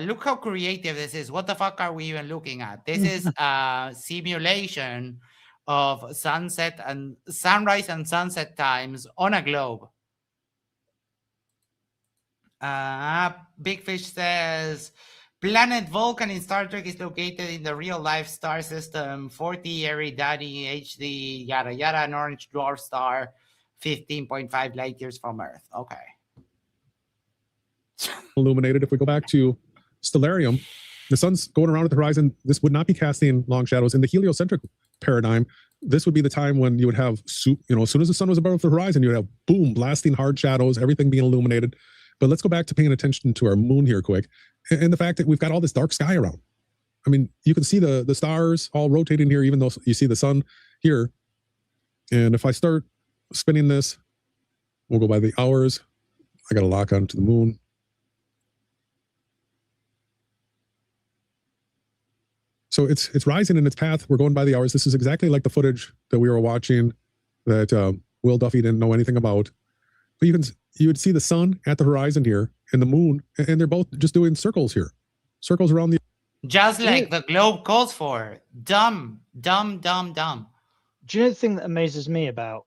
Look how creative this is. What the fuck are we even looking at? This is a simulation of sunset and sunrise and sunset times on a globe. Big Fish says planet Vulcan in Star Trek is located in the real life star system 40 Eridani HD yada yada, an orange dwarf star 15.5 light years from Earth. Okay. Illuminated. If we go back to Stellarium, the sun's going around at the horizon. This would not be casting long shadows. In the heliocentric paradigm, this would be the time when you would have, as soon as the sun was above the horizon, you would have boom, blasting hard shadows, everything being illuminated. But let's go back to paying attention to our moon here quick, and the fact that we've got all this dark sky around. I mean, you can see the stars all rotating here, even though you see the sun here. And if I start spinning this, we'll go by the hours. I got to lock onto the moon. So it's rising in its path. We're going by the hours. This is exactly like the footage that we were watching that Will Duffy didn't know anything about. But you would see the sun at the horizon here and the moon, and they're both just doing circles here. Circles around the... Just like the globe calls for. Dumb, dumb, dumb, dumb. Do you know the thing that amazes me about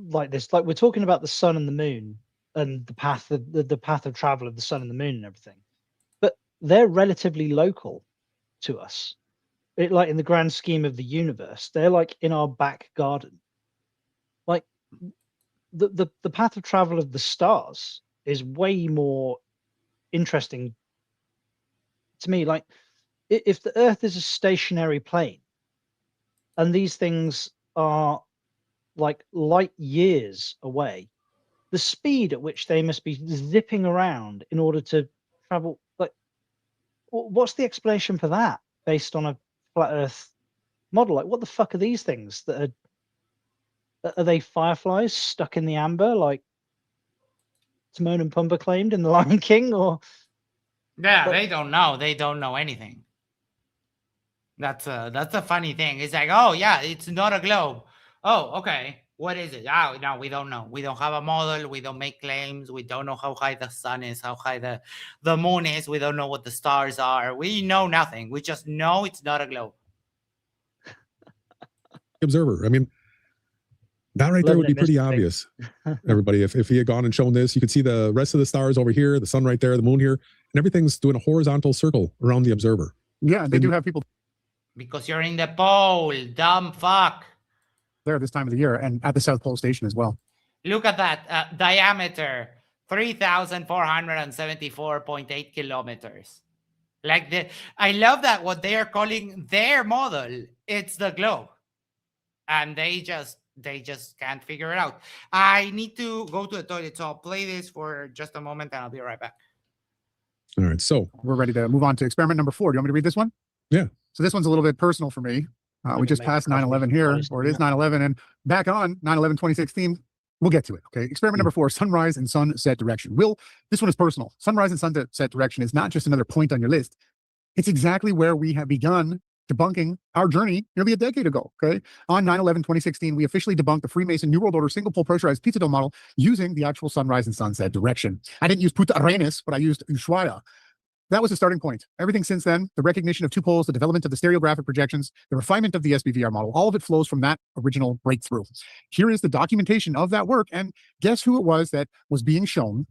like this? Like we're talking about the sun and the moon and the path of travel of the sun and the moon and everything. But they're relatively local to us. Like in the grand scheme of the universe, they're like in our back garden. Like the path of travel of the stars is way more interesting to me. Like if the Earth is a stationary plane and these things are like light years away, the speed at which they must be zipping around in order to travel, like what's the explanation for that based on a flat Earth model? Like what the fuck are these things that are they fireflies stuck in the amber like Timon and Pumbaa claimed in The Lion King? Or yeah, they don't know anything. That's a funny thing. It's like, oh yeah, it's not a globe. Oh, okay. What is it? Oh no, we don't know. We don't have a model. We don't make claims. We don't know how high the sun is, how high the moon is. We don't know what the stars are. We know nothing. We just know it's not a globe. Observer. I mean, that right there would be pretty obvious. Everybody, if he had gone and shown this, you could see the rest of the stars over here, the sun right there, the moon here, and everything's doing a horizontal circle around the observer. Yeah, they do have people Because you're in the pole, dumb fuck. there this time of the year, and at the South Pole Station as well. Look at that diameter, 3,474.8 kilometers. Like I love that what they are calling their model, it's the globe, and they just can't figure it out. I need to go to the toilet, so I'll play this for just a moment, and I'll be right back. All right, so we're ready to move on to experiment number 4. Do you want me to read this one? Yeah. So this one's a little bit personal for me. We just passed 9/11 here, or it is 9/11, and back on 9/11 2016. We'll get to it. Okay. Experiment number 4: sunrise and sunset direction. Will, this one is personal. Sunrise and sunset direction is not just another point on your list. It's exactly where we have begun debunking our journey nearly a decade ago. Okay. On 9/11 2016, we officially debunked the Freemason New World Order single pole pressurized pizza dome model using the actual sunrise and sunset direction. I didn't use Punta Arenas, but I used Ushuaia. That was the starting point. Everything since then, the recognition of 2 poles, the development of the stereographic projections, the refinement of the SBVR model, all of it flows from that original breakthrough. Here is the documentation of that work, and guess who it was that was being shown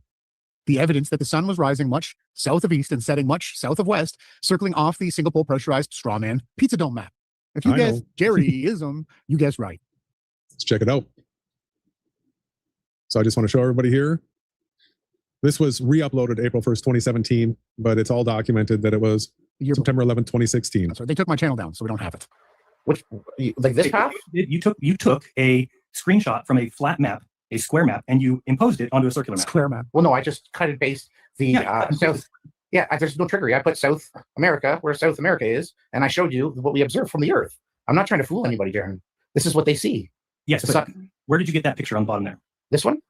the evidence that the sun was rising much south of east and setting much south of west, circling off the single pole pressurized strawman pizza dome map. If you guess Jerryism, you guess right. Let's check it out. So I just want to show everybody here. This was re-uploaded April 1st, 2017, but it's all documented that it was September 11th, 2016. That's right. They took my channel down, so we don't have it. Which, like this path? You took a screenshot from a flat map, a square map, and you imposed it onto a circular map. Square map. Well, no, I just cut and paste the South. Yeah, there's no trickery. I put South America where South America is, and I showed you what we observed from the Earth. I'm not trying to fool anybody, Darren. This is what they see. Yes, but where did you get that picture on the bottom there? This one?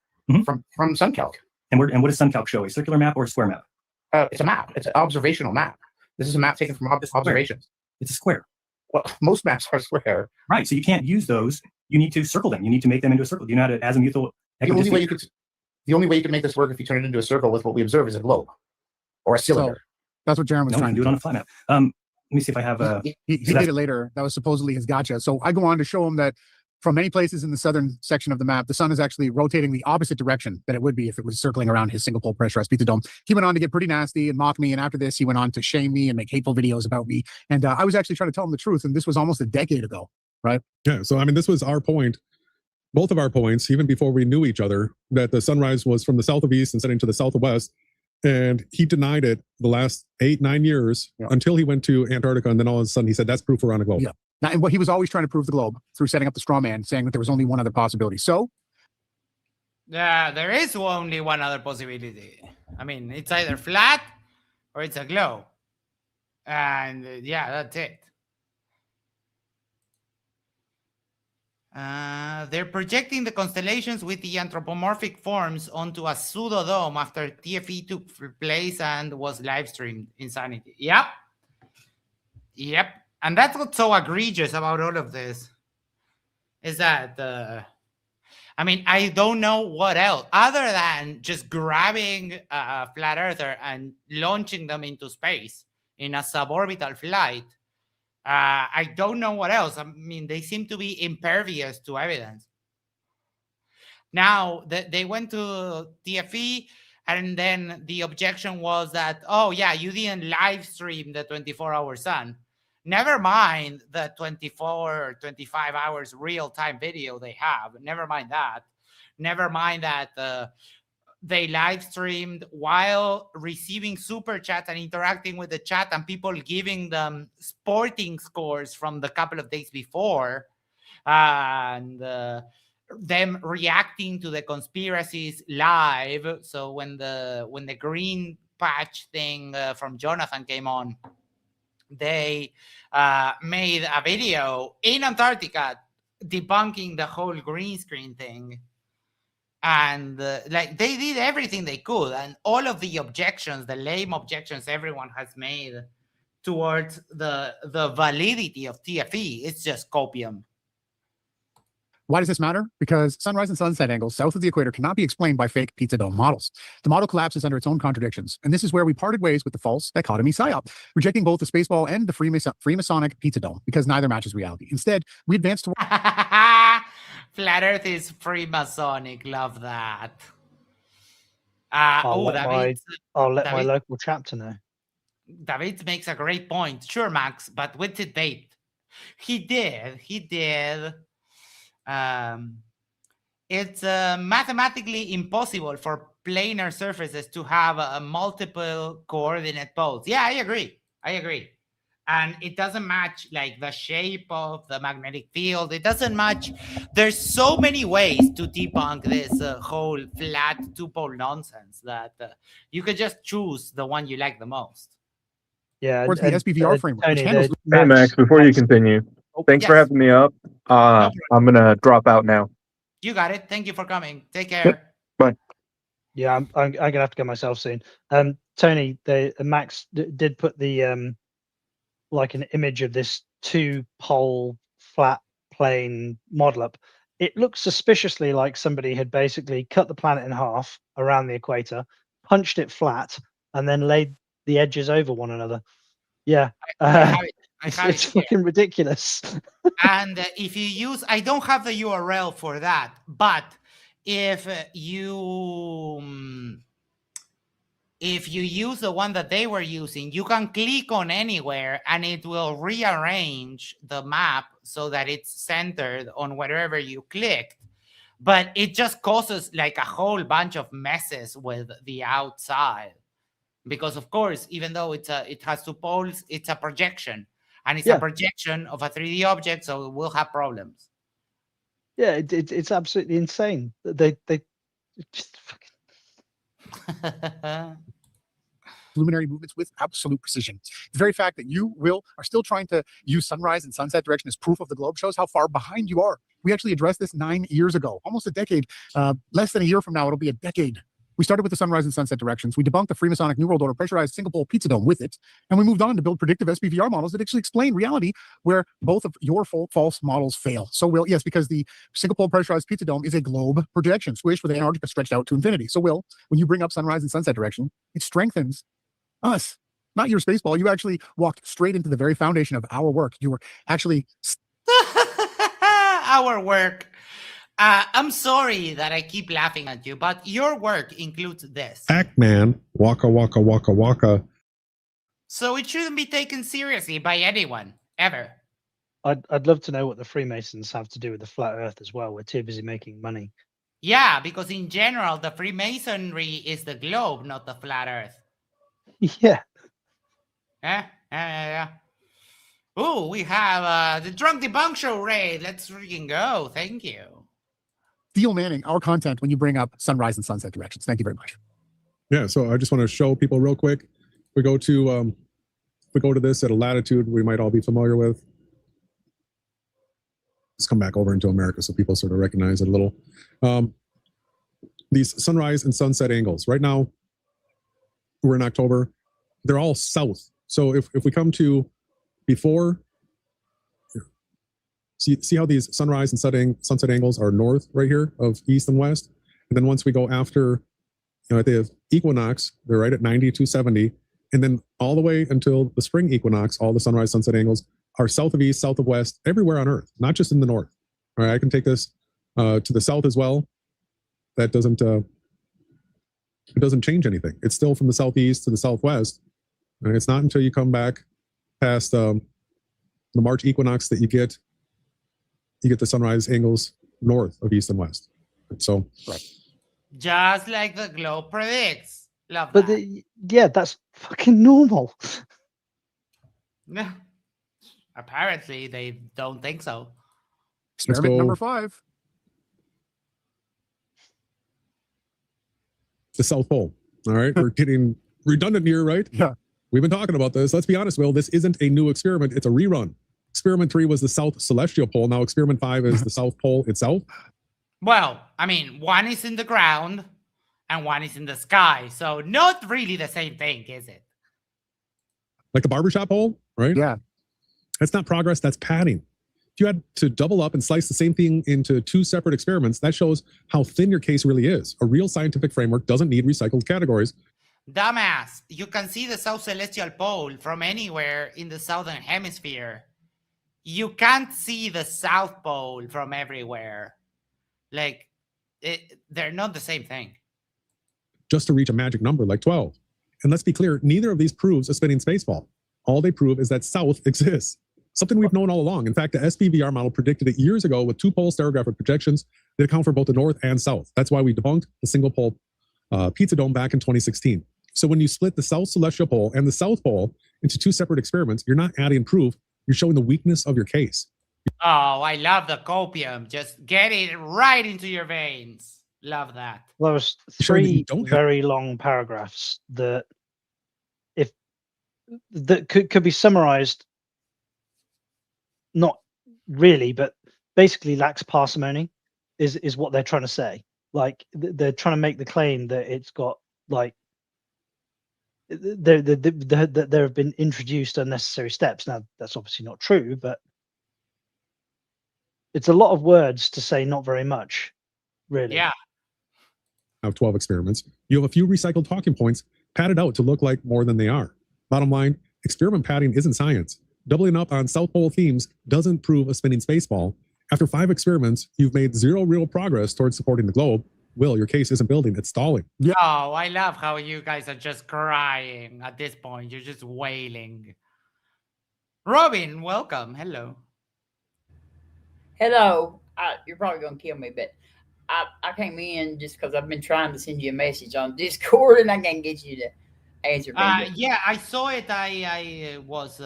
From SunCalc. And what does SunCalc show? A circular map or a square map? It's a map. It's an observational map. This is a map taken from observations. It's a square. Well, most maps are square. Right. So you can't use those. You need to circle them. You need to make them into a circle. You know how to azimuthal. The only way you can make this work if you turn it into a circle with what we observe is a globe or a cylinder. So, that's what Jaron was trying to do it on a flat map. Let me see if I have he did it later. That was supposedly his gotcha. So I go on to show him that from many places in the southern section of the map, the sun is actually rotating the opposite direction that it would be if it was circling around his single pole pressurized pizza dome. He went on to get pretty nasty and mock me. And after this, he went on to shame me and make hateful videos about me. And I was actually trying to tell him the truth. And this was almost a decade ago, right? Yeah. So, I mean, this was our point, both of our points, even before we knew each other, that the sunrise was from the south of east and setting to the south of west. And he denied it the last 8-9 years until he went to Antarctica. And then all of a sudden he said, that's proof we're on a globe. Yeah. Now, and what he was always trying to prove the globe through setting up the straw man, saying that there was only one other possibility. So, there is only one other possibility. I mean, it's either flat or it's a globe, and that's it. They're projecting the constellations with the anthropomorphic forms onto a pseudo dome after TFE took place and was live streamed. Insanity. Yep. And that's what's so egregious about all of this, is that, I mean, I don't know what else, other than just grabbing a flat earther and launching them into space in a suborbital flight. I don't know what else. I mean, they seem to be impervious to evidence. Now, they went to TFE, and then the objection was that, oh, yeah, you didn't live stream the 24-hour sun. Never mind the 24 or 25 hours real-time video they have. Never mind that. Never mind that they live streamed while receiving super chats and interacting with the chat and people giving them sporting scores from the couple of days before, and them reacting to the conspiracies live. So when the green patch thing from Jonathan came on, they made a video in Antarctica debunking the whole green screen thing. And like they did everything they could. And all of the objections, the lame objections everyone has made towards the validity of TFE. It's just copium. Why does this matter? Because sunrise and sunset angles south of the equator cannot be explained by fake pizza dome models. The model collapses under its own contradictions, and this is where we parted ways with the false dichotomy psyop, rejecting both the Spaceball and the Freemasonic pizza dome because neither matches reality. Instead, we advance toward Flat Earth is Freemasonic. Love that. I'll let my David, local chapter know. David makes a great point. Sure, Max, but what's the date? He did. It's mathematically impossible for planar surfaces to have a multiple coordinate poles. Yeah, I agree. And it doesn't match like the shape of the magnetic field. It doesn't match. There's so many ways to debunk this whole flat two-pole nonsense that you could just choose the one you like the most. Yeah, towards the SPVR framework, which Tony, handles Hey Max, before you continue, thanks for yes. having me up. I'm gonna drop out now. You got it. Thank you for coming. Take care. Bye. Yeah, I'm gonna have to go myself soon. Tony, Max did put the like an image of this two-pole flat plane model up. It looks suspiciously like somebody had basically cut the planet in half around the equator, punched it flat, and then laid the edges over one another. Yeah, it's fucking ridiculous. And if you use, I don't have the URL for that, but if you use the one that they were using, you can click on anywhere and it will rearrange the map so that it's centered on wherever you clicked. But it just causes like a whole bunch of messes with the outside. Because of course, even though it has two poles, it's a projection. And it's a projection of a 3D object, so it will have problems. Yeah, it's absolutely insane. They just fucking luminary movements with absolute precision. The very fact that you, Will, are still trying to use sunrise and sunset direction as proof of the globe shows how far behind you are. We actually addressed this 9 years ago, almost a decade. Less than a year from now, it'll be a decade. We started with the sunrise and sunset directions. We debunked the Freemasonic New World Order pressurized single pole pizza dome with it. And we moved on to build predictive SPVR models that actually explain reality where both of your false models fail. So, Will, yes, because the single pole pressurized pizza dome is a globe projection, squished with Antarctica stretched out to infinity. So, Will, when you bring up sunrise and sunset direction, it strengthens us, not your spaceball. You actually walked straight into the very foundation of our work. You were actually our work. I'm sorry that I keep laughing at you, but your work includes this. Pac-Man, waka waka waka waka. So it shouldn't be taken seriously by anyone, ever. I'd love to know what the Freemasons have to do with the flat Earth as well. We're too busy making money. Yeah, because in general, the Freemasonry is the globe, not the flat Earth. Yeah. Yeah. Oh, we have the Drunk Debunk Show raid. Let's freaking go. Thank you. Steel Manning our content when you bring up sunrise and sunset directions. Thank you very much. Yeah, so I just want to show people real quick. We go to this at a latitude we might all be familiar with. Let's come back over into America so people sort of recognize it a little. These sunrise and sunset angles. Right now, we're in October. They're all south. So if we come to before, see how these sunrise and sunset angles are north right here of east and west? And then once we go after, at the equinox, they're right at 90 to 70. And then all the way until the spring equinox, all the sunrise sunset angles are south of east, south of west, everywhere on Earth, not just in the north. All right, I can take this to the south as well. That doesn't it doesn't change anything. It's still from the southeast to the southwest. And it's not until you come back past the March equinox that you get the sunrise angles north of east and west. So, right. Just like the globe predicts. Love but that. That's fucking normal. Yeah. Apparently, they don't think so. Experiment number 5. The South Pole. All right, we're getting redundant here, right? Yeah. We've been talking about this. Let's be honest, Will. This isn't a new experiment. It's a rerun. Experiment 3 was the South Celestial Pole. Now Experiment 5 is the South Pole itself. Well, I mean, one is in the ground and one is in the sky. So not really the same thing, is it? Like the barbershop hole, right? Yeah. That's not progress, that's padding. If you had to double up and slice the same thing into 2 separate experiments, that shows how thin your case really is. A real scientific framework doesn't need recycled categories. Dumbass, you can see the South Celestial Pole from anywhere in the Southern Hemisphere. You can't see the South Pole from everywhere. Like, they're not the same thing. Just to reach a magic number like 12. And let's be clear, neither of these proves a spinning spaceball. All they prove is that South exists. Something we've known all along. In fact, the SPVR model predicted it years ago with 2-pole stereographic projections that account for both the North and South. That's why we debunked the single-pole pizza dome back in 2016. So when you split the South Celestial Pole and the South Pole into 2 separate experiments, you're not adding proof, you're showing the weakness of your case. Oh, I love the copium. Just get it right into your veins. Love that. There was 3 very long paragraphs that could be summarized, not really, but basically lacks parsimony is what they're trying to say. Like they're trying to make the claim that it's got like there have been introduced unnecessary steps. Now that's obviously not true, but it's a lot of words to say not very much, really. Yeah. Of 12 experiments, you have a few recycled talking points padded out to look like more than they are. Bottom line, experiment padding isn't science. Doubling up on South Pole themes doesn't prove a spinning spaceball. After 5 experiments, you've made 0 real progress towards supporting the globe. Will, your case isn't building, it's stalling. Yeah. Oh, I love how you guys are just crying at this point. You're just wailing. Robin, welcome. Hello. Hello. You're probably going to kill me, but I came in just because I've been trying to send you a message on Discord and I can't get you to answer me. Yeah, I saw it. I was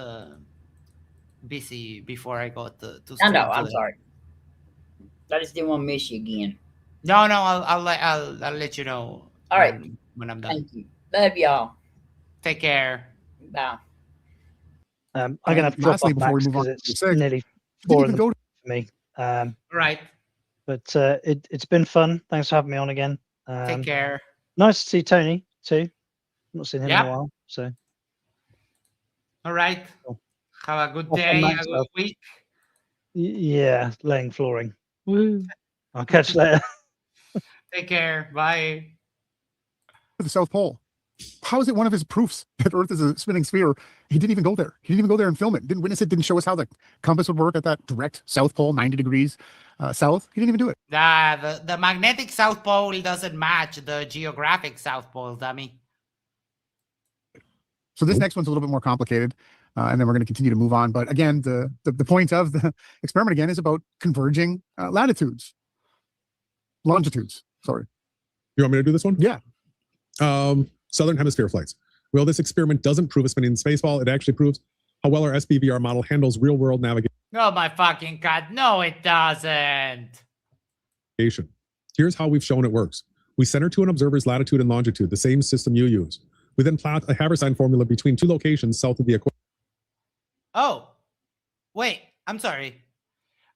busy before I got to I know. I'm sorry. I just didn't want to miss you again. No, I'll let you know. All right. When I'm done. Thank you. Love y'all. Take care. Bye. I'm gonna have to drop off before we Max move on 'cause to it's 6, nearly didn't 4 even in go the for me. Right. But it's been fun. Thanks for having me on again. Take care. Nice to see Tony too. I've not seen him in Yep. a while. So All right. Cool. Have a good Off on day, Max a good stuff. week. Yeah, laying flooring. Woo. I'll catch you later. Take care. Bye. The South Pole. How is it one of his proofs that Earth is a spinning sphere? He didn't even go there. He didn't even go there and film it. Didn't witness it. Didn't show us how the compass would work at that direct South Pole, 90 degrees south. He didn't even do it. The magnetic South Pole doesn't match the geographic South Pole, dummy. So this next one's a little bit more complicated, and then we're going to continue to move on. But again, the point of the experiment again is about converging longitudes. Sorry. You want me to do this one? Yeah. Southern Hemisphere flights. Well, this experiment doesn't prove a spinning spaceball. It actually proves how well our SPVR model handles real-world navigation. Oh my fucking God. No, it doesn't. Here's how we've shown it works. We center to an observer's latitude and longitude, the same system you use. We then plot a Haversine formula between 2 locations south of the equator. Oh, wait. I'm sorry.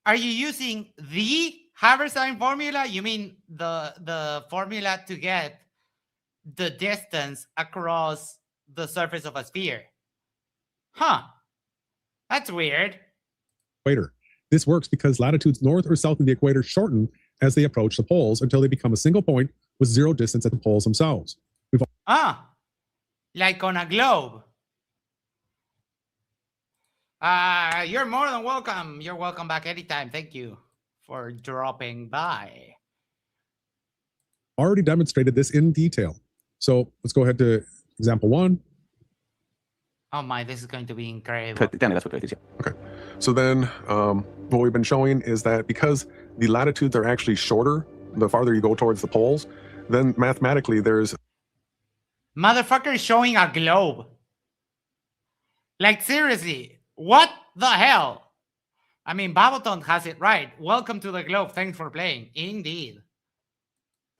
Are you using the Haversine formula? You mean the formula to get the distance across the surface of a sphere? Huh. That's weird. This works because latitudes north or south of the equator shorten as they approach the poles until they become a single point with 0 distance at the poles themselves. Like on a globe. You're more than welcome. You're welcome back anytime. Thank you for dropping by. Already demonstrated this in detail. So let's go ahead to example 1. Oh my, this is going to be incredible. Okay. So then what we've been showing is that because the latitudes are actually shorter, the farther you go towards the poles, then mathematically there's... Motherfucker is showing a globe. Like, seriously, what the hell? I mean, Baboton has it right. Welcome to the globe. Thanks for playing. Indeed.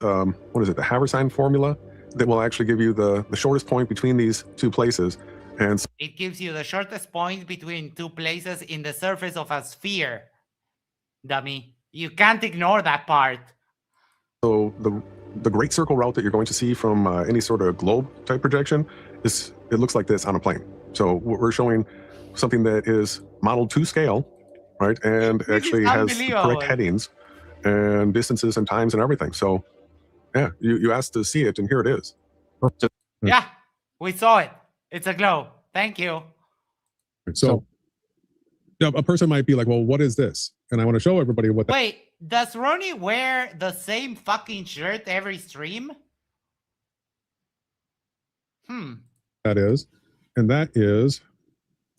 What is it? The Haversine formula that will actually give you the shortest point between these 2 places. And It gives you the shortest point between 2 places in the surface of a sphere. Dummy. You can't ignore that part. so the great circle route that you're going to see from any sort of globe type projection it looks like this on a plane. So we're showing something that is modeled to scale, right? And actually has the correct headings and distances and times and everything. So yeah, you asked to see it, and here it is. Yeah, we saw it. It's a globe. Thank you. So yeah, a person might be like, well, what is this? And I want to show everybody what that Wait, does Ronnie wear the same fucking shirt every stream? that is. And that is,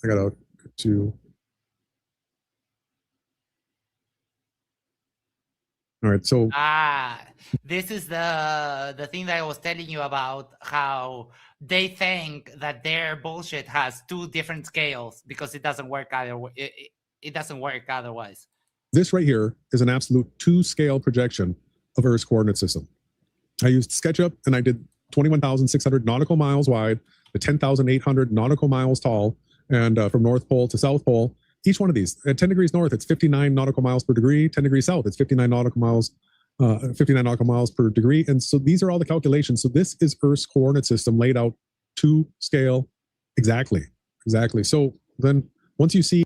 I gotta get to. All right, so this is the thing that I was telling you about, how they think that their bullshit has two different scales because it doesn't work either. It doesn't work otherwise. this right here is an absolute 2-scale projection of Earth's coordinate system. I used SketchUp and I did 21,600 nautical miles wide, the 10,800 nautical miles tall, and from North Pole to South Pole. Each one of these at 10 degrees north, it's 59 nautical miles per degree. 10 degrees south, it's 59 nautical miles per degree. And so these are all the calculations. So this is Earth's coordinate system laid out to scale exactly. So then once you see,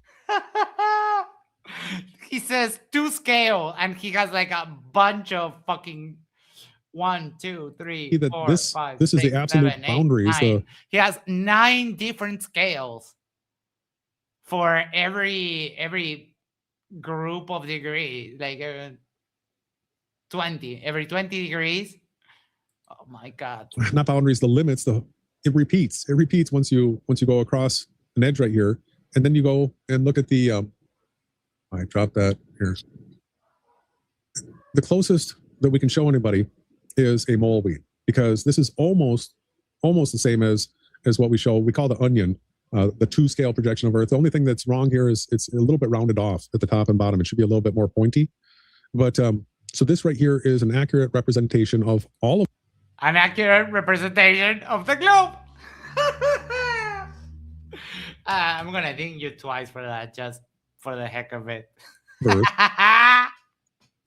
he says to scale, and he has like a bunch of fucking 1, 2, 3, that 4, this 5, this is 6, the absolute 7, 8, boundaries. 9. He has 9 different scales for every group of degrees, like 20, every 20 degrees. Oh my God. Not boundaries, the limits, it repeats once you go across an edge right here. And then you go and look at the, I dropped that here. The closest that we can show anybody is a mole weed, because this is almost the same as what we show. We call the onion, the 2-scale projection of Earth. The only thing that's wrong here is it's a little bit rounded off at the top and bottom. It should be a little bit more pointy. But so this right here is an accurate representation of all of. An accurate representation of the globe. I'm gonna ding you twice for that, just for the heck of it. Earth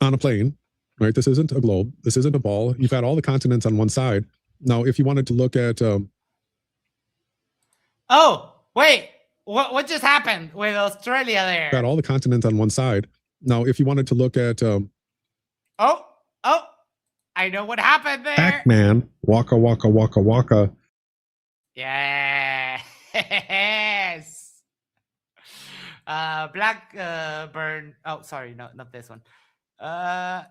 on a plane, right? This isn't a globe. This isn't a ball. You've got all the continents on one side. Now, if you wanted to look at, oh wait, what just happened with Australia there? got all the continents on one side. Now, if you wanted to look at, Oh, I know what happened there. Pac-Man, Waka Waka Waka Waka. Yes. Blackburn. Oh, sorry, no, not this one. That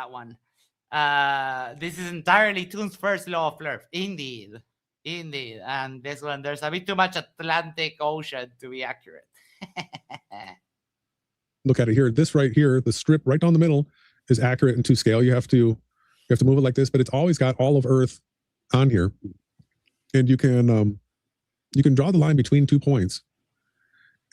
one. This is entirely Toon's first law of Earth. Indeed. And this one, there's a bit too much Atlantic Ocean to be accurate. Look at it here. This right here, the strip right down the middle, is accurate in 2-scale. You have to move it like this, but it's always got all of Earth on here, and you can draw the line between 2 points,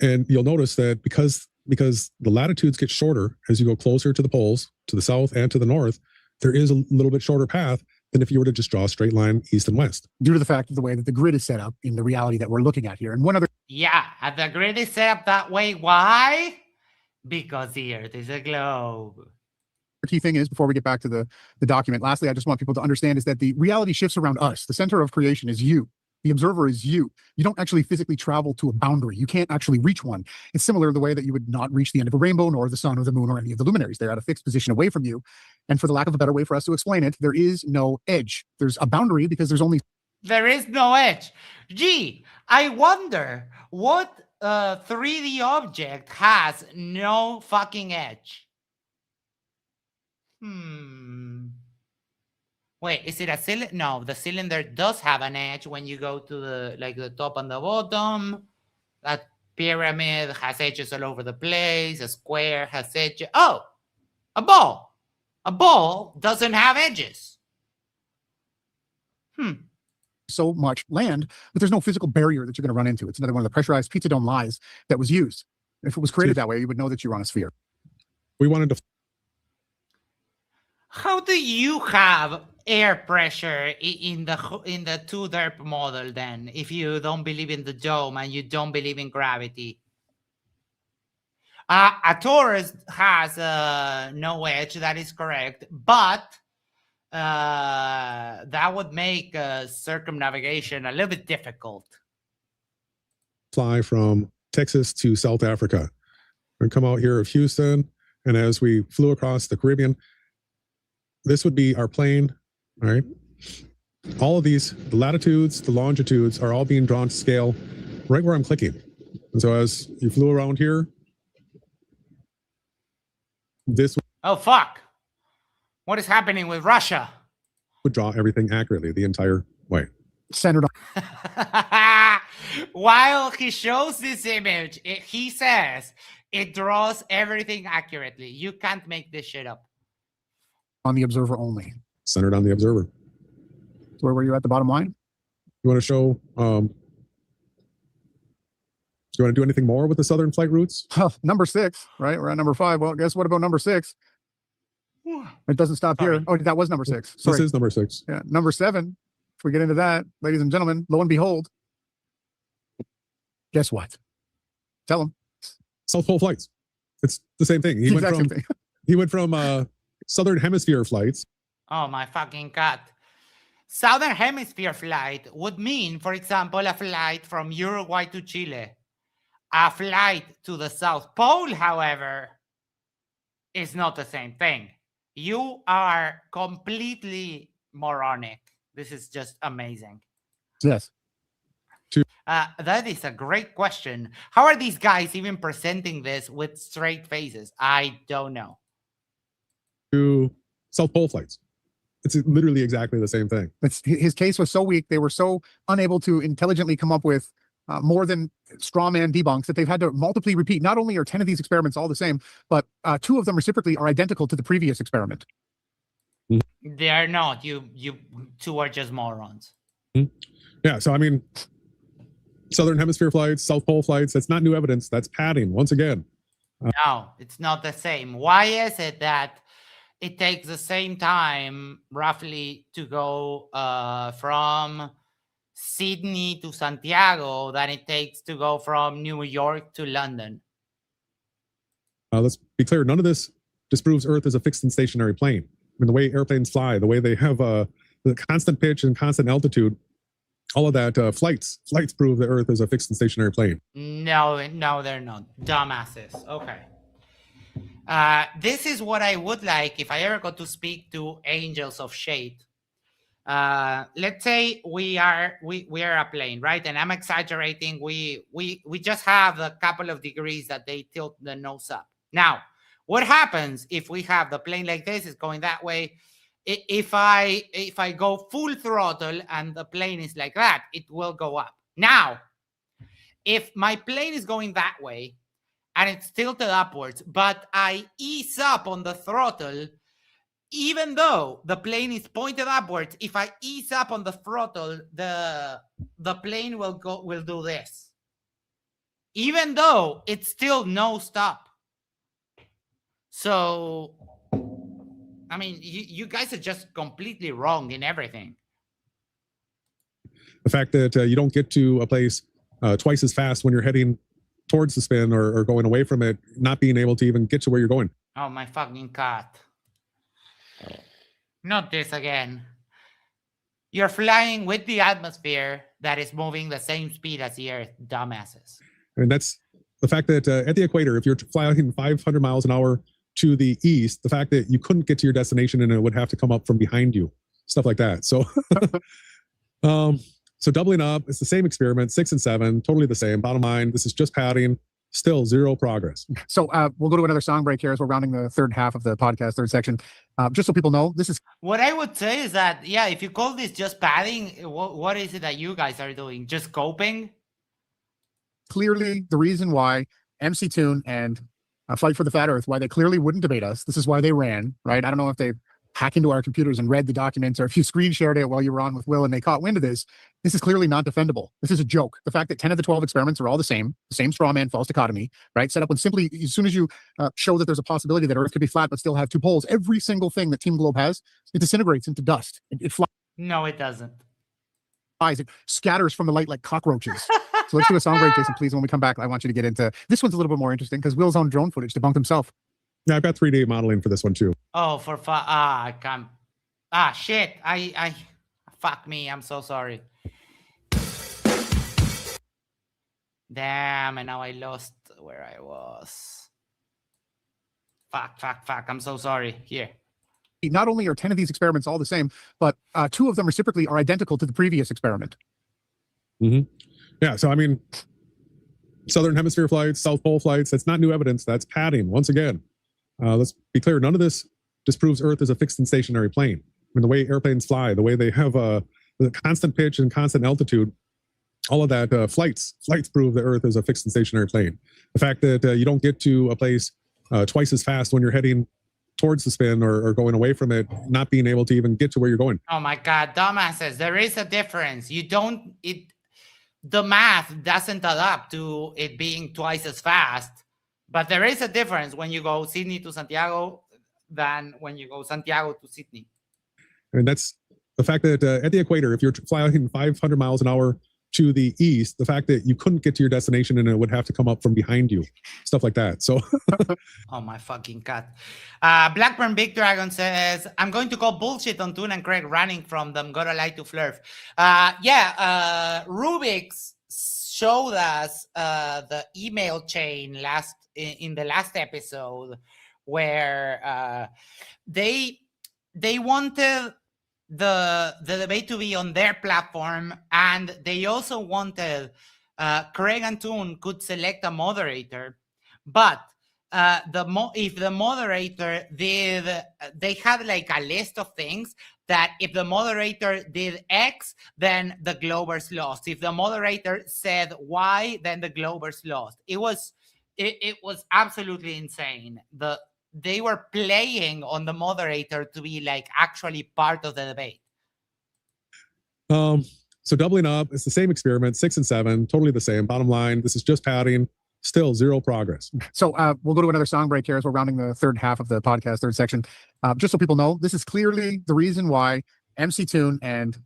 and you'll notice that because the latitudes get shorter as you go closer to the poles, to the south and to the north, there is a little bit shorter path than if you were to just draw a straight line east and west. Due to the fact of the way that the grid is set up in the reality that we're looking at here. And one other. Yeah, and the grid is set up that way. Why? Because the Earth is a globe. The key thing is, before we get back to the document, lastly, I just want people to understand is that the reality shifts around us. The center of creation is you. The observer is you. You don't actually physically travel to a boundary. You can't actually reach one. It's similar to the way that you would not reach the end of a rainbow, nor the sun or the moon or any of the luminaries. They're at a fixed position away from you. And for the lack of a better way for us to explain it, there is no edge. There's a boundary because there's only. There is no edge. Gee, I wonder what 3D object has no fucking edge. Wait, is it a cylinder? No, the cylinder does have an edge when you go to the top and the bottom. That pyramid has edges all over the place. A square has edges. Oh, a ball. A ball doesn't have edges. So much land, but there's no physical barrier that you're going to run into. It's another one of the pressurized pizza dome lies that was used. If it was created that way, you would know that you're on a sphere. We wanted to. How do you have air pressure in the 2 derp model then, if you don't believe in the dome and you don't believe in gravity? A torus has no edge, that is correct, but that would make circumnavigation a little bit difficult. fly from Texas to South Africa. And come out here of Houston, and as we flew across the Caribbean, this would be our plane, all right? All of these, the latitudes, the longitudes are all being drawn to scale right where I'm clicking. And so as you flew around here, this Oh, fuck. What is happening with Russia? would draw everything accurately the entire way. Centered on. While he shows this image, he says it draws everything accurately. You can't make this shit up. On the observer only. Centered on the observer. Where were you at the bottom line? You want to show, do you want to do anything more with the southern flight routes? Number 6, right? We're at number 5. Well, guess what about number 6? It doesn't stop here. Oh, that was number 6. Sorry. This is number 6. Yeah, number 7. If we get into that, ladies and gentlemen, lo and behold, guess what? Tell them. South Pole flights. It's the same thing. He went from southern hemisphere flights. Oh my fucking God. Southern hemisphere flight would mean, for example, a flight from Uruguay to Chile. A flight to the South Pole, however, is not the same thing. You are completely moronic. This is just amazing. Yes. That is a great question. How are these guys even presenting this with straight faces? I don't know. To South Pole flights. It's literally exactly the same thing. His case was so weak. They were so unable to intelligently come up with more than straw man debunks that they've had to multiply repeat. Not only are 10 of these experiments all the same, but 2 of them reciprocally are identical to the previous experiment. They are not. You 2 are just morons. Yeah. So, I mean, southern hemisphere flights, South Pole flights, that's not new evidence. That's padding once again. No, it's not the same. Why is it that it takes the same time roughly to go from Sydney to Santiago than it takes to go from New York to London? Let's be clear. None of this disproves Earth is a fixed and stationary plane. I mean, the way airplanes fly, the way they have the constant pitch and constant altitude, all of that, flights prove that Earth is a fixed and stationary plane. No, they're not. Dumbasses. Okay. This is what I would like if I ever got to speak to angels of shade. Let's say we are a plane, right? And I'm exaggerating. We just have a couple of degrees that they tilt the nose up. Now, what happens if we have the plane like this is going that way? If I go full throttle and the plane is like that, it will go up. Now, if my plane is going that way and it's tilted upwards, but I ease up on the throttle, even though the plane is pointed upwards, if I ease up on the throttle, the plane will do this. Even though it's still no stop. So, I mean, you guys are just completely wrong in everything. The fact that you don't get to a place twice as fast when you're heading towards the spin or going away from it, not being able to even get to where you're going. Oh my fucking God. Not this again. You're flying with the atmosphere that is moving the same speed as the Earth, dumbasses. And that's the fact that at the equator, if you're flying 500 miles an hour to the east, the fact that you couldn't get to your destination and it would have to come up from behind you, stuff like that. So, so doubling up, it's the same experiment, 6 and 7, totally the same. Bottom line, this is just padding, still zero progress. So we'll go to another song break here as we're rounding the third half of the podcast, third section. Just so people know, this is... What I would say is that, yeah, if you call this just padding, what is it that you guys are doing? Just coping? Clearly the reason why MC Toon and Fight for the Fat Earth, why they clearly wouldn't debate us. This is why they ran, right? I don't know if they hacked into our computers and read the documents or if you screen shared it while you were on with Will and they caught wind of this. This is clearly not defendable. This is a joke. The fact that 10 of the 12 experiments are all the same straw man false dichotomy, right? Set up when simply, as soon as you show that there's a possibility that Earth could be flat but still have 2 poles, every single thing that Team Globe has, it disintegrates into dust. It flies. No, it doesn't. It scatters from the light like cockroaches. So let's do a song break, Jason, please. When we come back, I want you to get into this one's a little bit more interesting because Will's own drone footage debunked himself. Yeah, I've got 3D modeling for this one too. Oh, I can't. Shit. I fuck me. I'm so sorry. Damn, and now I lost where I was. Fuck. I'm so sorry. Here. Not only are 10 of these experiments all the same, but 2 of them reciprocally are identical to the previous experiment. Yeah, so I mean, Southern Hemisphere flights, South Pole flights, that's not new evidence. That's padding. Once again, let's be clear. None of this disproves Earth is a fixed and stationary plane. I mean, the way airplanes fly, the way they have the constant pitch and constant altitude, all of that, flights prove that Earth is a fixed and stationary plane. The fact that you don't get to a place twice as fast when you're heading towards the spin or going away from it, not being able to even get to where you're going. Oh my God, dumbasses. There is a difference. The math doesn't add up to it being twice as fast, but there is a difference when you go Sydney to Santiago than when you go Santiago to Sydney. And that's the fact that at the equator, if you're flying 500 miles an hour to the east, the fact that you couldn't get to your destination and it would have to come up from behind you, stuff like that. So, oh my fucking God. Blackburn Big Dragon says, I'm going to call bullshit on Toon and Craig running from them. Gotta lie to Flurf. Rubik's showed us the email chain in the last episode where they wanted the debate to be on their platform, and they also wanted Craig and Toon could select a moderator, but if the moderator did, they had like a list of things that if the moderator did X, then the Glovers lost. If the moderator said Y, then the Glovers lost. It was absolutely insane. They were playing on the moderator to be like actually part of the debate. So doubling up, it's the same experiment, 6 and 7, totally the same. Bottom line, this is just padding, still zero progress. So we'll go to another song break here as we're rounding the third half of the podcast, third section. Just so people know, this is clearly the reason why MC Toon and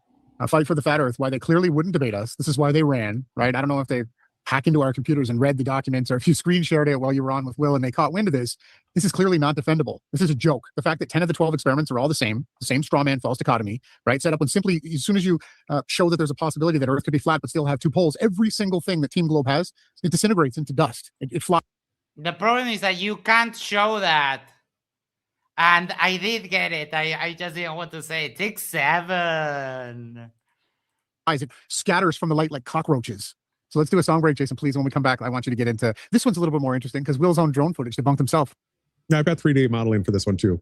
Fight for the Fat Earth, why they clearly wouldn't debate us. This is why they ran, right? I don't know if they hack into our computers and read the documents, or if you screen shared it while you were on with Will and they caught wind of this. This is clearly not defendable. This is a joke. The fact that 10 of the 12 experiments are all the same straw man false dichotomy, right? Set up when simply, as soon as you show that there's a possibility that Earth could be flat but still have 2 poles, every single thing that Team Globe has, it disintegrates into dust. It flies. The problem is that you can't show that. And I did get it. I just didn't want to say it. Take 7. It scatters from the light like cockroaches. So let's do a song break, Jason, please. When we come back, I want you to get into this one's a little bit more interesting because Will's own drone footage debunked himself. Yeah, I've got 3D modeling for this one too.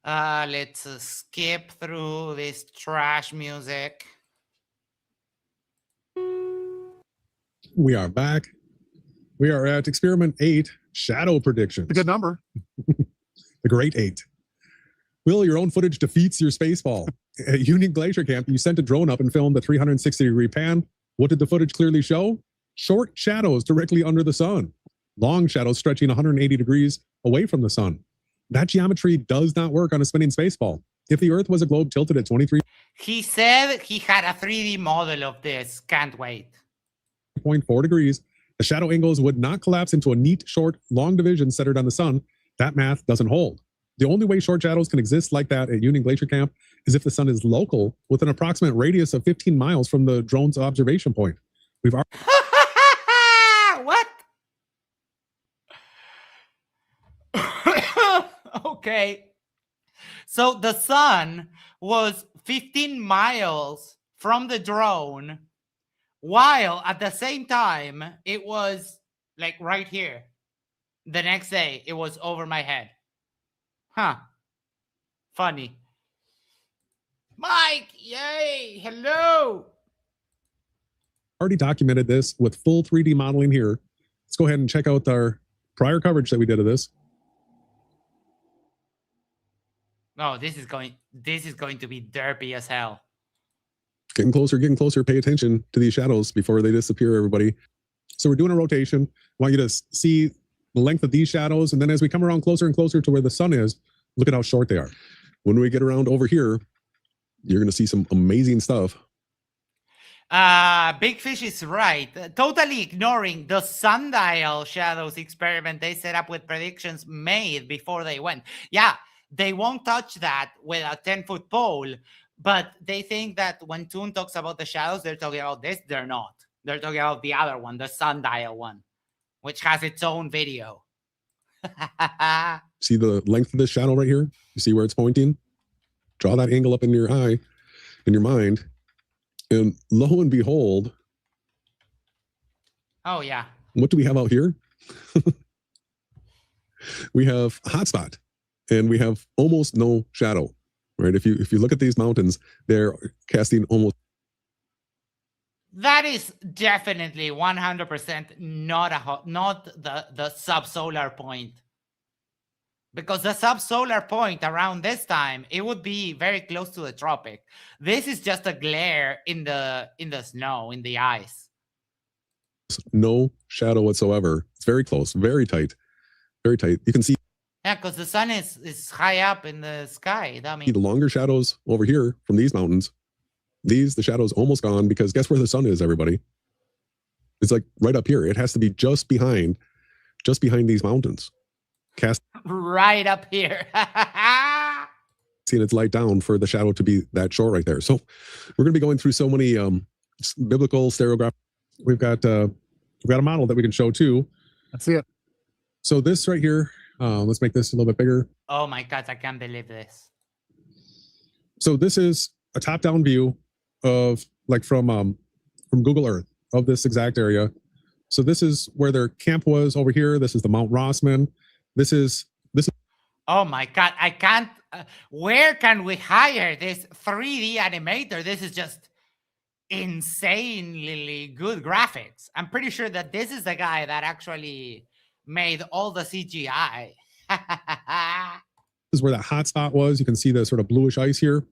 Let's skip through this trash music. We are back. We are at experiment 8, shadow predictions. A good number. The great 8. Will, your own footage defeats your spaceball. At Union Glacier Camp, you sent a drone up and filmed a 360-degree pan. What did the footage clearly show? Short shadows directly under the sun. Long shadows stretching 180 degrees away from the sun. That geometry does not work on a spinning spaceball. If the Earth was a globe tilted at 23... He said he had a 3D model of this. Can't wait. 0.4 degrees, the shadow angles would not collapse into a neat, short, long division centered on the sun. That math doesn't hold. The only way short shadows can exist like that at Union Glacier Camp is if the sun is local with an approximate radius of 15 miles from the drone's observation point. We've already... What? Okay. So the sun was 15 miles from the drone, while at the same time, it was like right here. The next day, it was over my head. Huh. Funny. Mike, yay, hello. Already documented this with full 3D modeling here. Let's go ahead and check out our prior coverage that we did of this. Oh, this is going to be derpy as hell. Getting closer. Pay attention to these shadows before they disappear, everybody. So we're doing a rotation. I want you to see the length of these shadows, and then as we come around closer and closer to where the sun is, look at how short they are. When we get around over here, you're going to see some amazing stuff. Big Fish is right. Totally ignoring the sundial shadows experiment they set up with predictions made before they went. Yeah, they won't touch that with a 10-foot pole, but they think that when Toon talks about the shadows, they're talking about this. They're not. They're talking about the other one, the sundial one, which has its own video. See the length of this shadow right here? You see where it's pointing? Draw that angle up in your eye, in your mind, and lo and behold, Oh, yeah. what do we have out here? We have hotspot, and we have almost no shadow, right? If you look at these mountains, they're casting almost. That is definitely 100% not the subsolar point. Because the subsolar point around this time, it would be very close to the tropic. This is just a glare in the snow, in the ice. No shadow whatsoever. It's very close, very tight, very tight. You can see. Yeah, because the sun is high up in the sky. That means The longer shadows over here from these mountains. The shadow's almost gone because guess where the sun is, everybody? It's like right up here. It has to be just behind these mountains. right up here. Seeing its light down for the shadow to be that short right there. So we're going to be going through so many biblical stereograph. We've got a model that we can show too. Let's see it. So this right here, let's make this a little bit bigger. Oh my God, I can't believe this. So this is a top-down view of like from Google Earth of this exact area. So this is where their camp was over here. This is the Mount Rossman. This is. Oh my God, I can't. Where can we hire this 3D animator? This is just insanely good graphics. I'm pretty sure that this is the guy that actually made all the CGI. This is where that hot spot was. You can see the sort of bluish ice here.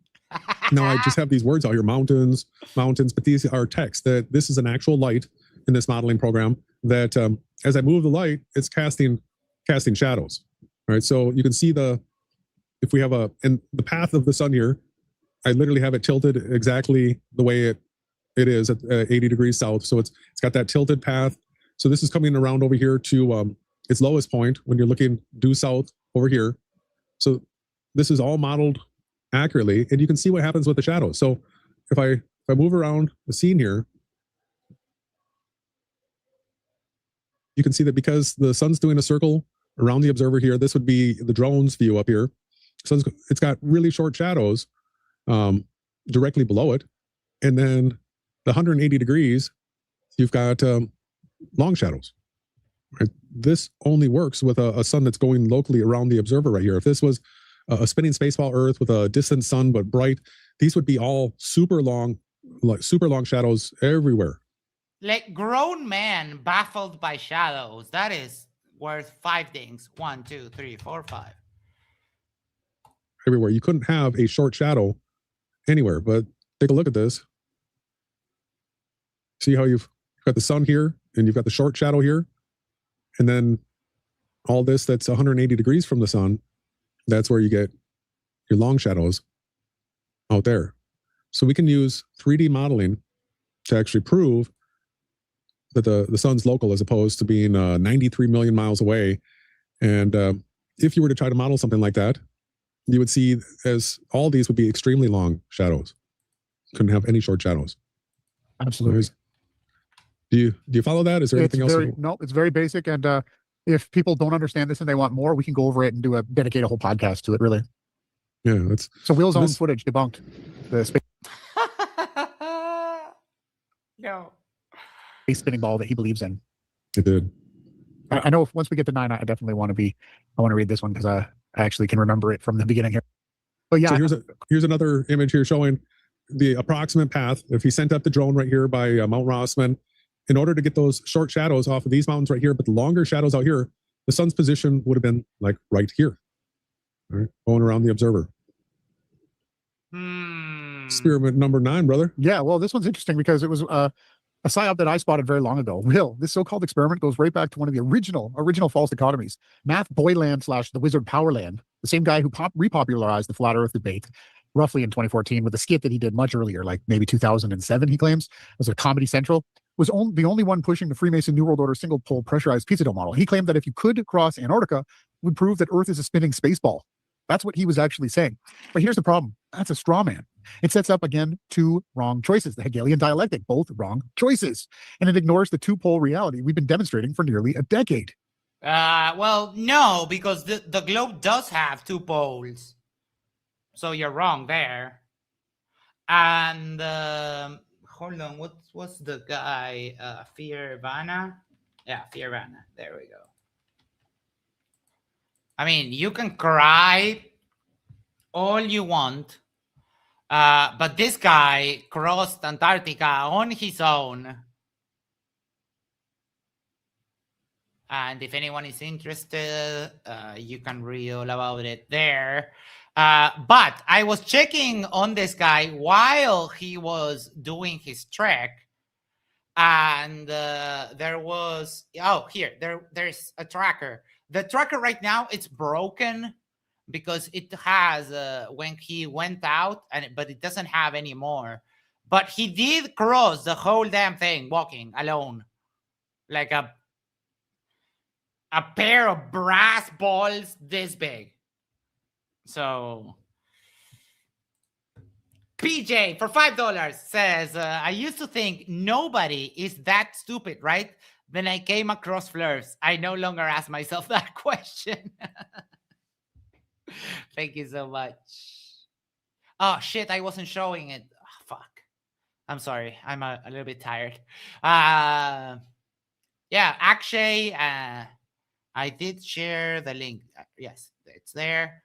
Now I just have these words out here, mountains, but these are text. That this is an actual light in this modeling program that as I move the light, it's casting shadows. All right, so you can see if we have and the path of the sun here, I literally have it tilted exactly the way it is at 80 degrees south. So it's got that tilted path. So this is coming around over here to its lowest point when you're looking due south over here. So this is all modeled accurately, and you can see what happens with the shadows. So if I move around the scene here, you can see that because the sun's doing a circle around the observer here, this would be the drone's view up here. So it's got really short shadows directly below it, and then the 180 degrees, you've got long shadows. Right? This only works with a sun that's going locally around the observer right here. If this was a spinning spaceball Earth with a distant sun but bright, these would be all super long shadows everywhere. Like grown man baffled by shadows. That is worth 5 things. 1, 2, 3, 4, 5. Everywhere. You couldn't have a short shadow anywhere, but take a look at this. See how you've got the sun here and you've got the short shadow here, and then all this that's 180 degrees from the sun, that's where you get your long shadows out there. So we can use 3D modeling to actually prove that the sun's local as opposed to being 93 million miles away. And if you were to try to model something like that, you would see as all these would be extremely long shadows. Couldn't have any short shadows. Absolutely. Do you follow that? Is there anything else? No, it's very basic. And if people don't understand this and they want more, we can go over it and dedicate a whole podcast to it, really. Yeah, that's so Will's own footage debunked the space spinning ball that he believes in. It did. I know once we get to 9, I definitely want to read this one because I actually can remember it from the beginning here. But yeah, so here's another image here showing the approximate path. If he sent up the drone right here by Mount Rossman, in order to get those short shadows off of these mountains right here, but the longer shadows out here, the sun's position would have been like right here, right, going around the observer. Experiment number 9, brother. Yeah, well, this one's interesting because it was a psyop that I spotted very long ago. Will, this so-called experiment goes right back to one of the original false dichotomies. Math Boyland / the Wizard Powerland, the same guy who repopularized the flat Earth debate roughly in 2014 with a skit that he did much earlier, like maybe 2007, he claims. It was a Comedy Central. Was the only one pushing the Freemason New World Order single pole pressurized pizza dough model. He claimed that if you could cross Antarctica, it would prove that Earth is a spinning space ball. That's what he was actually saying. But here's the problem. That's a straw man. It sets up, again, two wrong choices. The Hegelian dialectic, both wrong choices. And it ignores the two-pole reality we've been demonstrating for nearly a decade. Well, no, because the globe does have two poles. So you're wrong there. And hold on, what's the guy? Fiervana? Yeah, Fiervana. There we go. I mean, you can cry all you want, but this guy crossed Antarctica on his own. And if anyone is interested, you can read all about it there. But I was checking on this guy while he was doing his trek. And there was, there's a tracker. The tracker right now, it's broken because it has, when he went out, but it doesn't have any more. But he did cross the whole damn thing walking alone. Like a pair of brass balls this big. So PJ for $5 says, I used to think nobody is that stupid, right? Then I came across Flurs. I no longer ask myself that question. Thank you so much. Oh, shit, I wasn't showing it. Oh, fuck. I'm sorry. I'm a little bit tired. Yeah, Akshay, I did share the link. Yes, it's there.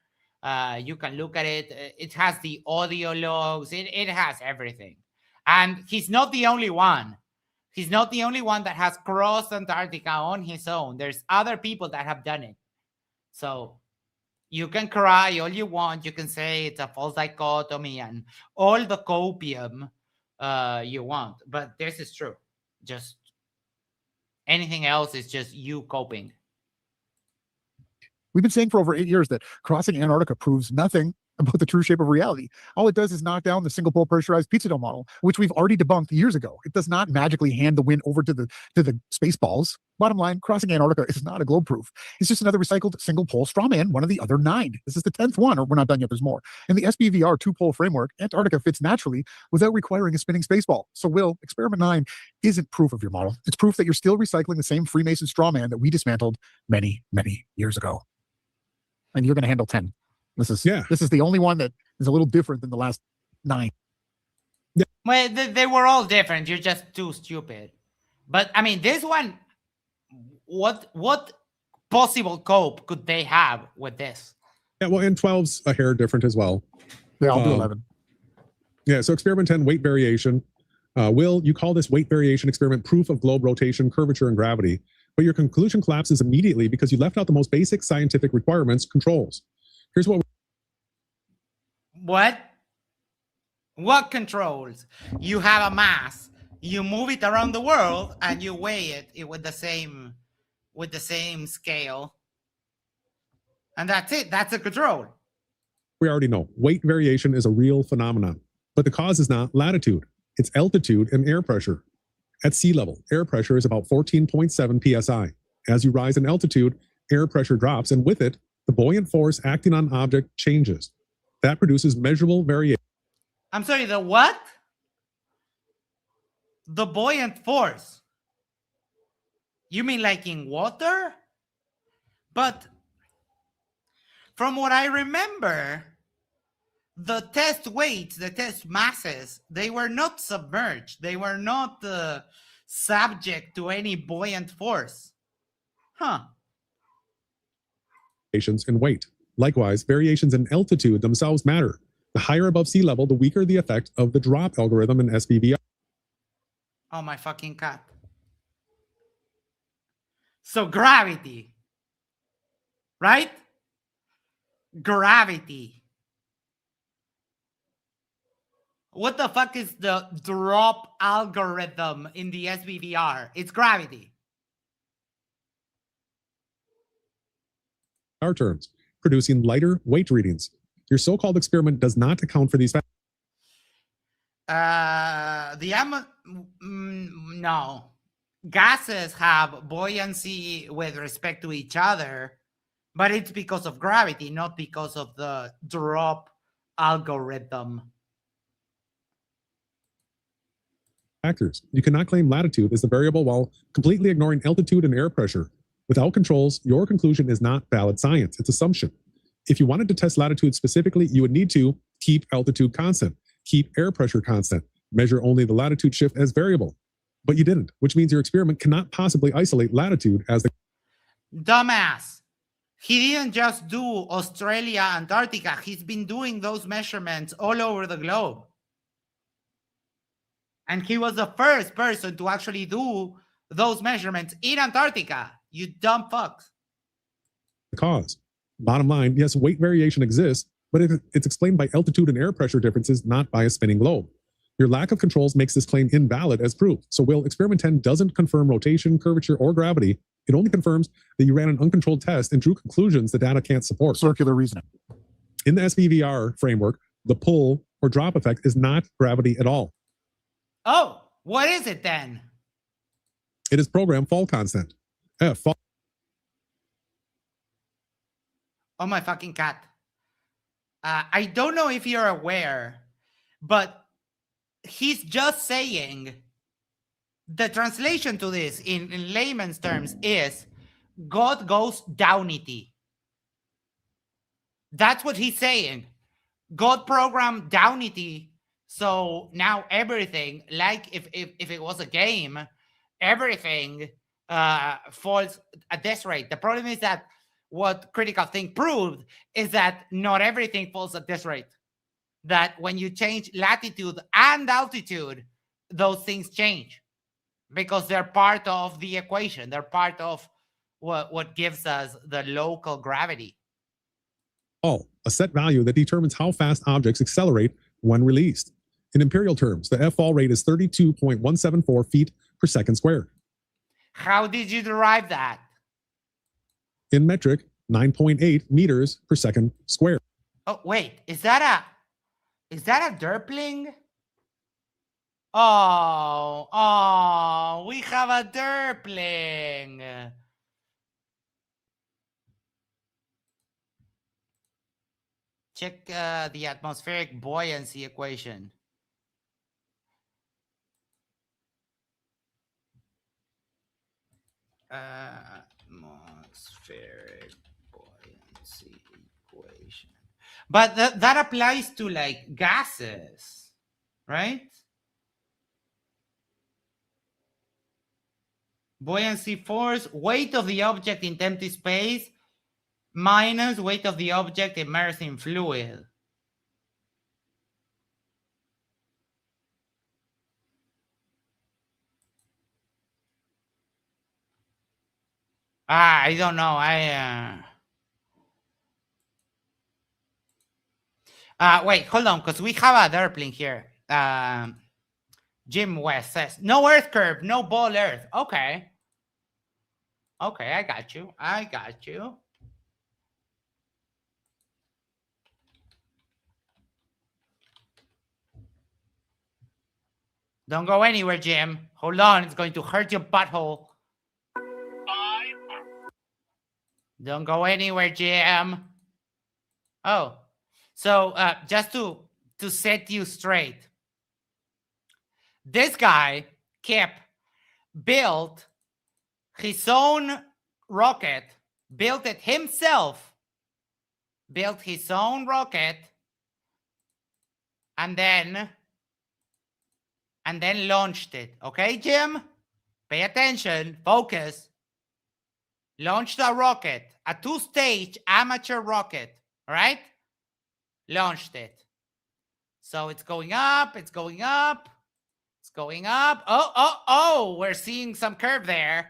You can look at it. It has the audio logs. It has everything. And he's not the only one. He's not the only one that has crossed Antarctica on his own. There's other people that have done it. So you can cry all you want. You can say it's a false dichotomy and all the copium you want. But this is true. Just anything else is just you coping. We've been saying for over 8 years that crossing Antarctica proves nothing about the true shape of reality. All it does is knock down the single pole pressurized pizza dough model, which we've already debunked years ago. It does not magically hand the win over to the space balls. Bottom line, crossing Antarctica is not a globe proof. It's just another recycled single pole straw man, one of the other 9. This is the 10th one, or we're not done yet, there's more. In the SBVR two-pole framework, Antarctica fits naturally without requiring a spinning space ball. So Will, experiment 9 isn't proof of your model. It's proof that you're still recycling the same Freemason straw man that we dismantled many, many years ago. And you're going to handle 10. This is the only one that is a little different than the last 9. Yeah. Well, they were all different. You're just too stupid. But I mean, this one, what possible cope could they have with this? Yeah, well, and 12's a hair different as well. Yeah, I'll do 11. Yeah, so experiment 10, weight variation. Will, you call this weight variation experiment proof of globe rotation, curvature, and gravity. But your conclusion collapses immediately because you left out the most basic scientific requirements, controls. Here's what. What controls? You have a mass, you move it around the world, and you weigh it with the same scale. And that's it. That's a control. We already know weight variation is a real phenomenon, but the cause is not latitude. It's altitude and air pressure. At sea level, air pressure is about 14.7 psi. As you rise in altitude, air pressure drops, and with it, the buoyant force acting on object changes. That produces measurable variation. I'm sorry, the what? The buoyant force. You mean like in water? But from what I remember, the test weights, the test masses, they were not submerged. They were not subject to any buoyant force. Huh. Variations in weight. Likewise, variations in altitude themselves matter. The higher above sea level, the weaker the effect of the drop algorithm in SBVR. Oh, my fucking cat. So gravity, right? Gravity. What the fuck is the drop algorithm in the SBVR? It's gravity. Our terms, producing lighter weight readings. Your so-called experiment does not account for these factors. No. Gases have buoyancy with respect to each other, But it's because of gravity, not because of the drop algorithm. Factors. You cannot claim latitude as the variable while completely ignoring altitude and air pressure. Without controls, your conclusion is not valid science. It's assumption. If you wanted to test latitude specifically, you would need to keep altitude constant, keep air pressure constant, measure only the latitude shift as variable. But you didn't, which means your experiment cannot possibly isolate latitude as the... Dumbass. He didn't just do Australia, Antarctica. He's been doing those measurements all over the globe. And he was the first person to actually do those measurements in Antarctica. You dumb fucks. cause. Bottom line, yes, weight variation exists, but it's explained by altitude and air pressure differences, not by a spinning globe. Your lack of controls makes this claim invalid as proof. So while experiment 10 doesn't confirm rotation, curvature, or gravity, it only confirms that you ran an uncontrolled test and drew conclusions the data can't support. Circular reasoning. In the SVVR framework, the pull or drop effect is not gravity at all. Oh, what is it then? It is program fall constant. Fall. Oh, my fucking cat. I don't know if you're aware, but he's just saying the translation to this in layman's terms is God goes downity. That's what he's saying. God programmed downity. So now everything, like if it was a game, everything falls at this rate. The problem is that what Critical Think proved is that not everything falls at this rate. That when you change latitude and altitude, those things change because they're part of the equation. They're part of what gives us the local gravity. A set value that determines how fast objects accelerate when released. In imperial terms, the F-fall rate is 32.174 feet per second squared. How did you derive that? In metric, 9.8 meters per second squared. Oh, wait, is that a derpling? Oh, we have a derpling. Check the atmospheric buoyancy equation. Atmospheric buoyancy equation. But that applies to like gases, right? Buoyancy force, weight of the object in empty space minus weight of the object immersed in fluid. I don't know. Wait, hold on, because we have a derpling here. Jim West says, no earth curve, no ball earth. Okay. Okay, I got you. Don't go anywhere, Jim. Hold on, it's going to hurt your butthole. Don't go anywhere, Jim. Oh, so just to set you straight, this guy, Kip, built his own rocket, built it himself, built his own rocket, and then launched it. Okay, Jim? Pay attention, focus. Launched a rocket, a 2-stage amateur rocket, all right? Launched it. So it's going up, it's going up, it's going up. Oh, we're seeing some curve there.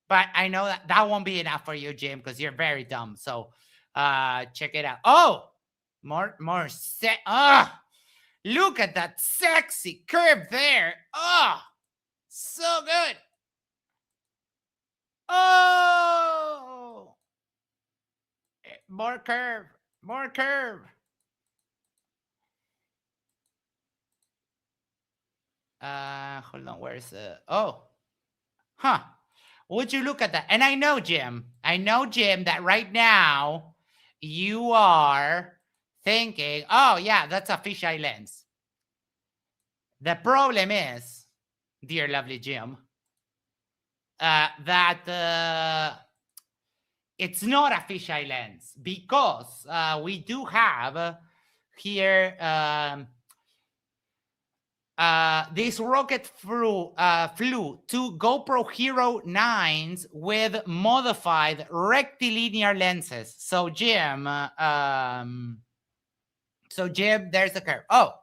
But I know that won't be enough for you, Jim, because you're very dumb. So check it out. Oh, more look at that sexy curve there. Oh, so good. Oh, more curve. Hold on, where's the... Oh, huh. Would you look at that? And I know, Jim, I know, Jim, that right now you are thinking, oh, yeah, that's a fisheye lens. The problem is, dear lovely Jim, that it's not a fisheye lens because we do have here this rocket flew two GoPro Hero 9s with modified rectilinear lenses. So Jim, there's the curve. Oh,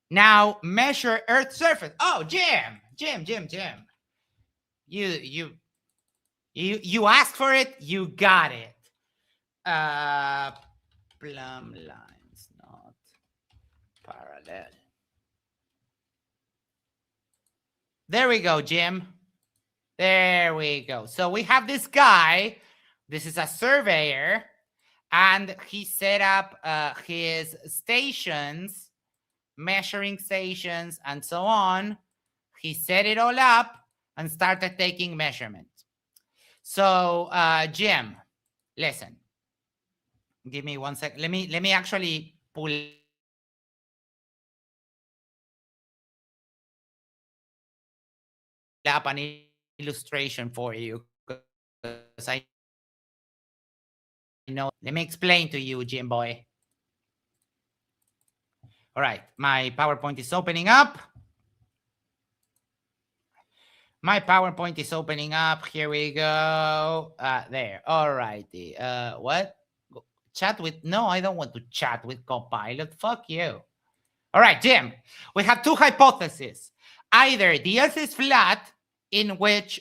now measure Earth surface. Oh, Jim. You asked for it, you got it. Plumb lines, not parallel. There we go, Jim. There we go. So we have this guy. This is a surveyor, and he set up his stations, measuring stations, and so on. He set it all up and started taking measurements. So, Jim, listen. Give me 1 second. Let me actually pull up an illustration for you, because I know. Let me explain to you, Jim boy. All right, my PowerPoint is opening up. My PowerPoint is opening up. Here we go. There. All righty. What? Chat with? No, I don't want to chat with Copilot. Fuck you. All right, Jim. We have two hypotheses. Either the Earth is flat, in which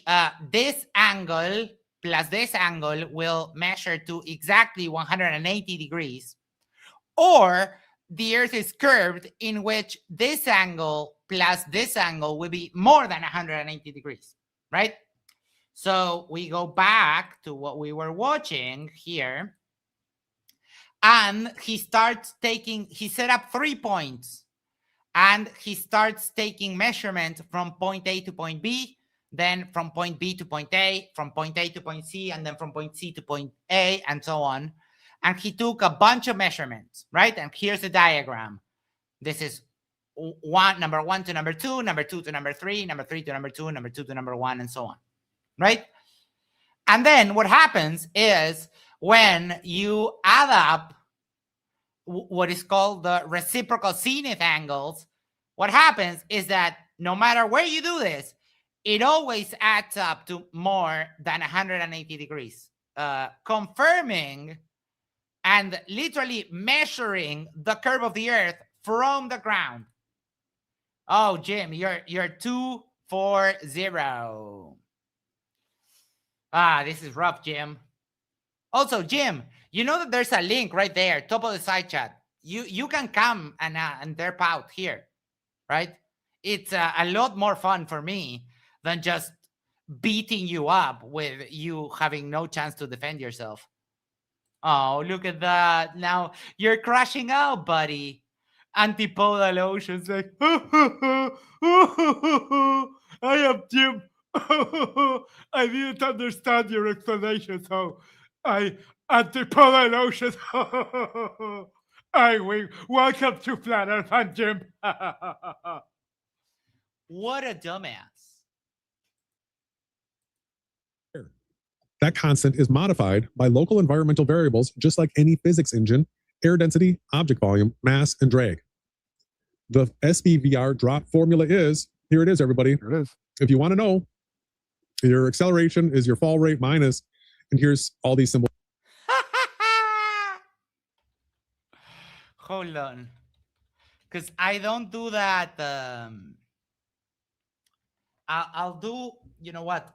this angle plus this angle will measure to exactly 180 degrees, or the Earth is curved, in which this angle plus this angle will be more than 180 degrees, right? So we go back to what we were watching here, and he set up 3 points, and he starts taking measurement from point A to point B, then from point B to point A, from point A to point C, and then from point C to point A, and so on. And he took a bunch of measurements, right? And here's the diagram. This is number 1 to number 2, number 2 to number 3, number 3 to number 2, number 2 to number 1, and so on, right? And then what happens is when you add up what is called the reciprocal zenith angles, what happens is that no matter where you do this, it always adds up to more than 180 degrees, confirming and literally measuring the curve of the Earth from the ground. Oh, Jim, you're 240. This is rough, Jim. Also, Jim, you know that there's a link right there, top of the side chat. You can come and derp out here, right? It's a lot more fun for me than just beating you up with you having no chance to defend yourself. Oh, look at that. Now you're crashing out, buddy. Antipodal oceans like, I am Jim. I didn't understand your explanation, so antipodal oceans. I will. Welcome to Planet Earth, Jim. What a dumbass. That constant is modified by local environmental variables, just like any physics engine: air density, object volume, mass, and drag. The SVVR drop formula is, here it is, everybody. Here it is. If you want to know, your acceleration is your fall rate minus, and here's all these symbols. Hold on. Because I don't do that. I'll do, you know what?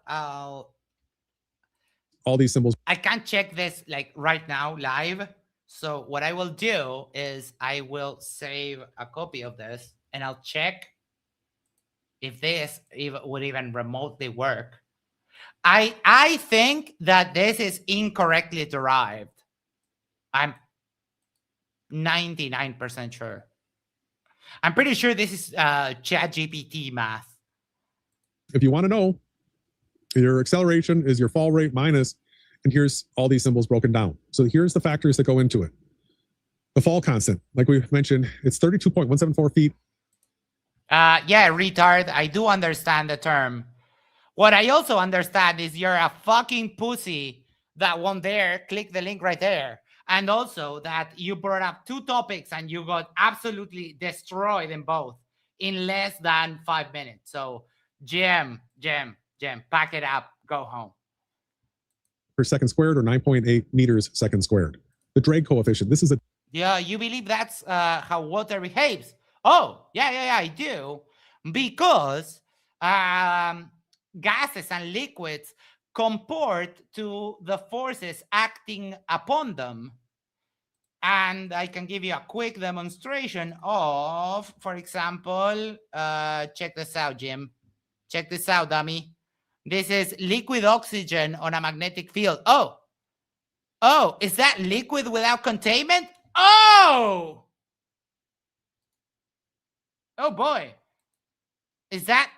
All these symbols. I can't check this like right now live. So what I will do is I will save a copy of this and I'll check if this would even remotely work. I think that this is incorrectly derived. I'm 99% sure. I'm pretty sure this is ChatGPT math. If you want to know, your acceleration is your fall rate minus, And here's all these symbols broken down. So here's the factors that go into it. The fall constant, like we mentioned, it's 32.174 feet. Yeah, retard. I do understand the term. What I also understand is you're a fucking pussy that won't dare click the link right there. And also that you brought up two topics and you got absolutely destroyed in both in less than 5 minutes. So, Jim, pack it up. Go home. Per second squared, or 9.8 meters second squared. The drag coefficient. This is a Yeah, you believe that's how water behaves? Oh, yeah, I do. Because gases and liquids comport to the forces acting upon them. And I can give you a quick demonstration of, for example, check this out, Jim. Check this out, dummy. This is liquid oxygen on a magnetic field. Oh, is that liquid without containment? Oh boy. Is that?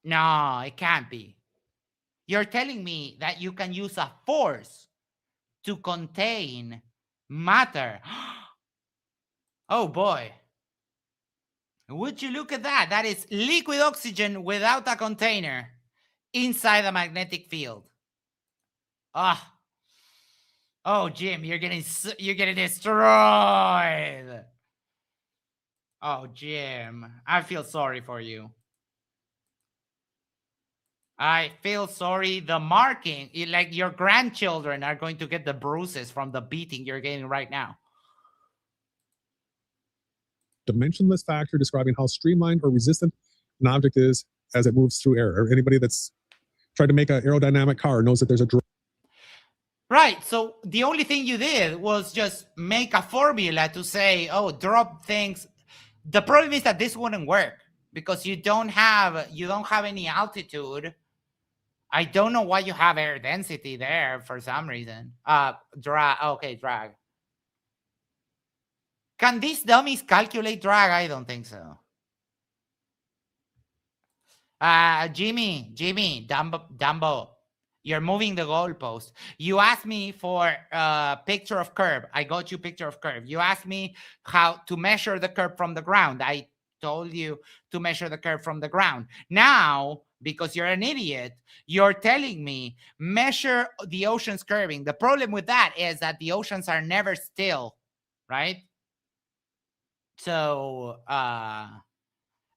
No, it can't be. You're telling me that you can use a force to contain matter. Oh boy. Would you look at that? That is liquid oxygen without a container inside a magnetic field. Oh, Jim, you're getting destroyed. Oh, Jim, I feel sorry for you. I feel sorry. The marking, like your grandchildren are going to get the bruises from the beating you're getting right now. dimensionless factor describing how streamlined or resistant an object is as it moves through air. Or anybody that's tried to make an aerodynamic car knows that there's a Right. So the only thing you did was just make a formula to say, oh, drop things. The problem is that this wouldn't work because you don't have any altitude. I don't know why you have air density there for some reason. Drag. Okay, drag. Can these dummies calculate drag? I don't think so. Jimmy, Dumbo, you're moving the goalpost. You asked me for a picture of curve. I got you picture of curve. You asked me how to measure the curve from the ground. I told you to measure the curve from the ground. Now, because you're an idiot, you're telling me measure the ocean's curving. The problem with that is that the oceans are never still, right? So,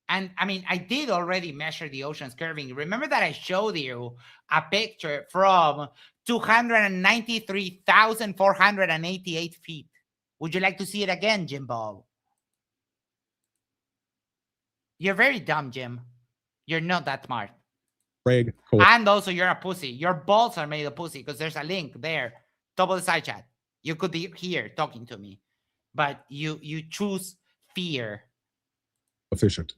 and I mean, I did already measure the ocean's curving. Remember that I showed you a picture from 293,488 feet. Would you like to see it again, Jimbo? You're very dumb, Jim. You're not that smart. Greg, and also, you're a pussy. Your balls are made of pussy because there's a link there. Top of the side chat. You could be here talking to me, but you choose fear. Efficient.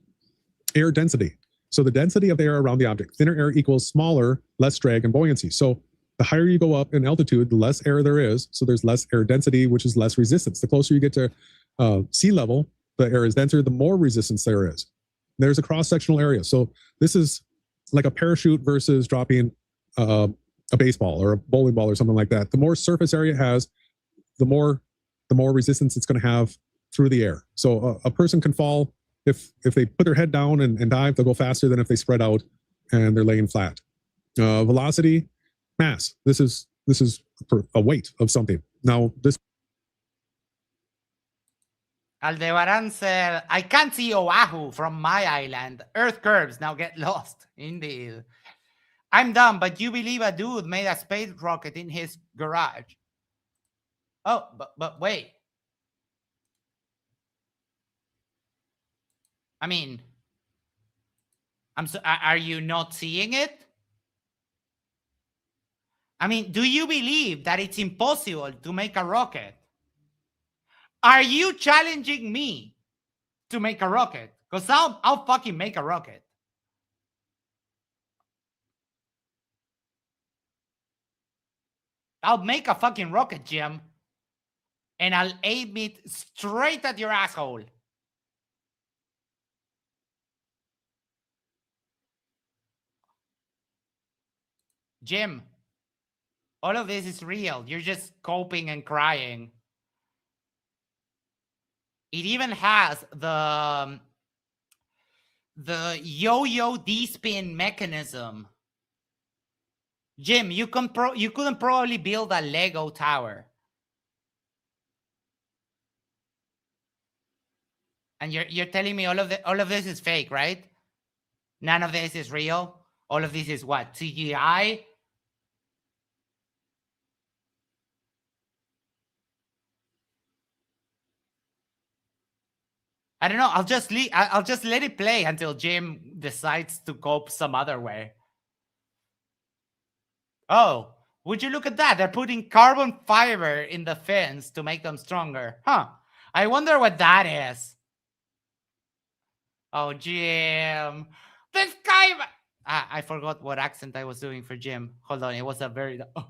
Air density. So the density of the air around the object. Thinner air equals smaller, less drag and buoyancy. So the higher you go up in altitude, the less air there is. So there's less air density, which is less resistance. The closer you get to sea level, the air is denser, the more resistance there is. There's a cross-sectional area. So this is like a parachute versus dropping a baseball or a bowling ball or something like that. The more surface area it has, the more resistance it's going to have through the air. So a person can fall if they put their head down and dive, they'll go faster than if they spread out and they're laying flat. Velocity, mass. This is a weight of something. Now this. Aldebaran said, I can't see Oahu from my island. Earth curves now get lost. Indeed. I'm dumb, but you believe a dude made a space rocket in his garage. Oh, but wait. I mean, are you not seeing it? I mean, do you believe that it's impossible to make a rocket? Are you challenging me to make a rocket? Because I'll fucking make a rocket. I'll make a fucking rocket, Jim. And I'll aim it straight at your asshole. Jim. All of this is real. You're just coping and crying. It even has the yo-yo D-spin mechanism. Jim, you couldn't probably build a Lego tower. And you're telling me all of this is fake, right? None of this is real. All of this is what? CGI? I don't know. I'll just let it play until Jim decides to cope some other way. Oh, would you look at that? They're putting carbon fiber in the fins to make them stronger. Huh. I wonder what that is. Oh, Jim. This guy. I forgot what accent I was doing for Jim. Hold on. It was a very. Oh,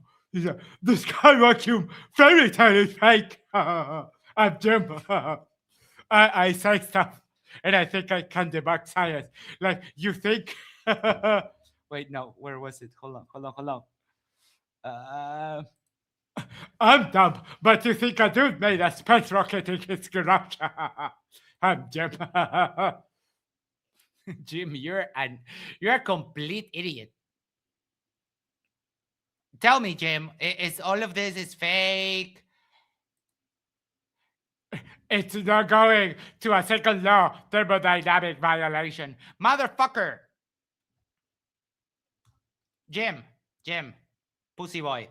this guy vacuum fairy tale is fake. I'm Jim. I say stuff and I think I can debug science. Like, you think. Wait, no. Where was it? Hold on. I'm dumb, but you think a dude made a space rocket in his garage. I'm Jim. Jim, you're a complete idiot. Tell me, Jim, is all of this is fake? It's not going to a second law thermodynamic violation. Motherfucker. Jim, pussy boy.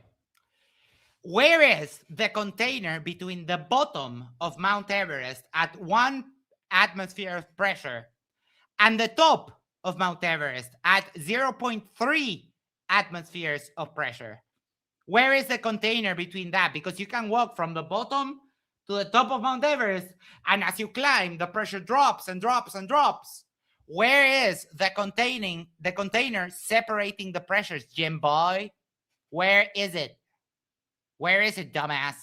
Where is the container between the bottom of Mount Everest at 1 atmosphere of pressure and the top of Mount Everest at 0.3 atmospheres of pressure? Where is the container between that? Because you can walk from the bottom to the top of Mount Everest, and as you climb, the pressure drops and drops and drops. Where is the container separating the pressures, Jim boy? Where is it? Where is it, dumbass?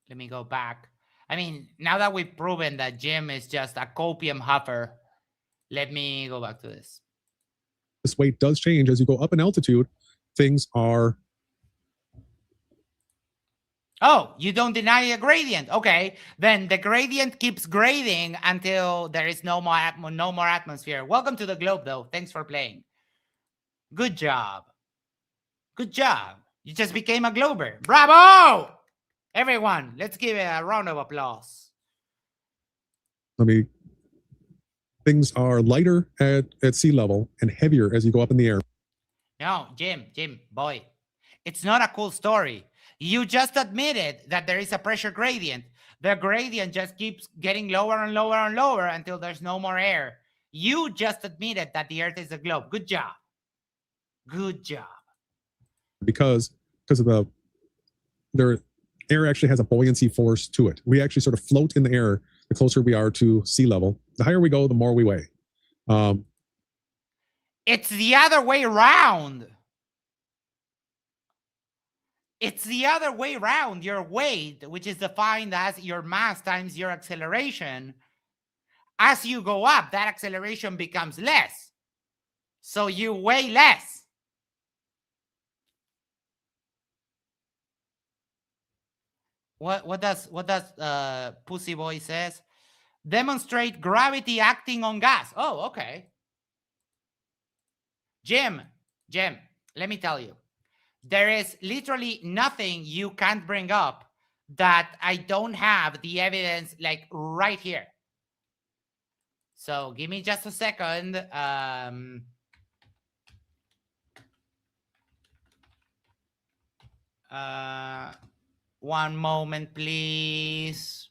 Let me go back. I mean, now that we've proven that Jim is just a copium huffer, let me go back to this. This weight does change as you go up in altitude. Things are. Oh, you don't deny a gradient. Okay, then the gradient keeps grading until there is no more atmosphere. Welcome to the globe, though. Thanks for playing. Good job. Good job. You just became a glober. Bravo! Everyone, let's give it a round of applause. I mean, things are lighter at sea level and heavier as you go up in the air. No, Jim, boy, it's not a cool story. You just admitted that there is a pressure gradient. The gradient just keeps getting lower and lower and lower until there's no more air. You just admitted that the Earth is a globe. Good job. Good job. Because of their air actually has a buoyancy force to it. We actually sort of float in the air the closer we are to sea level. The higher we go, the more we weigh. It's the other way around. It's the other way around. Your weight, which is defined as your mass times your acceleration, as you go up, that acceleration becomes less. So you weigh less. What does Pussy Boy says? Demonstrate gravity acting on gas. Oh, okay. Jim, let me tell you. There is literally nothing you can't bring up that I don't have the evidence like right here. So give me just a second. One moment, please.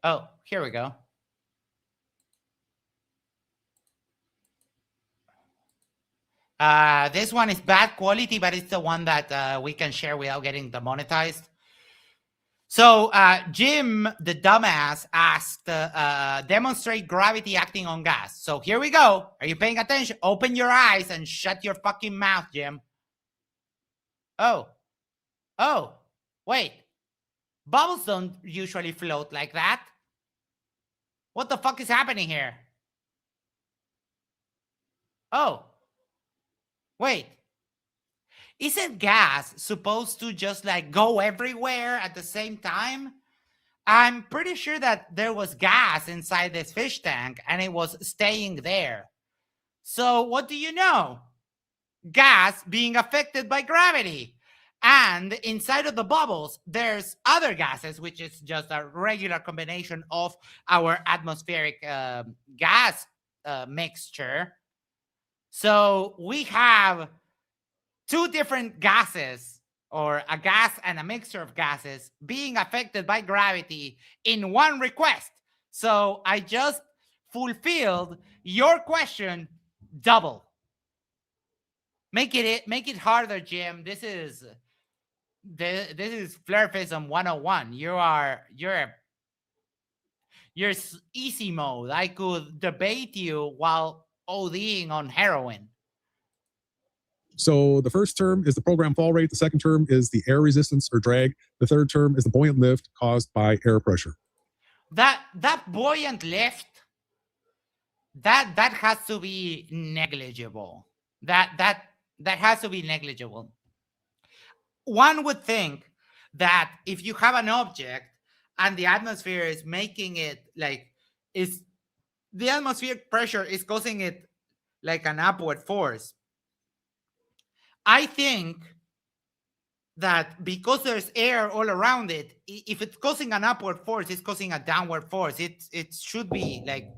Oh, here we go. This one is bad quality, but it's the one that we can share without getting demonetized. So Jim, the dumbass, asked, demonstrate gravity acting on gas. So here we go. Are you paying attention? Open your eyes and shut your fucking mouth, Jim. Oh, wait. Bubbles don't usually float like that. What the fuck is happening here? Oh, wait. Isn't gas supposed to just like go everywhere at the same time? I'm pretty sure that there was gas inside this fish tank and it was staying there. So what do you know? Gas being affected by gravity. And inside of the bubbles, there's other gases, which is just a regular combination of our atmospheric gas mixture. So we have two different gases, or a gas and a mixture of gases, being affected by gravity in one request. So I just fulfilled your question double. Make it harder, Jim. This is Flurfism 101. You're easy mode. I could debate you while ODing on heroin. So the first term is the program fall rate. The second term is the air resistance or drag. The third term is the buoyant lift caused by air pressure. That buoyant lift, that has to be negligible. That has to be negligible. One would think that if you have an object and the atmosphere is making it the atmospheric pressure is causing it like an upward force. I think that because there's air all around it, if it's causing an upward force, it's causing a downward force. It should be like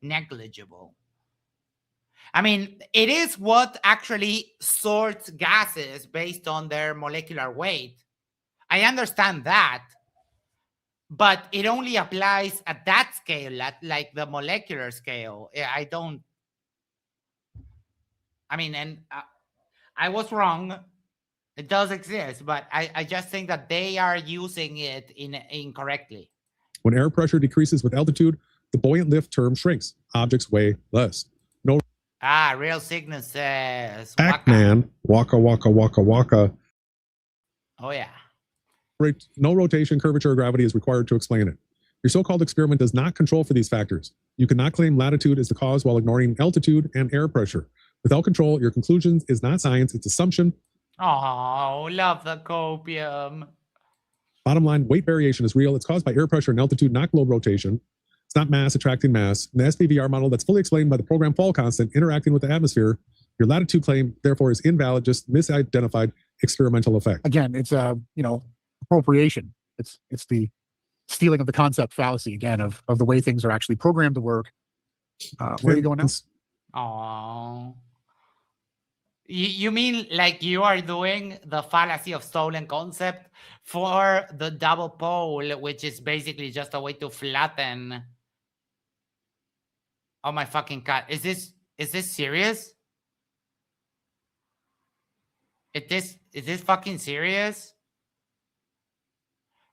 negligible. I mean, it is what actually sorts gases based on their molecular weight. I understand that, but it only applies at that scale, at like the molecular scale. I was wrong. It does exist, but I just think that they are using it incorrectly. When air pressure decreases with altitude, the buoyant lift term shrinks. Objects weigh less. No. Real Signal says. Pac-Man, waka waka waka waka. Oh yeah. No rotation, curvature, or gravity is required to explain it. Your so-called experiment does not control for these factors. You cannot claim latitude is the cause while ignoring altitude and air pressure. Without control, your conclusion is not science, it's assumption. Oh, love the copium. Bottom line, weight variation is real. It's caused by air pressure and altitude, not globe rotation. It's not mass attracting mass. In the SPVR model that's fully explained by the program fall constant interacting with the atmosphere, your latitude claim, therefore, is invalid, just misidentified experimental effect. Again, it's appropriation. It's the stealing of the concept fallacy again of the way things are actually programmed to work. Where are you going now? Oh, you mean like you are doing the fallacy of stolen concept for the double pole, which is basically just a way to flatten. Oh my fucking god! Is this serious? Is this fucking serious?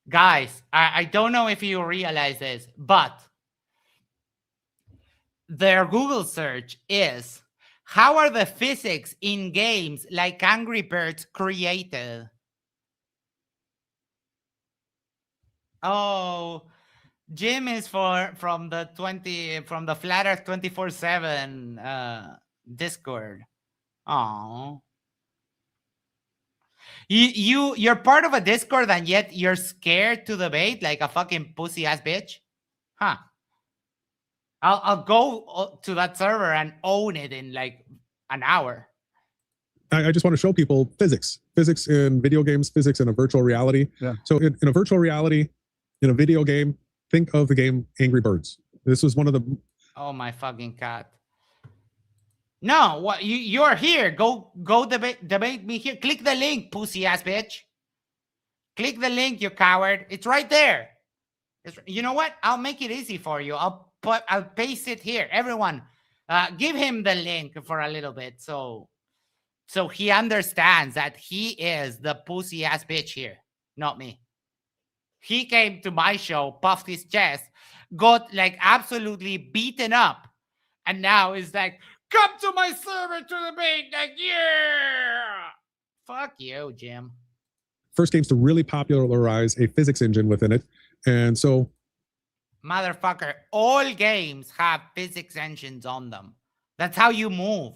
Guys, I don't know if you realize this, but their Google search is, how are the physics in games like Angry Birds created? Oh, Jim is from the Flat Earth 24/7 Discord. Oh. You're part of a Discord and yet you're scared to debate like a fucking pussy ass bitch? Huh. I'll go to that server and own it in like an hour. I just want to show people physics in video games, physics in a virtual reality. Yeah. So in a virtual reality, in a video game, think of the game Angry Birds. This was one of the... Oh my fucking god. No, what you're here. Go debate me here. Click the link, pussy ass bitch. Click the link, you coward. It's right there. You know what? I'll make it easy for you. I'll paste it here. Everyone, give him the link for a little bit so he understands that he is the pussy ass bitch here, not me. He came to my show, puffed his chest, got like absolutely beaten up, and now is like, come to my server to debate. Like, yeah. Fuck you, Jim. First games to really popularize a physics engine within it. And so... Motherfucker, all games have physics engines on them. That's how you move.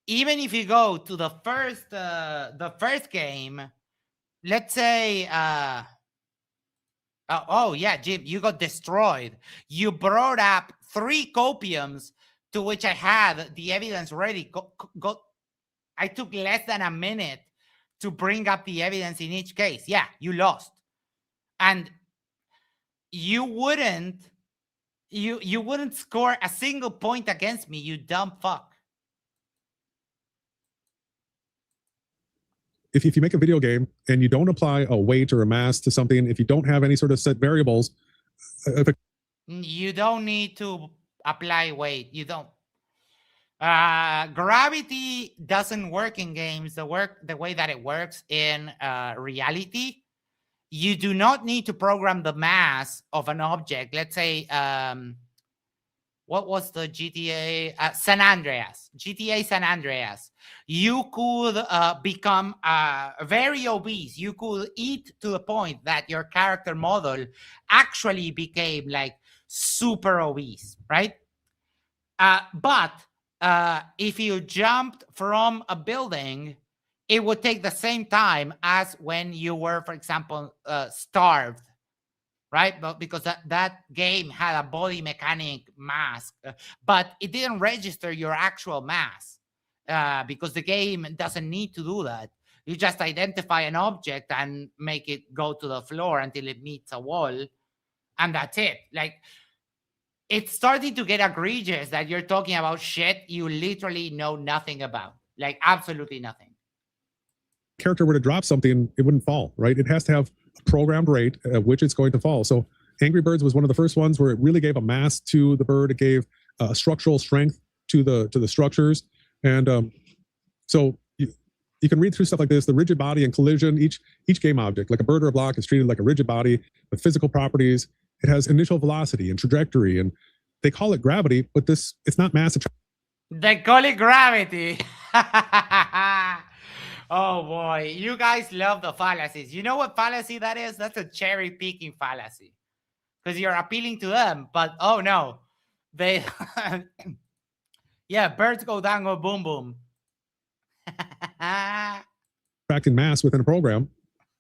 even if you go to the first game, let's say, oh yeah, Jim, you got destroyed. You brought up 3 copiums to which I had the evidence ready. I took less than a minute to bring up the evidence in each case. Yeah, you lost. And you wouldn't score a single point against me, you dumb fuck. If you make a video game and you don't apply a weight or a mass to something, if you don't have any sort of set variables, you don't need to apply weight. You don't. Gravity doesn't work in games the way that it works in reality. You do not need to program the mass of an object. Let's say, what was the GTA? San Andreas. GTA San Andreas. You could become very obese. You could eat to the point that your character model actually became like super obese, right? But if you jumped from a building, it would take the same time as when you were, for example, starved, right? But because that game had a body mechanic mask, but it didn't register your actual mass because the game doesn't need to do that. You just identify an object and make it go to the floor until it meets a wall, and that's it. Like, it's starting to get egregious that you're talking about shit you literally know nothing about, like absolutely nothing. character were to drop something, it wouldn't fall, right? It has to have a programmed rate at which it's going to fall. So Angry Birds was one of the first ones where it really gave a mass to the bird. It gave structural strength to the structures. And so you can read through stuff like this, the rigid body and collision, each game object, like a bird or a block, is treated like a rigid body with physical properties. It has initial velocity and trajectory, and they call it gravity, but it's not mass attraction. They call it gravity. Oh boy, you guys love the fallacies. You know what fallacy that is? That's a cherry picking fallacy, because you're appealing to them. But oh no, they yeah, birds go down, go boom boom. Attracting mass within a program,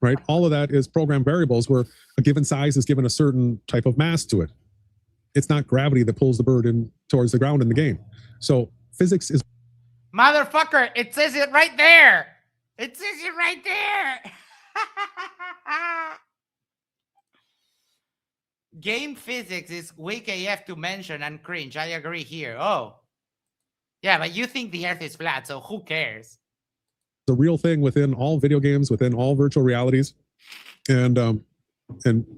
right? All of that is program variables where a given size is given a certain type of mass to it. It's not gravity that pulls the bird in towards the ground in the game. So physics is... Motherfucker, it says it right there. It says it right there. Game physics is weak AF to mention and cringe. I agree here. Oh. Yeah, but you think the earth is flat, so who cares? The real thing within all video games, within all virtual realities. And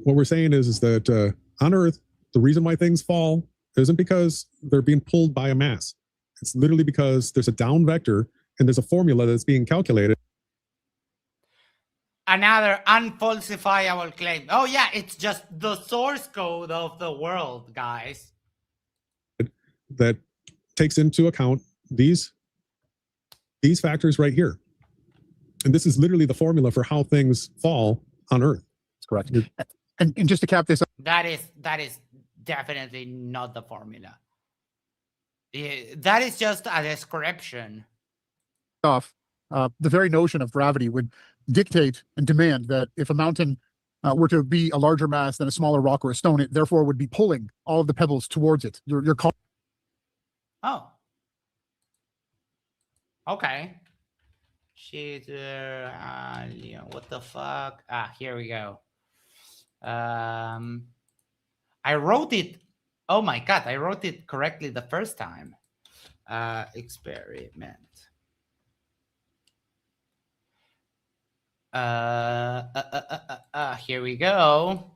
what we're saying is that on Earth, the reason why things fall isn't because they're being pulled by a mass. It's literally because there's a down vector and there's a formula that's being calculated. Another unfalsifiable claim. Oh yeah, it's just the source code of the world, guys. That takes into account these factors right here. And this is literally the formula for how things fall on Earth. That's correct. And just to cap this up, that is definitely not the formula. That is just a description. The very notion of gravity would dictate and demand that if a mountain were to be a larger mass than a smaller rock or a stone, it therefore would be pulling all of the pebbles towards it. You're calling. Oh. Okay. Shit. What the fuck? Here we go. I wrote it. Oh my God, I wrote it correctly the first time. Experiment. Here we go.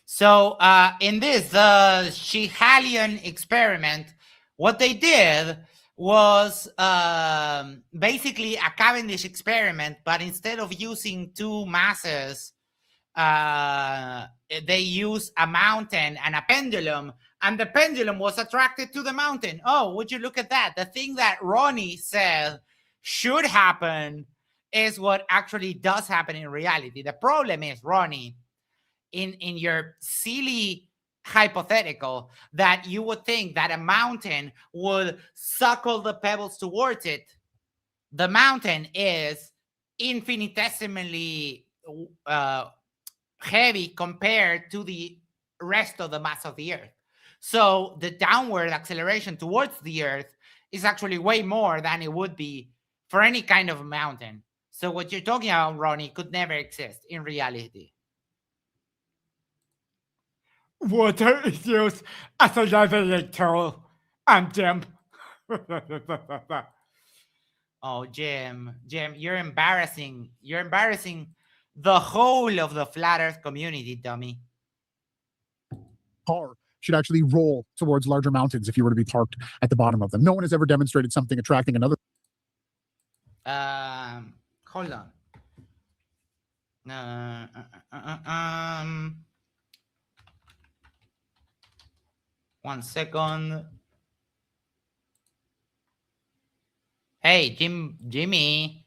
So in this Schihalian experiment, what they did was basically a Cavendish experiment, but instead of using two masses, they used a mountain and a pendulum, and the pendulum was attracted to the mountain. Oh, would you look at that? The thing that Ronnie said should happen is what actually does happen in reality. The problem is, Ronnie, in your silly hypothetical that you would think that a mountain would suckle the pebbles towards it. The mountain is infinitesimally heavy compared to the rest of the mass of the Earth. So the downward acceleration towards the Earth is actually way more than it would be for any kind of mountain. So what you're talking about, Ronnie, could never exist in reality. Water is used as a leveling tool. I'm Jim. Oh, Jim, you're embarrassing. You're embarrassing the whole of the flat Earth community, dummy. Car should actually roll towards larger mountains if you were to be parked at the bottom of them. No one has ever demonstrated something attracting another. Hold on. One second. Hey, Jimmy,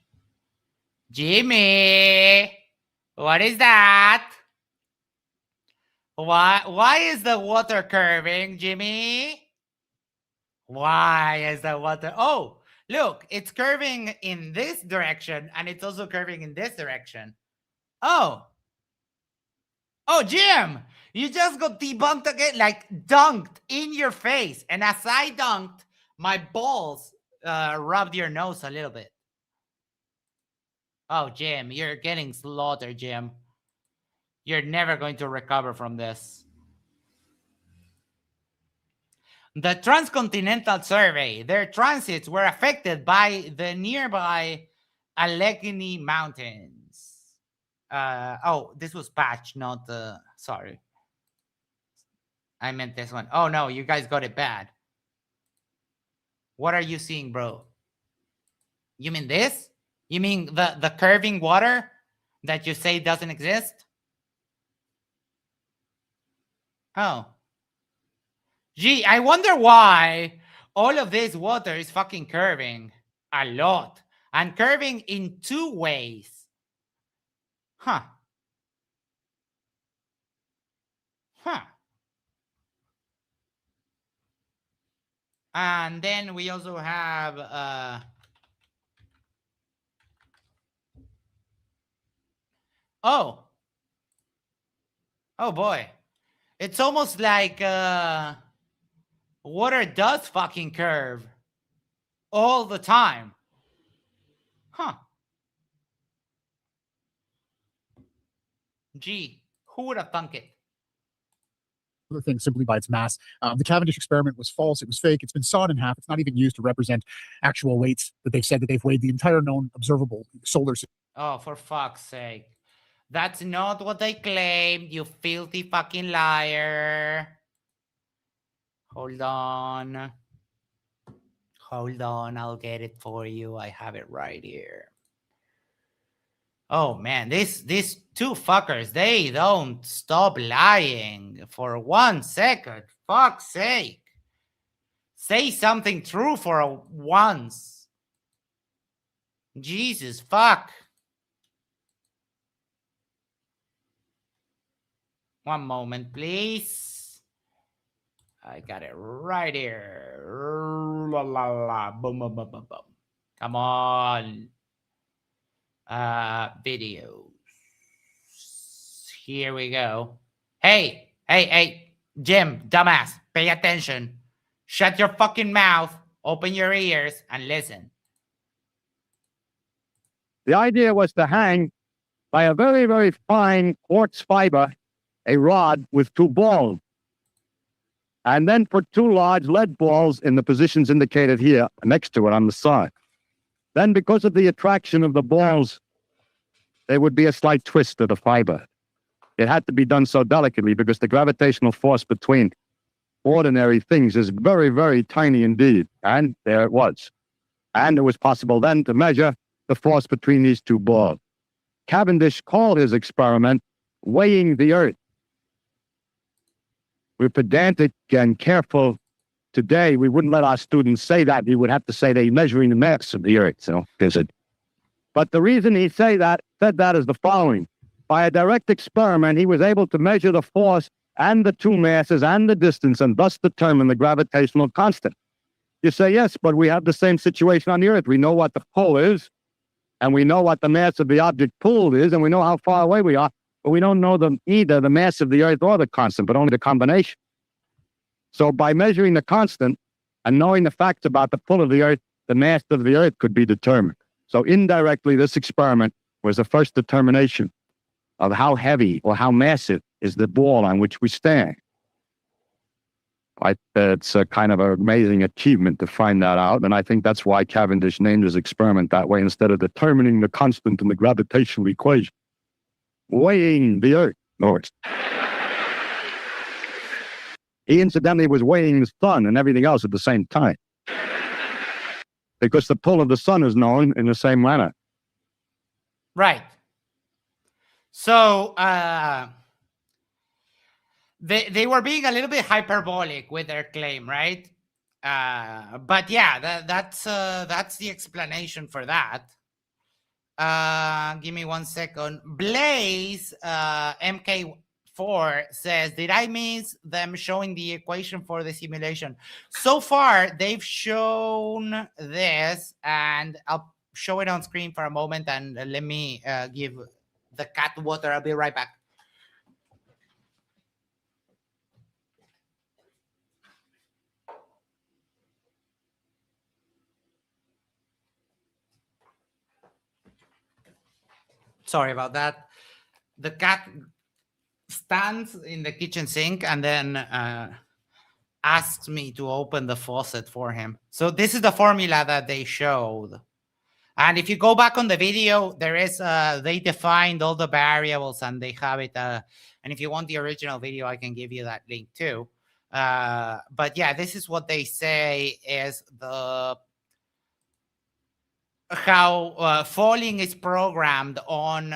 what is that? Why is the water curving, Jimmy? Why is the water? Oh, look, it's curving in this direction and it's also curving in this direction. Oh, Jim, you just got debunked again, like dunked in your face. And as I dunked, my balls rubbed your nose a little bit. Oh, Jim, you're getting slaughtered, Jim. You're never going to recover from this. The Transcontinental Survey, their transits were affected by the nearby Allegheny Mountains. Oh, this was patch, not sorry. I meant this one. Oh, no, you guys got it bad. What are you seeing, bro? You mean this? You mean the curving water that you say doesn't exist? Oh. Gee, I wonder why all of this water is fucking curving a lot. And curving in two ways. Huh. And then we also have oh boy, it's almost like water does fucking curve all the time. Gee, who would have thunk it? Other thing simply by its mass. The Cavendish experiment was false. It was fake. It's been sawed in half. It's not even used to represent actual weights that they've said that they've weighed the entire known observable solar system. Oh, for fuck's sake. That's not what they claimed, you filthy fucking liar. Hold on. I'll get it for you. I have it right here. Oh man, these two fuckers, they don't stop lying for 1 second. Fuck's sake. Say something true for once. Jesus fuck. One moment, please. I got it right here. La la la. Boom, boom, boom, boom, boom. Come on. Videos. Here we go. Hey, Jim, dumbass, pay attention. Shut your fucking mouth, open your ears, and listen. The idea was to hang by a very, very fine quartz fiber a rod with two balls, and then put two large lead balls in the positions indicated here next to it on the side. Then, because of the attraction of the balls, there would be a slight twist of the fiber. It had to be done so delicately because the gravitational force between ordinary things is very, very tiny indeed. And there it was. And it was possible then to measure the force between these two balls. Cavendish called his experiment weighing the Earth. We're pedantic and careful. Today, we wouldn't let our students say that. We would have to say they're measuring the mass of the Earth. So, but the reason he said that is the following. By a direct experiment, he was able to measure the force and the two masses and the distance, and thus determine the gravitational constant. You say, yes, but we have the same situation on the Earth. We know what the pull is, and we know what the mass of the object pulled is, and we know how far away we are, but we don't know either the mass of the Earth or the constant, but only the combination. So by measuring the constant and knowing the facts about the pull of the Earth, the mass of the Earth could be determined. So indirectly, this experiment was the first determination of how heavy or how massive is the ball on which we stand. It's a kind of an amazing achievement to find that out, and I think that's why Cavendish named his experiment that way instead of determining the constant in the gravitational equation. Weighing the Earth, notice. He incidentally was weighing the sun and everything else at the same time, because the pull of the sun is known in the same manner. Right. So they were being a little bit hyperbolic with their claim, right? But yeah, that's the explanation for that. Give me 1 second. Blaze MK4 says, did I miss them showing the equation for the simulation? So far, they've shown this, and I'll show it on screen for a moment, and let me give the cat water. I'll be right back. Sorry about that. The cat stands in the kitchen sink and then asks me to open the faucet for him. So this is the formula that they showed. And if you go back on the video, there is they defined all the variables and they have it. And if you want the original video, I can give you that link too. But yeah, this is what they say is how falling is programmed on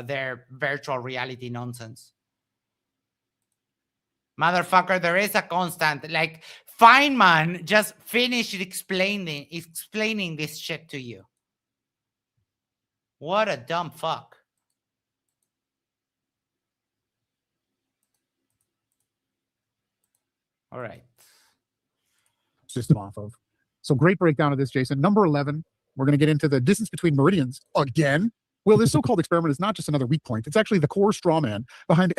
their virtual reality nonsense. Motherfucker, there is a constant. Like, Feynman just finished explaining this shit to you. What a dumb fuck. All right. System off of. So great breakdown of this, Jason. Number 11, we're going to get into the distance between meridians again. Well, this so-called experiment is not just another weak point. It's actually the core straw man behind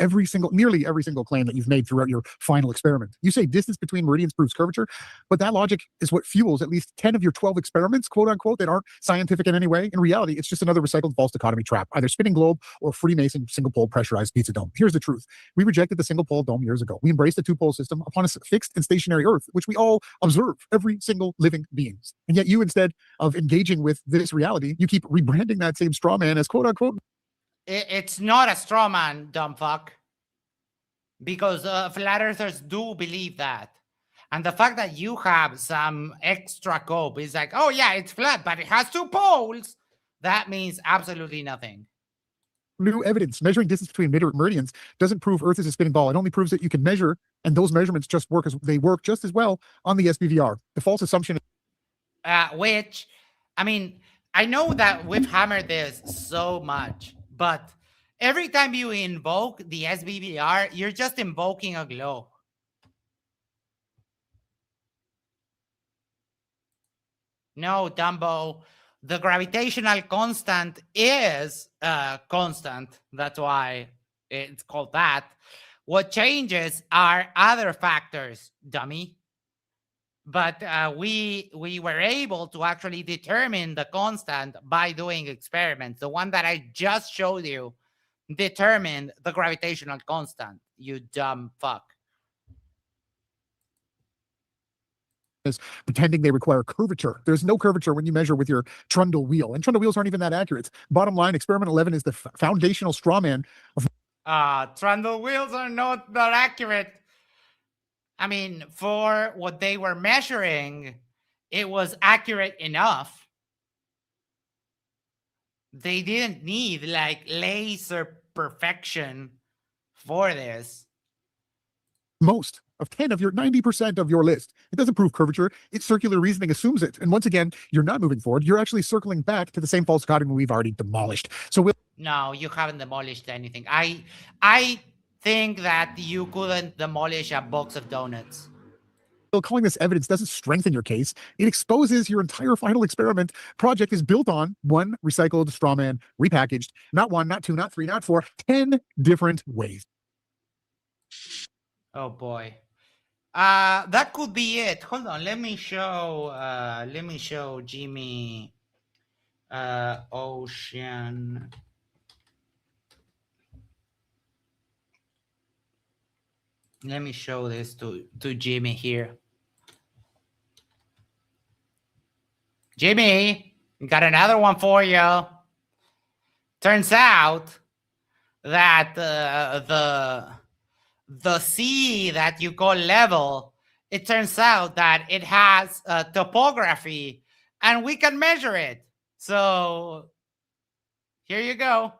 nearly every single claim that you've made throughout your final experiment. You say distance between meridians proves curvature, but that logic is what fuels at least 10 of your 12 experiments, quote unquote, that aren't scientific in any way. In reality, it's just another recycled false dichotomy trap, either spinning globe or Freemason single pole pressurized pizza dome. Here's the truth. We rejected the single pole dome years ago. We embraced the two pole system upon a fixed and stationary Earth, which we all observe, every single living beings. And yet you, instead of engaging with this reality, you keep rebranding that same straw man as quote unquote. It's not a straw man, dumb fuck. Because flat earthers do believe that. And the fact that you have some extra cope is like, oh yeah, it's flat, but it has two poles. That means absolutely nothing. New evidence measuring distance between meridians doesn't prove Earth is a spinning ball. It only proves that you can measure, and those measurements work just as well on the SBVR. The false assumption. Which, I mean, I know that we've hammered this so much, but every time you invoke the SBVR, you're just invoking a glow. No, Dumbo. The gravitational constant is constant. That's why it's called that. What changes are other factors, dummy. But we were able to actually determine the constant by doing experiments. The one that I just showed you determined the gravitational constant, you dumb fuck. Is pretending they require curvature. There's no curvature when you measure with your trundle wheel, and trundle wheels aren't even that accurate. Bottom line, experiment 11 is the foundational straw man of trundle wheels are not that accurate. I mean, for what they were measuring, it was accurate enough. They didn't need like laser perfection for this. Most of 10 of your 90% of your list. It doesn't prove curvature. It's circular reasoning assumes it. And once again, you're not moving forward. You're actually circling back to the same false dichotomy we've already demolished. So No, you haven't demolished anything. I think that you couldn't demolish a box of donuts. So calling this evidence doesn't strengthen your case. It exposes your entire final experiment project is built on one recycled straw man, repackaged, not one, not two, not three, not four, 10 different ways. Oh boy. That could be it. Hold on. Let me show Jimmy Ocean. Let me show this to Jimmy here. Jimmy, got another one for you. Turns out that the sea that you call level, it turns out that it has topography and we can measure it. So here you go.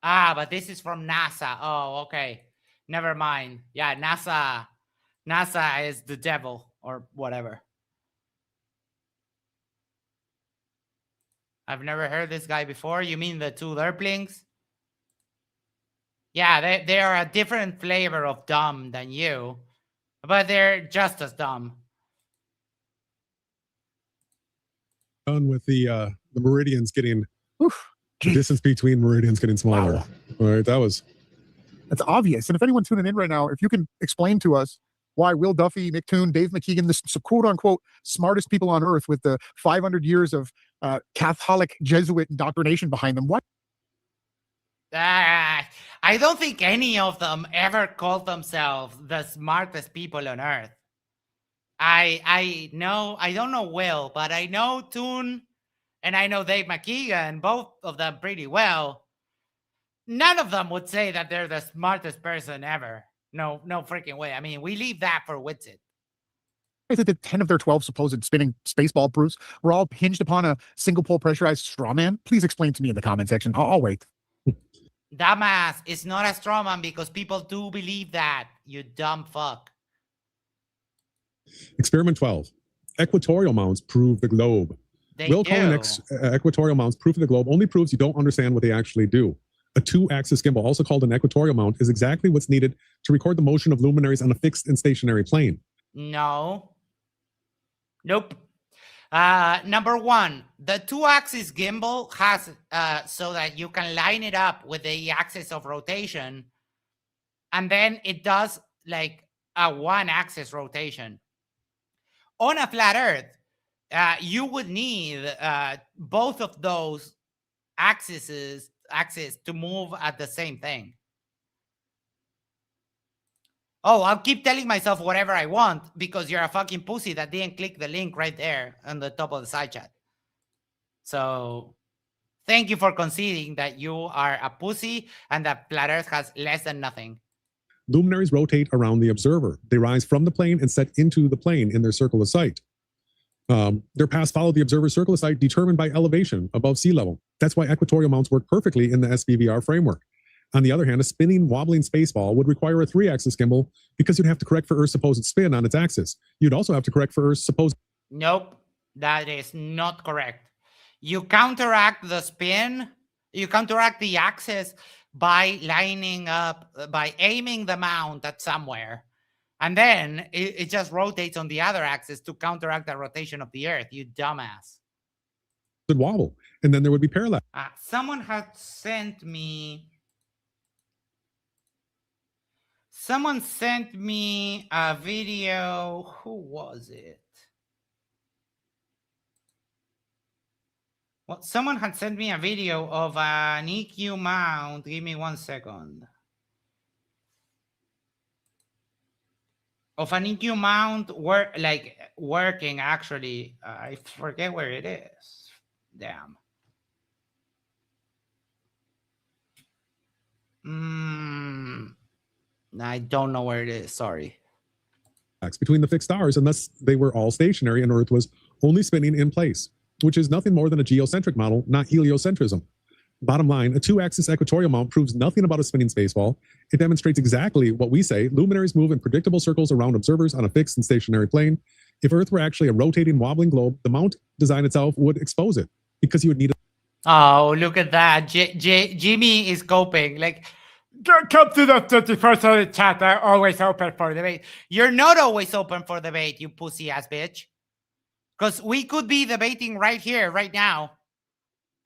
But this is from NASA. Oh, okay. Never mind. Yeah, NASA is the devil or whatever. I've never heard this guy before. You mean the two derplings? Yeah, they are a different flavor of dumb than you, but they're just as dumb. Done with the meridians getting, the distance between meridians getting smaller. Wow. All right, that's obvious. And if anyone's tuning in right now, if you can explain to us why Will Duffy, Mick Toon, Dave McKeegan, the quote-unquote smartest people on earth with the 500 years of Catholic Jesuit indoctrination behind them, what? I don't think any of them ever called themselves the smartest people on earth. I don't know Will, but I know Toon and I know Dave McKeegan, both of them pretty well. None of them would say that they're the smartest person ever. No freaking way. I mean, we leave that for Witsit. Is it that 10 of their 12 supposed spinning spaceball proofs were all hinged upon a single pole pressurized straw man? Please explain to me in the comment section. I'll wait. Dumbass, it's not a straw man because people do believe that, you dumb fuck. Experiment 12. Equatorial mounts prove the globe. Will calling equatorial mounts proof of the globe only proves you don't understand what they actually do. A two-axis gimbal, also called an equatorial mount, is exactly what's needed to record the motion of luminaries on a fixed and stationary plane. No. Nope. Number one, the two-axis gimbal has so that you can line it up with the axis of rotation, and then it does like a one-axis rotation. On a flat Earth, you would need both of those axes to move at the same thing. Oh, I'll keep telling myself whatever I want because you're a fucking pussy that didn't click the link right there on the top of the side chat. So thank you for conceding that you are a pussy and that flat Earth has less than nothing. Luminaries rotate around the observer. They rise from the plane and set into the plane in their circle of sight. Their paths follow the observer's circle of sight determined by elevation above sea level. That's why equatorial mounts work perfectly in the SVVR framework. On the other hand, a spinning, wobbling spaceball would require a three-axis gimbal because you'd have to correct for Earth's supposed spin on its axis. You'd also have to correct for Earth's supposed... Nope, that is not correct. You counteract the spin, you counteract the axis by lining up, by aiming the mount at somewhere. And then it just rotates on the other axis to counteract the rotation of the Earth, you dumbass. ...would wobble, and then there would be parallax. Someone had sent me a video. Who was it? Well, someone had sent me a video of an EQ mount. Give me 1 second. Of an EQ mount working actually. I forget where it is. Damn. I don't know where it is. Sorry. ...between the fixed stars, and thus they were all stationary and Earth was only spinning in place, which is nothing more than a geocentric model, not heliocentrism. Bottom line, a two-axis equatorial mount proves nothing about a spinning spaceball. It demonstrates exactly what we say. Luminaries move in predictable circles around observers on a fixed and stationary plane. If Earth were actually a rotating, wobbling globe, the mount design itself would expose it because you would need a... Oh, look at that. Jimmy is coping. Like, Come to the 31st of the chat. I'm always open for debate. You're not always open for debate, you pussy ass bitch. Because we could be debating right here, right now,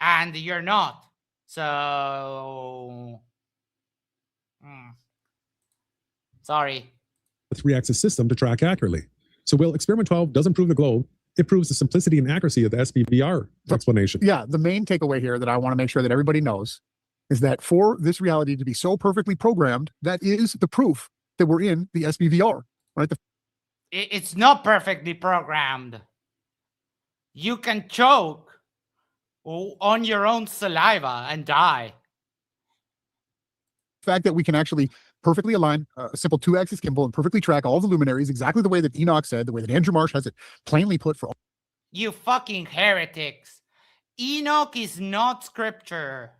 and you're not. So, sorry. A 3-axis system to track accurately. So while experiment 12 doesn't prove the globe, it proves the simplicity and accuracy of the SBVR explanation. Yeah, the main takeaway here that I want to make sure that everybody knows is that for this reality to be so perfectly programmed, that is the proof that we're in the SBVR, right? It's not perfectly programmed. You can choke on your own saliva and die. The fact that we can actually perfectly align a simple 2-axis gimbal and perfectly track all the luminaries exactly the way that Enoch said, the way that Andrew Marsh has it plainly put for all. You fucking heretics. Enoch is not scripture.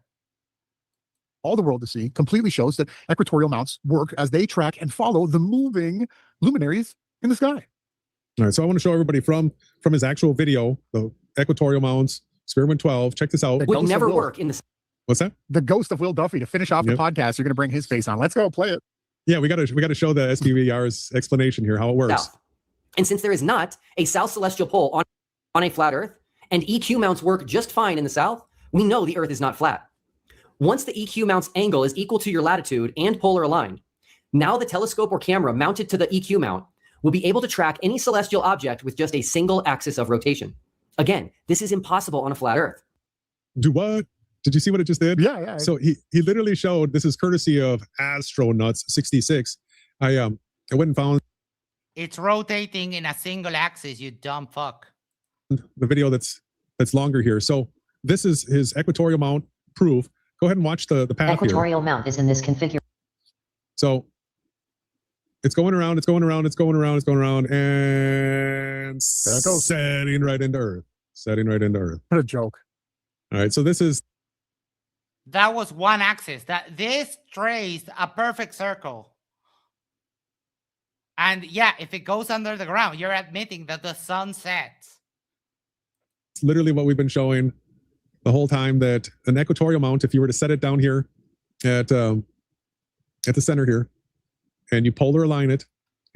All the world to see completely shows that equatorial mounts work as they track and follow the moving luminaries in the sky. All right, so I want to show everybody from his actual video, the equatorial mounts, experiment 12. Check this out. Would never work in the. What's that? The ghost of Will Duffy to finish off the podcast. You're going to bring his face on. Let's go play it. Yeah, we got to show the SBVR's explanation here, how it works. South. And since there is not a south celestial pole on a flat Earth, and EQ mounts work just fine in the south, we know the Earth is not flat. Once the EQ mount's angle is equal to your latitude and polar aligned, now the telescope or camera mounted to the EQ mount will be able to track any celestial object with just a single axis of rotation. Again, this is impossible on a flat Earth. Do what? Did you see what it just did? Yeah. So he literally showed, this is courtesy of Astronuts66. I went and found It's rotating in a single axis, you dumb fuck. the video that's longer here. So this is his equatorial mount proof. Go ahead and watch the path Equatorial here. mount is in this configuration. So it's going around, it's going around, it's going around, it's going around, and setting right into Earth. Setting right into Earth. What a joke. All right, so this is... That was one axis. This traced a perfect circle. And yeah, if it goes under the ground, you're admitting that the sun sets. It's literally what we've been showing the whole time, that an equatorial mount, if you were to set it down here at the center here, and you polar align it,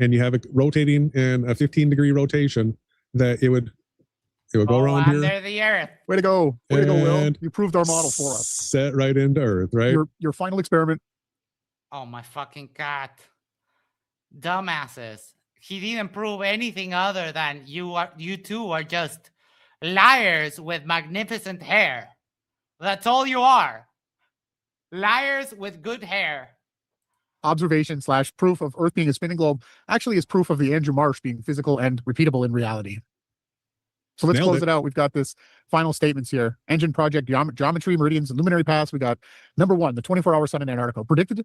and you have it rotating in a 15-degree rotation, that it would go around here. Under the Earth. Way to go. Way to go, Will. And You proved our model for us. Set right into Earth, right? Your final experiment. Oh my fucking God. Dumbasses. He didn't prove anything other than you two are just liars with magnificent hair. That's all you are. Liars with good hair. Observation / proof of Earth being a spinning globe actually is proof of the Andrew Marsh being physical and repeatable in reality. So let's close it out. We've got this final statements here. Engine project, geometry, meridians, and luminary paths. We got number 1, the 24-hour sun in Antarctica. Predictable.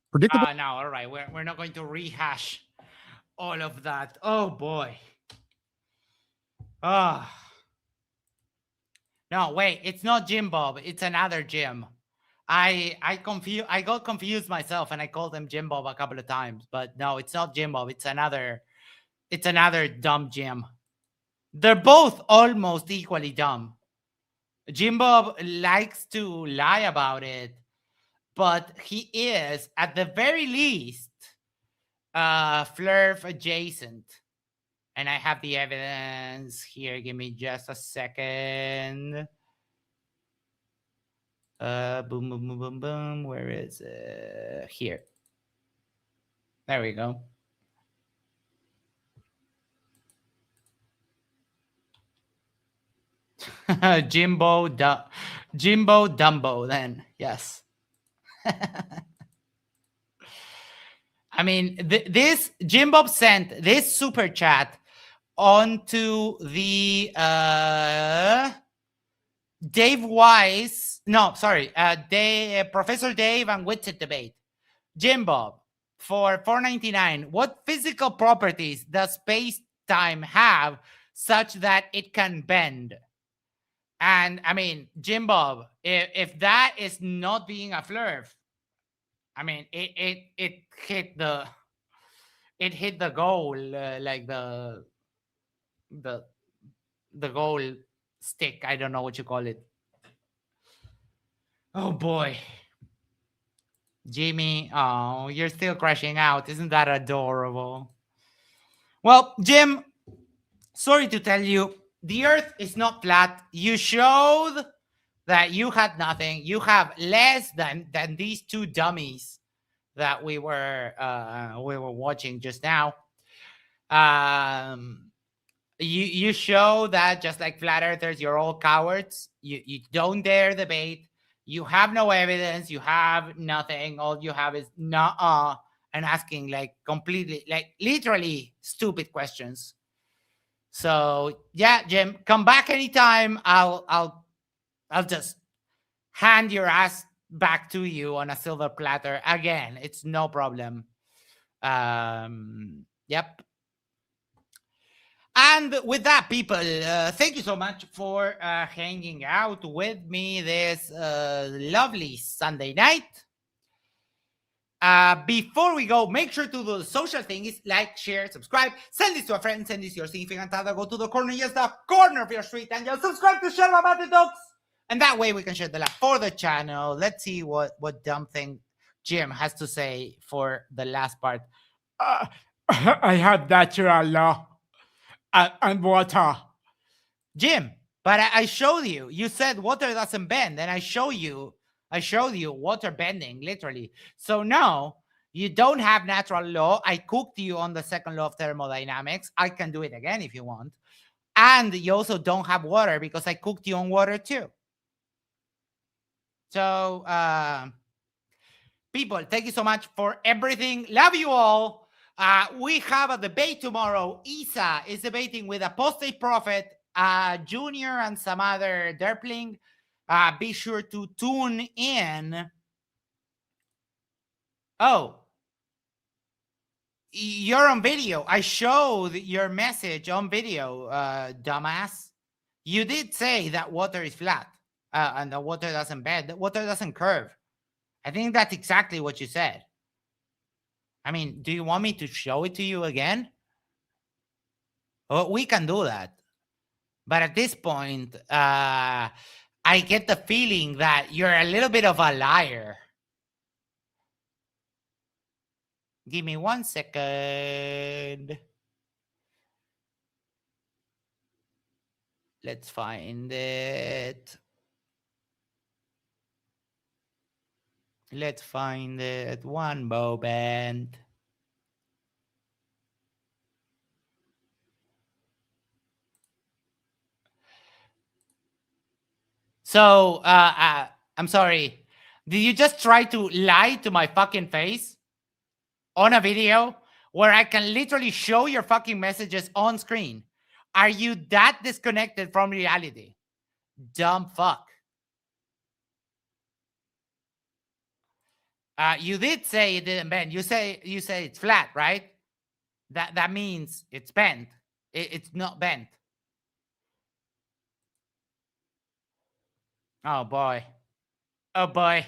No, all right. We're not going to rehash all of that. Oh boy. No, wait. It's not Jim Bob. It's another Jim. I got confused myself, and I called him Jim Bob a couple of times. But no, it's not Jim Bob. It's another dumb Jim. They're both almost equally dumb. Jim Bob likes to lie about it, but he is, at the very least, Flurf adjacent. And I have the evidence here. Give me just a second. Boom, boom, boom, boom, boom. Where is it? Here. There we go. Jimbo Dumbo, then. Yes. I mean, this Jimbo sent this super chat onto the Dave Weiss. No, sorry. Professor Dave and Whitsitt debate. Jimbo, for $4.99, what physical properties does space-time have such that it can bend? And I mean, Jim Bob, if that is not being a flurf, I mean, it hit the goal, like the goal stick. I don't know what you call it. Oh boy. Jimmy, oh, you're still crashing out. Isn't that adorable? Well, Jim, sorry to tell you, the Earth is not flat. You showed that you had nothing. You have less than these two dummies that we were watching just now. You show that just like flat earthers, you're all cowards. You don't dare debate. You have no evidence. You have nothing. All you have is nuh-uh and asking like completely, like literally stupid questions. So yeah, Jim, come back anytime. I'll just hand your ass back to you on a silver platter again. It's no problem. Yep. And with that, people, thank you so much for hanging out with me this lovely Sunday night. Before we go, make sure to do the social things, like, share, subscribe, send this to a friend, send this to your significant other, go to the corner, yes, the corner of your street, and just subscribe to Share About the Dogs. And that way we can share the love for the channel. Let's see what dumb thing Jim has to say for the last part. I have natural law and water. Jim, but I showed you. You said water doesn't bend, and I showed you water bending, literally. So no, you don't have natural law. I cooked you on the second law of thermodynamics. I can do it again if you want. And you also don't have water because I cooked you on water too. So, people, thank you so much for everything. Love you all. We have a debate tomorrow. Isa is debating with Apostate Prophet, Junior, and some other derpling. Be sure to tune in. Oh, you're on video. I showed your message on video, dumbass. You did say that water is flat and the water doesn't bend. The water doesn't curve. I think that's exactly what you said. I mean, do you want me to show it to you again? Well, we can do that. But at this point, I get the feeling that you're a little bit of a liar. Give me 1 second. Let's find it. Let's find it. One moment. So, I'm sorry. Did you just try to lie to my fucking face on a video where I can literally show your fucking messages on screen? Are you that disconnected from reality? Dumb fuck. You did say it didn't bend. You say it's flat, right? That means it's bent. It's not bent. Oh boy. Oh boy.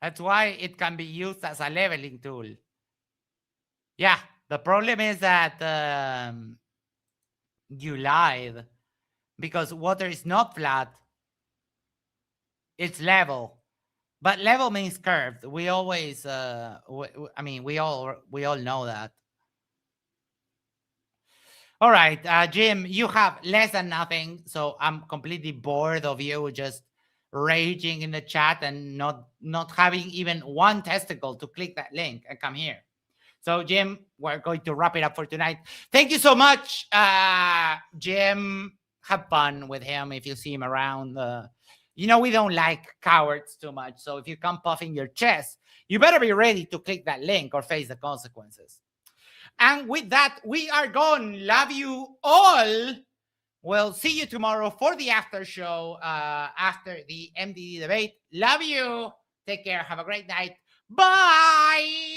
That's why it can be used as a leveling tool. Yeah, the problem is that you lied because water is not flat. It's level. But level means curved. We always, I mean, we all know that. All right, Jim, you have less than nothing. So I'm completely bored of you just raging in the chat and not having even one testicle to click that link and come here. So, Jim, we're going to wrap it up for tonight. Thank you so much, Jim. Have fun with him if you see him around. You know, we don't like cowards too much. So if you come puffing your chest, you better be ready to click that link or face the consequences. And with that, we are gone. Love you all. We'll see you tomorrow for the after show after the MDD debate. Love you. Take care. Have a great night. Bye.